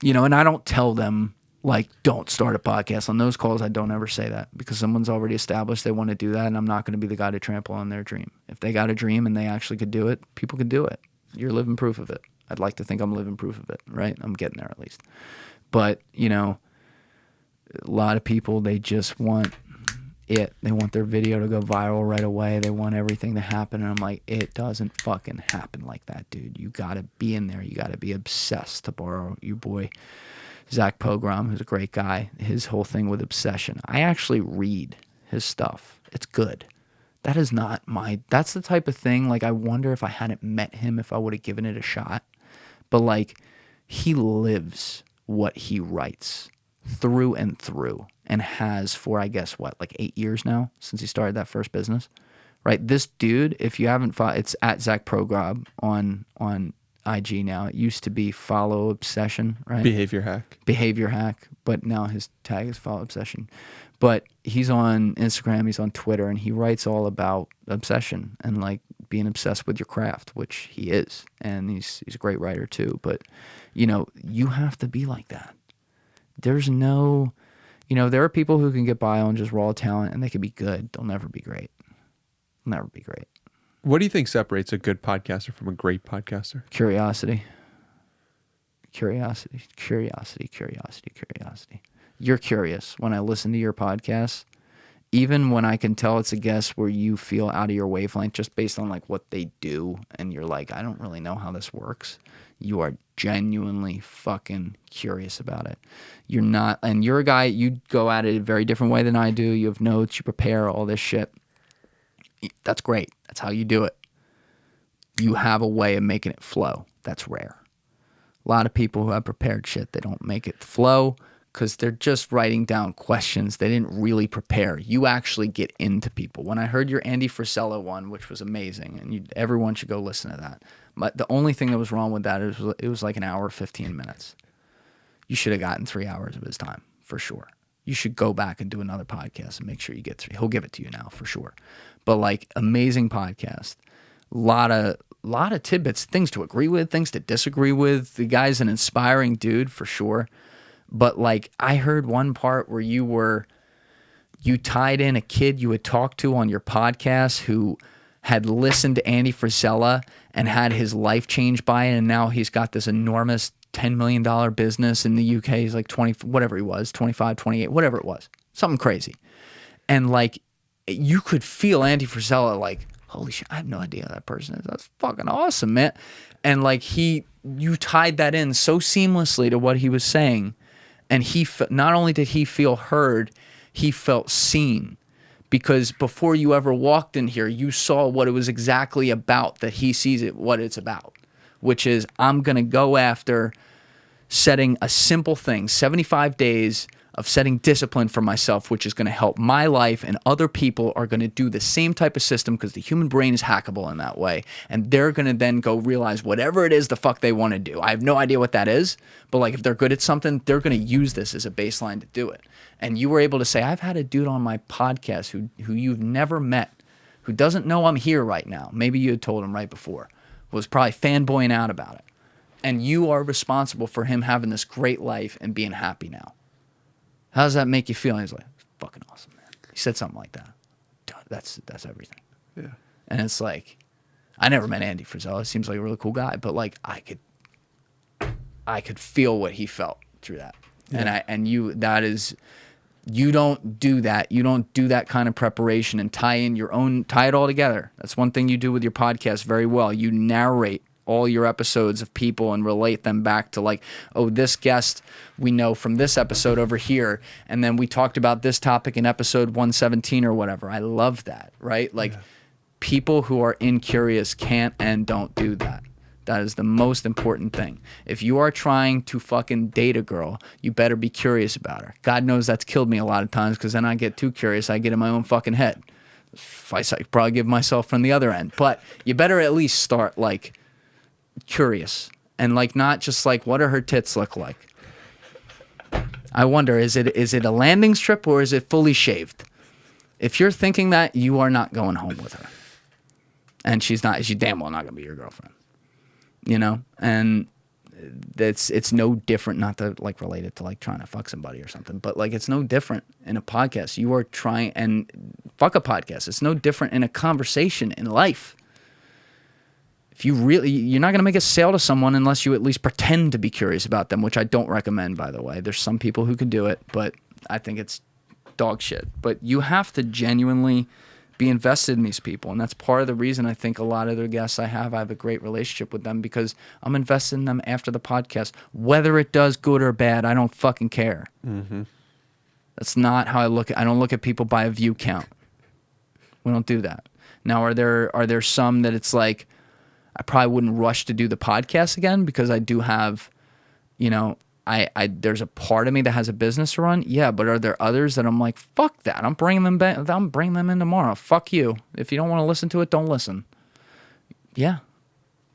You know, and I don't tell them, like, don't start a podcast. On those calls, I don't ever say that because someone's already established they want to do that, and I'm not going to be the guy to trample on their dream. If they got a dream and they actually could do it, people could do it. You're living proof of it. I'd like to think I'm living proof of it, right? I'm getting there at least. But, you know, a lot of people, they just want it. They want their video to go viral right away. They want everything to happen, and I'm like, it doesn't fucking happen like that, dude. You got to be in there. You got to be obsessed, to borrow your boy Zach Pogrom, who's a great guy, his whole thing with obsession. I actually read his stuff. It's good. That is not that's the type of thing, like, I wonder if I hadn't met him, if I would have given it a shot. But, like, he lives what he writes through and through and has for, I guess, like 8 years now since he started that first business, right? This dude, if you haven't followed, it's at Zach Pogrom on IG now. It used to be Follow Obsession, right? Behavior hack. But now his tag is Follow Obsession. But he's on Instagram, he's on Twitter, and he writes all about obsession and like being obsessed with your craft, which he is. And he's a great writer too. But, you know, you have to be like that. There's no, you know, there are people who can get by on just raw talent and they can be good. They'll never be great. Never be great. What do you think separates a good podcaster from a great podcaster? Curiosity. You're curious. When I listen to your podcast, even when I can tell it's a guest where you feel out of your wavelength just based on like what they do and you're like, I don't really know how this works. You are genuinely fucking curious about it. You're not, and you're a guy, you go at it a very different way than I do. You have notes, you prepare all this shit. That's great. That's how you do it. You have a way of making it flow. That's rare. A lot of people who have prepared shit, they don't make it flow because they're just writing down questions. They didn't really prepare. You actually get into people. When I heard your Andy Frisella one, which was amazing, and everyone should go listen to that. But the only thing that was wrong with that is it was like an hour, 15 minutes. You should have gotten 3 hours of his time, for sure. You should go back and do another podcast and make sure you get 3. He'll give it to you now, for sure. But like, amazing podcast. Lot of tidbits, things to agree with, things to disagree with. The guy's an inspiring dude, for sure. But like, I heard one part where you tied in a kid you had talked to on your podcast who had listened to Andy Frisella and had his life changed by it, and now he's got this enormous $10 million business in the UK. He's like 20, whatever he was, 25, 28, whatever it was. Something crazy. And like, you could feel Andy Frisella like, holy shit, I have no idea who that person is. That's fucking awesome, man. And like, you tied that in so seamlessly to what he was saying. And not only did he feel heard, he felt seen. Because before you ever walked in here, you saw what it was exactly about, that he sees it, what it's about. Which is, I'm going to go after setting a simple thing, 75 days of setting discipline for myself, which is going to help my life, and other people are going to do the same type of system because the human brain is hackable in that way. And they're going to then go realize whatever it is the fuck they want to do. I have no idea what that is, but like, if they're good at something, they're going to use this as a baseline to do it. And you were able to say, I've had a dude on my podcast who you've never met, who doesn't know I'm here right now. Maybe you had told him right before, was probably fanboying out about it. And you are responsible for him having this great life and being happy now. How does that make you feel? And he's like, fucking awesome, man. He said something like that. That's everything. Yeah. And it's like, I never met Andy Frisella. He seems like a really cool guy, but like, I could feel what he felt through that. Yeah. You don't do that. You don't do that kind of preparation and tie it all together. That's one thing you do with your podcast very well. You narrate all your episodes of people and relate them back to like, oh, this guest we know from this episode over here, and then we talked about this topic in episode 117 or whatever. I love that, right? Like, people who are incurious can't and don't do that. That is the most important thing. If you are trying to fucking date a girl, you better be curious about her. God knows that's killed me a lot of times, because then I get too curious. I get in my own fucking head. I could probably give myself from the other end. But you better at least start like curious, and like, not just like, what do her tits look like? I wonder, is it a landing strip or is it fully shaved? If you're thinking that, you are not going home with her, and she's damn well not gonna be your girlfriend, you know. And it's no different, not to like relate it to like trying to fuck somebody or something, but like, it's no different in a podcast. You are trying, and fuck a podcast, it's no different in a conversation in life. If you're not going to make a sale to someone unless you at least pretend to be curious about them, which I don't recommend, by the way. There's some people who can do it, but I think it's dog shit. But you have to genuinely be invested in these people, and that's part of the reason I think a lot of the guests I have a great relationship with them, because I'm invested in them after the podcast. Whether it does good or bad, I don't fucking care. Mm-hmm. That's not how I look at. I don't look at people by a view count. We don't do that. Now, are there some that it's like, I probably wouldn't rush to do the podcast again, because I do have, you know, there's a part of me that has a business to run. Yeah, but are there others that I'm like, fuck that, I'm bringing them back. I'm bringing them in tomorrow. Fuck you. If you don't want to listen to it, don't listen. Yeah,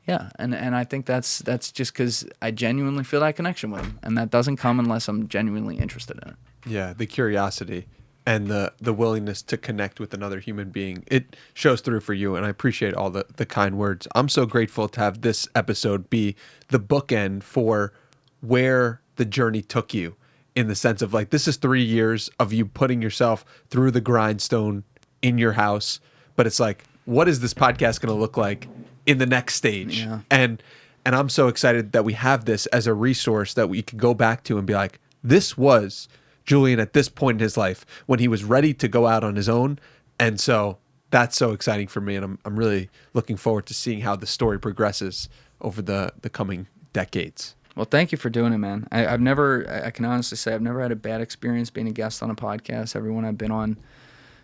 Yeah, and I think that's just because I genuinely feel that connection with him, and that doesn't come unless I'm genuinely interested in it. Yeah, the curiosity and the willingness to connect with another human being, it shows through for you, and I appreciate all the kind words. I'm so grateful to have this episode be the bookend for where the journey took you, in the sense of like, this is 3 years of you putting yourself through the grindstone in your house, but it's like, what is this podcast going to look like in the next stage? Yeah. And I'm so excited that we have this as a resource that we can go back to and be like, this was Julian at this point in his life when he was ready to go out on his own. And so that's so exciting for me. And I'm really looking forward to seeing how the story progresses over the coming decades. Well, thank you for doing it, man. I can honestly say I've never had a bad experience being a guest on a podcast. Everyone I've been on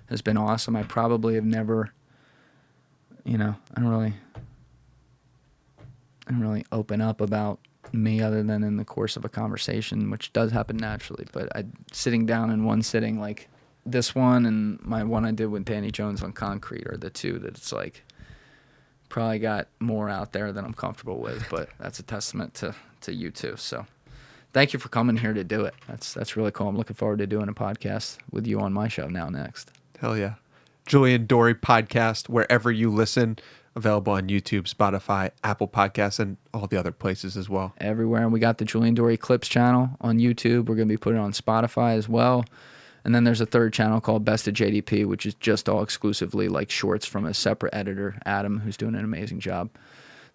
has been awesome. I probably have never, I don't really open up about me other than in the course of a conversation, which does happen naturally. But sitting down in one sitting like this one and my one I did with Danny Jones on Concrete are the two that it's like probably got more out there than I'm comfortable with. But that's a testament to you too. So thank you for coming here to do it. That's really cool. I'm looking forward to doing a podcast with you on my show now next. Hell yeah. Julian Dorey podcast, wherever you listen, available on YouTube, Spotify, Apple Podcasts, and all the other places as well. Everywhere. And we got the Julian Dorey Clips channel on YouTube. We're going to be putting it on Spotify as well. And then there's a third channel called Best of JDP, which is just all exclusively like shorts from a separate editor, Adam, who's doing an amazing job.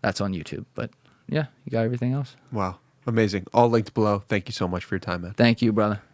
That's on YouTube. But yeah, you got everything else? Wow. Amazing. All linked below. Thank you so much for your time, man. Thank you, brother.